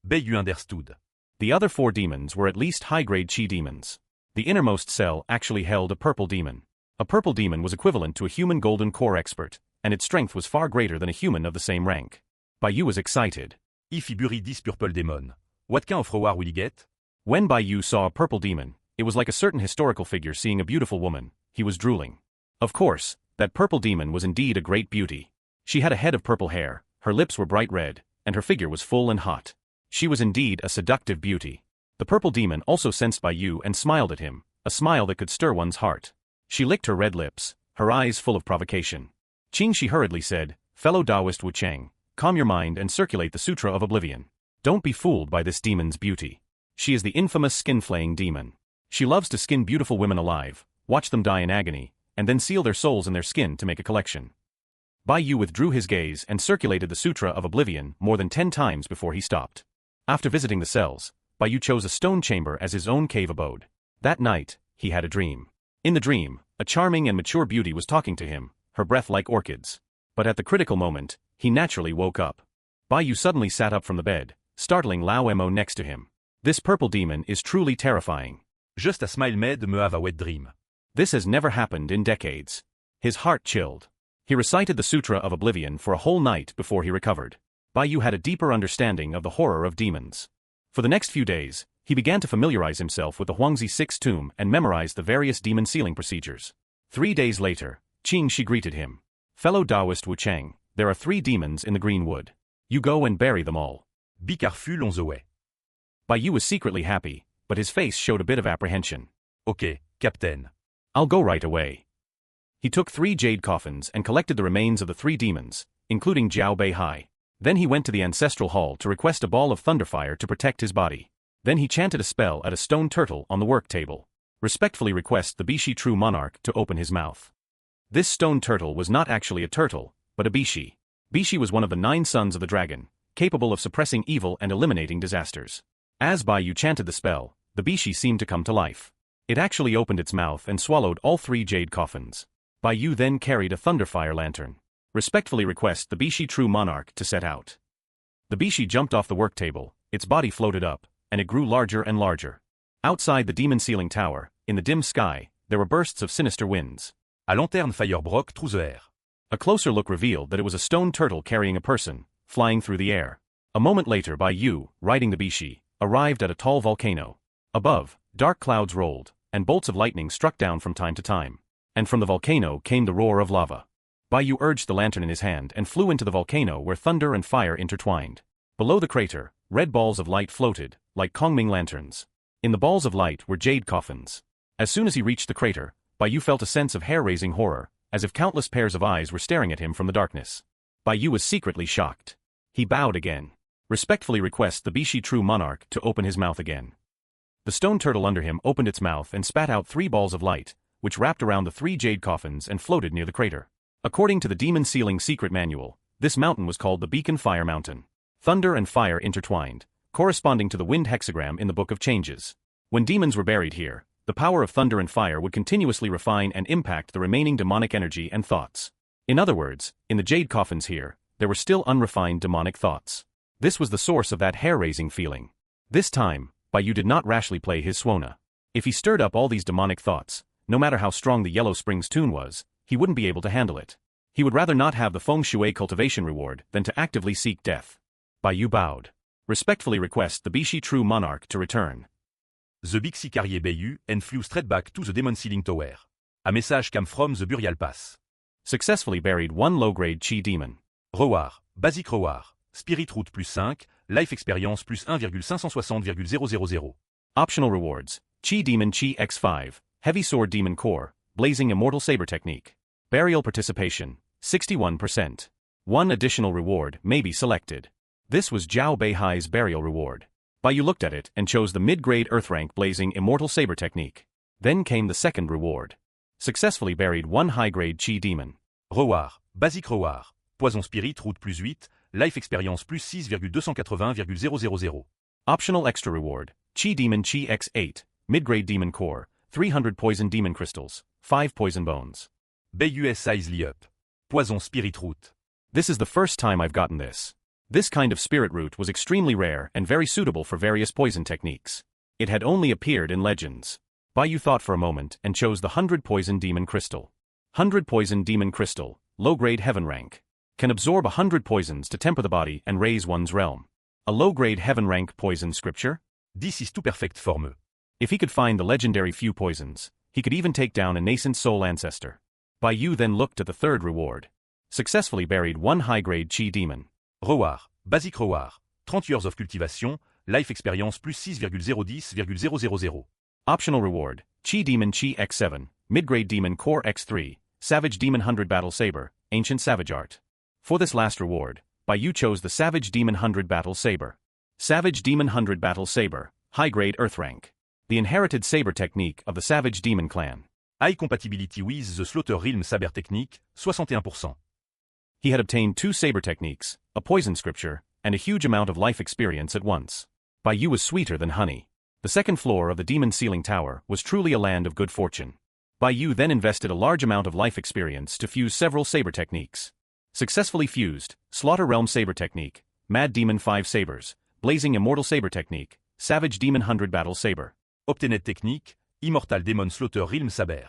Bai Yu understood. The other 4 demons were at least high-grade Qi demons. The innermost cell actually held a purple demon. A purple demon was equivalent to a human golden core expert, and its strength was far greater than a human of the same rank. Bai Yu was excited. If he bury this purple demon, what kind of reward will he get? When Bai Yu saw a purple demon, it was like a certain historical figure seeing a beautiful woman. He was drooling. Of course, that purple demon was indeed a great beauty. She had a head of purple hair, her lips were bright red, and her figure was full and hot. She was indeed a seductive beauty. The purple demon also sensed Bai Yu and smiled at him, a smile that could stir one's heart. She licked her red lips, her eyes full of provocation. Qing Shi hurriedly said, Fellow Taoist Wu Chang, calm your mind and circulate the Sutra of Oblivion. Don't be fooled by this demon's beauty. She is the infamous skin-flaying demon. She loves to skin beautiful women alive, watch them die in agony, and then seal their souls in their skin to make a collection. Bai Yu withdrew his gaze and circulated the Sutra of Oblivion more than 10 times before he stopped. After visiting the cells, Bai Yu chose a stone chamber as his own cave abode. That night, he had a dream. In the dream, a charming and mature beauty was talking to him, her breath like orchids. But at the critical moment, he naturally woke up. Bai Yu suddenly sat up from the bed, startling Lao Mo next to him. This purple demon is truly terrifying. Just a smile made me have a wet dream. This has never happened in decades. His heart chilled. He recited the Sutra of Oblivion for a whole night before he recovered. Bai Yu had a deeper understanding of the horror of demons. For the next few days, he began to familiarize himself with the Huangzi 6 tomb and memorized the various demon sealing procedures. 3 days later, Qing Shi greeted him. Fellow Taoist Wu Chang, there are 3 demons in the green wood. You go and bury them all. Be careful on the way. Bai Yu was secretly happy, but his face showed a bit of apprehension. Okay, Captain. I'll go right away. He took 3 jade coffins and collected the remains of the 3 demons, including Zhao Beihai. Then he went to the ancestral hall to request a ball of thunderfire to protect his body. Then he chanted a spell at a stone turtle on the work table. Respectfully request the Bishi true monarch to open his mouth. This stone turtle was not actually a turtle, but a Bishi. Bishi was one of the 9 sons of the dragon, capable of suppressing evil and eliminating disasters. As Bai Yu chanted the spell, the Bishi seemed to come to life. It actually opened its mouth and swallowed all 3 jade coffins. Bai Yu then carried a thunderfire lantern. Respectfully request the Bishi true monarch to set out. The Bishi jumped off the work table, its body floated up, and it grew larger and larger. Outside the demon sealing tower, in the dim sky, there were bursts of sinister winds. A lanterne fire broke through the air. A closer look revealed that it was a stone turtle carrying a person, flying through the air. A moment later Bai Yu, riding the Bishi, arrived at a tall volcano. Above, dark clouds rolled, and bolts of lightning struck down from time to time. And from the volcano came the roar of lava. Bai Yu urged the lantern in his hand and flew into the volcano where thunder and fire intertwined. Below the crater, red balls of light floated, like Kongming lanterns. In the balls of light were jade coffins. As soon as he reached the crater, Bai Yu felt a sense of hair-raising horror, as if countless pairs of eyes were staring at him from the darkness. Bai Yu was secretly shocked. He bowed again. Respectfully request the Bishi true monarch to open his mouth again. The stone turtle under him opened its mouth and spat out 3 balls of light, which wrapped around the 3 jade coffins and floated near the crater. According to the Demon Sealing Secret Manual, this mountain was called the Beacon Fire Mountain. Thunder and fire intertwined, corresponding to the wind hexagram in the Book of Changes. When demons were buried here, the power of thunder and fire would continuously refine and impact the remaining demonic energy and thoughts. In other words, in the jade coffins here, there were still unrefined demonic thoughts. This was the source of that hair-raising feeling. This time, Baiyu did not rashly play his suona. If he stirred up all these demonic thoughts, no matter how strong the Yellow Springs tune was, he wouldn't be able to handle it. He would rather not have the feng shui cultivation reward than to actively seek death. Baiyu bowed. Respectfully request the Bishi True Monarch to return. The Bixi carrier Baiyu and flew straight back to the Demon Ceiling Tower. A message came from the Burial Pass. Successfully buried one low-grade chi demon. Reward, Basic Reward, Spirit Root plus 5, Life Experience plus 1,560,000. Optional rewards, Chi Demon Chi X5, Heavy Sword Demon Core, Blazing Immortal Saber Technique. Burial Participation, 61%. One additional reward may be selected. This was Zhao Beihai's burial reward. Baiyu looked at it and chose the mid-grade Earth rank Blazing Immortal Saber Technique. Then came the second reward. Successfully buried one high-grade Chi Demon. Reward, Basic Reward, Poison Spirit Root plus 8, Life Experience plus 6,280,000. Optional extra reward, Chi Demon Chi X8, Mid-grade Demon Core, 300 Poison Demon Crystals, 5 Poison Bones. Baiyu Sizely Up. Poison Spirit Root. This is the first time I've gotten this. This kind of spirit root was extremely rare and very suitable for various poison techniques. It had only appeared in legends. Baiyu thought for a moment and chose the 100 Poison Demon Crystal. 100 Poison Demon Crystal, low-grade heaven rank. Can absorb 100 poisons to temper the body and raise one's realm. A low-grade heaven rank poison scripture? This is too perfect for me. If he could find the legendary few poisons, he could even take down a nascent soul ancestor. Baiyu then looked at the third reward. Successfully buried one high-grade Chi Demon. Reward, Basic Reward, 30 years of cultivation, Life Experience plus 6,010,000. Optional reward, Chi Demon Chi X7, Mid-grade Demon Core X3, Savage Demon 100 Battle Saber, Ancient Savage Art. For this last reward, Baiyu chose the Savage Demon 100 Battle Saber. Savage Demon 100 Battle Saber, high-grade Earth rank. The inherited saber technique of the Savage Demon clan. High compatibility with the Slaughter Realm Saber Technique, 61%. He had obtained 2 saber techniques, a poison scripture, and a huge amount of life experience at once. Baiyu was sweeter than honey. The second floor of the Demon Ceiling Tower was truly a land of good fortune. Baiyu then invested a large amount of life experience to fuse several saber techniques. Successfully fused, Slaughter Realm Saber Technique, Mad Demon 5 Sabers, Blazing Immortal Saber Technique, Savage Demon 100 Battle Saber. Obtened Technique, Immortal Demon Slaughter Realm Saber.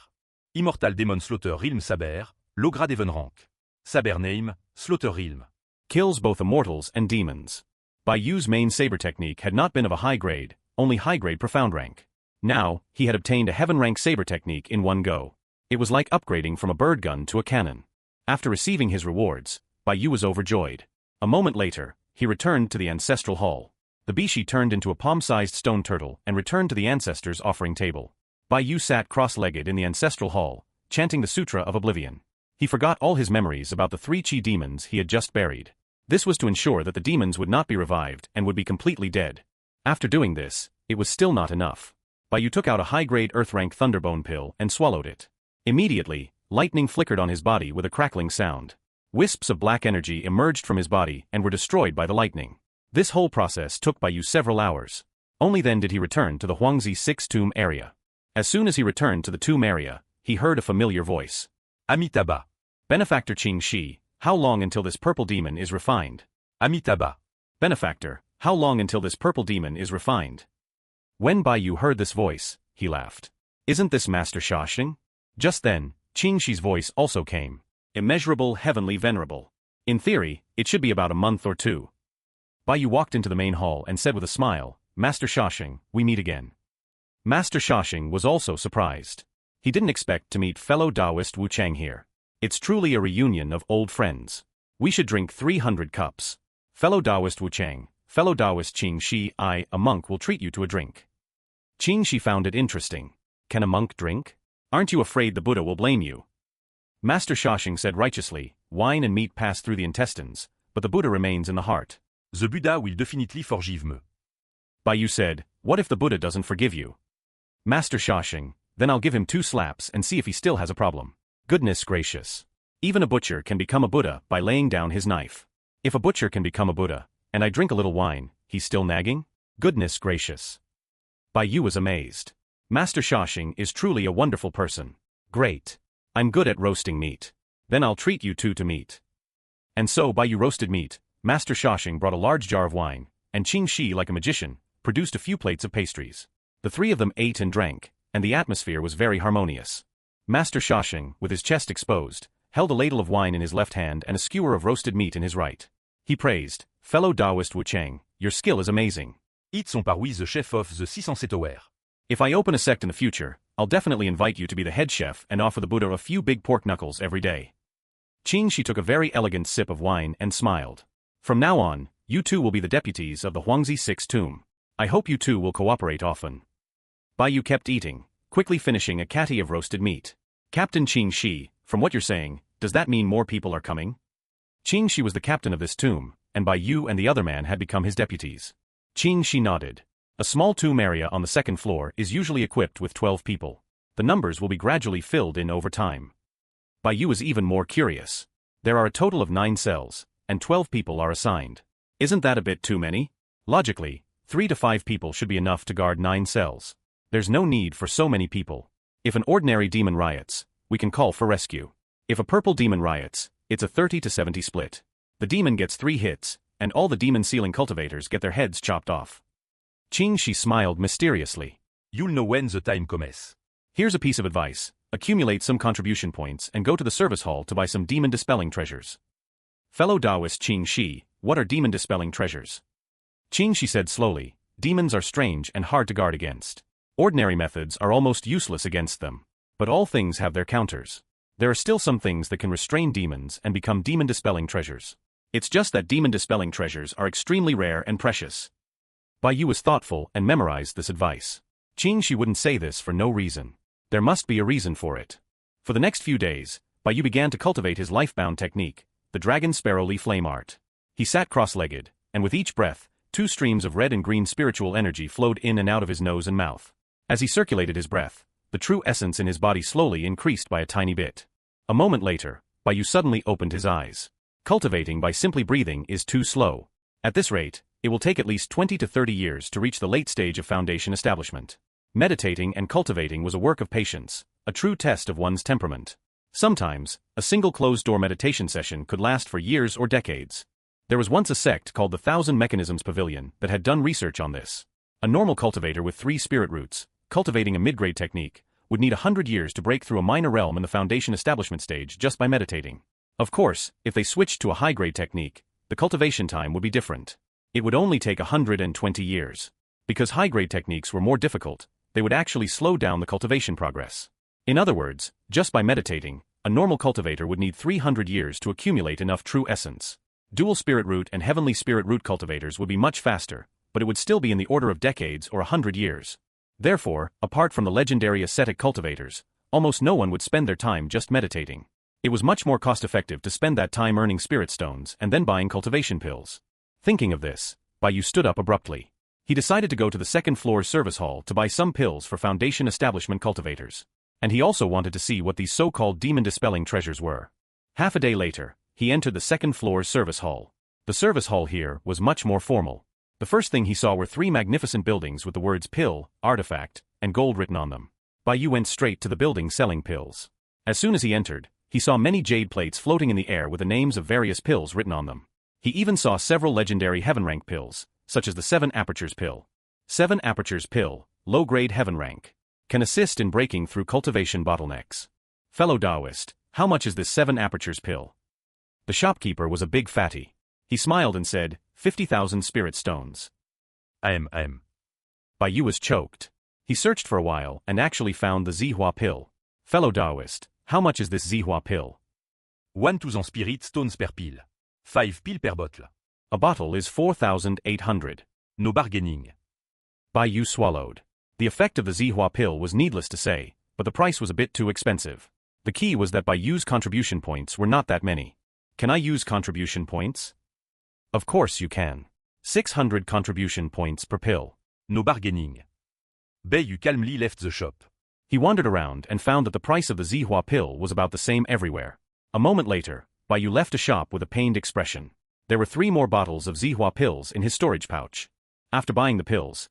Immortal Demon Slaughter Realm Saber, low grade even rank. Saber name, Slaughter Realm. Kills both immortals and demons. Baiyu's main saber technique had not been of a high grade, only high-grade profound rank. Now, he had obtained a heaven rank saber technique in one go. It was like upgrading from a bird gun to a cannon. After receiving his rewards, Baiyu was overjoyed. A moment later, he returned to the ancestral hall. The Bishi turned into a palm-sized stone turtle and returned to the ancestors' offering table. Baiyu sat cross-legged in the ancestral hall, chanting the Sutra of Oblivion. He forgot all his memories about the 3 chi demons he had just buried. This was to ensure that the demons would not be revived and would be completely dead. After doing this, it was still not enough. Baiyu took out a high-grade Earth-rank Thunderbone pill and swallowed it. Immediately, lightning flickered on his body with a crackling sound. Wisps of black energy emerged from his body and were destroyed by the lightning. This whole process took Baiyu several hours. Only then did he return to the Huangzi 6 tomb area. As soon as he returned to the tomb area, he heard a familiar voice. Amitabha. Benefactor Qing Shi, how long until this purple demon is refined? Amitabha. Benefactor, how long until this purple demon is refined? When Baiyu heard this voice, he laughed. Isn't this Master Shaoxing? Just then, Qing Shi's voice also came. Immeasurable, heavenly, venerable. In theory, it should be about a month or 2. Baiyu walked into the main hall and said with a smile, Master Shaoxing, we meet again. Master Shaoxing was also surprised. He didn't expect to meet fellow Taoist Wu Chang here. It's truly a reunion of old friends. We should drink 300 cups. Fellow Taoist Wu Chang, fellow Taoist Qing Shi, I, a monk, will treat you to a drink. Qing Shi found it interesting. Can a monk drink? Aren't you afraid the Buddha will blame you? Master Shaoxing said righteously, wine and meat pass through the intestines, but the Buddha remains in the heart. The Buddha will definitely forgive me. Baiyu said, what if the Buddha doesn't forgive you? Master Shaoxing, then I'll give him 2 slaps and see if he still has a problem. Goodness gracious. Even a butcher can become a Buddha by laying down his knife. If a butcher can become a Buddha, and I drink a little wine, he's still nagging? Goodness gracious. Bai Yu was amazed. Master Shashing is truly a wonderful person. Great. I'm good at roasting meat. Then I'll treat you two to meat. And so Bai Yu roasted meat. Master Shashing brought a large jar of wine, and Qing Shi, like a magician, produced a few plates of pastries. The three of them ate and drank, and the atmosphere was very harmonious. Master Shashing, with his chest exposed, held a ladle of wine in his left hand and a skewer of roasted meat in his right. He praised, "Fellow Taoist Wu Cheng, your skill is amazing. Eat son par the chef of the 607 Tower. If I open a sect in the future, I'll definitely invite you to be the head chef and offer the Buddha a few big pork knuckles every day." Qing Shi took a very elegant sip of wine and smiled. "From now on, you two will be the deputies of the Huangzi 6 tomb. I hope you two will cooperate often." Bai Yu kept eating, quickly finishing a catty of roasted meat. "Captain Qing Shi, from what you're saying, does that mean more people are coming?" Qing Shi was the captain of this tomb, and Bai Yu and the other man had become his deputies. Qing Shi nodded. A small tomb area on the second floor is usually equipped with 12 people. The numbers will be gradually filled in over time. Bai Yu is even more curious. There are a total of 9 cells, and 12 people are assigned. Isn't that a bit too many? Logically, 3 to 5 people should be enough to guard 9 cells. There's no need for so many people. If an ordinary demon riots, we can call for rescue. If a purple demon riots, it's a 30 to 70 split. The demon gets 3 hits, and all the demon-sealing cultivators get their heads chopped off. Qing Shi smiled mysteriously. You'll know when the time comes. Here's a piece of advice. Accumulate some contribution points and go to the service hall to buy some demon-dispelling treasures. Fellow Taoist Qing Shi, what are demon-dispelling treasures? Qing Shi said slowly, demons are strange and hard to guard against. Ordinary methods are almost useless against them. But all things have their counters. There are still some things that can restrain demons and become demon-dispelling treasures. It's just that demon-dispelling treasures are extremely rare and precious. Bai Yu was thoughtful and memorized this advice. Qing Shi wouldn't say this for no reason. There must be a reason for it. For the next few days, Bai Yu began to cultivate his life-bound technique, the Dragon Sparrow Lee Flame Art. He sat cross-legged, and with each breath, 2 streams of red and green spiritual energy flowed in and out of his nose and mouth. As he circulated his breath, the true essence in his body slowly increased by a tiny bit. A moment later, Bai Yu suddenly opened his eyes. Cultivating by simply breathing is too slow. At this rate, it will take at least 20 to 30 years to reach the late stage of foundation establishment. Meditating and cultivating was a work of patience, a true test of one's temperament. Sometimes, a single closed-door meditation session could last for years or decades. There was once a sect called the 1000 Mechanisms Pavilion that had done research on this. A normal cultivator with 3 spirit roots, cultivating a mid-grade technique, would need 100 years to break through a minor realm in the foundation establishment stage just by meditating. Of course, if they switched to a high-grade technique, the cultivation time would be different. It would only take 120 years. Because high-grade techniques were more difficult, they would actually slow down the cultivation progress. In other words, just by meditating, a normal cultivator would need 300 years to accumulate enough true essence. Dual spirit root and heavenly spirit root cultivators would be much faster, but it would still be in the order of decades or 100 years. Therefore, apart from the legendary ascetic cultivators, almost no one would spend their time just meditating. It was much more cost-effective to spend that time earning spirit stones and then buying cultivation pills. Thinking of this, Bai Yu stood up abruptly. He decided to go to the second floor service hall to buy some pills for foundation establishment cultivators. And he also wanted to see what these so-called demon-dispelling treasures were. Half a day later, he entered the second floor service hall. The service hall here was much more formal. The first thing he saw were 3 magnificent buildings with the words pill, artifact, and gold written on them. Bai Yu went straight to the building selling pills. As soon as he entered, he saw many jade plates floating in the air with the names of various pills written on them. He even saw several legendary heaven rank pills, such as the 7 Apertures pill. 7 Apertures pill, low-grade heaven rank. Can assist in breaking through cultivation bottlenecks. Fellow Taoist, how much is this 7 Apertures pill? The shopkeeper was a big fatty. He smiled and said, 50,000 spirit stones. Bai Yu was choked. He searched for a while and actually found the Zihua pill. Fellow Taoist, how much is this Zihua pill? 1,000 spirit stones per pill. 5 pill per bottle. A bottle is 4,800. No bargaining. Bai Yu swallowed. The effect of the Zihua pill was needless to say, but the price was a bit too expensive. The key was that Bai Yu's contribution points were not that many. Can I use contribution points? Of course you can. 600 contribution points per pill. No bargaining. Bai Yu calmly left the shop. He wandered around and found that the price of the Zihua pill was about the same everywhere. A moment later, Bai Yu left a shop with a pained expression. There were 3 more bottles of Zihua pills in his storage pouch. After buying the pills,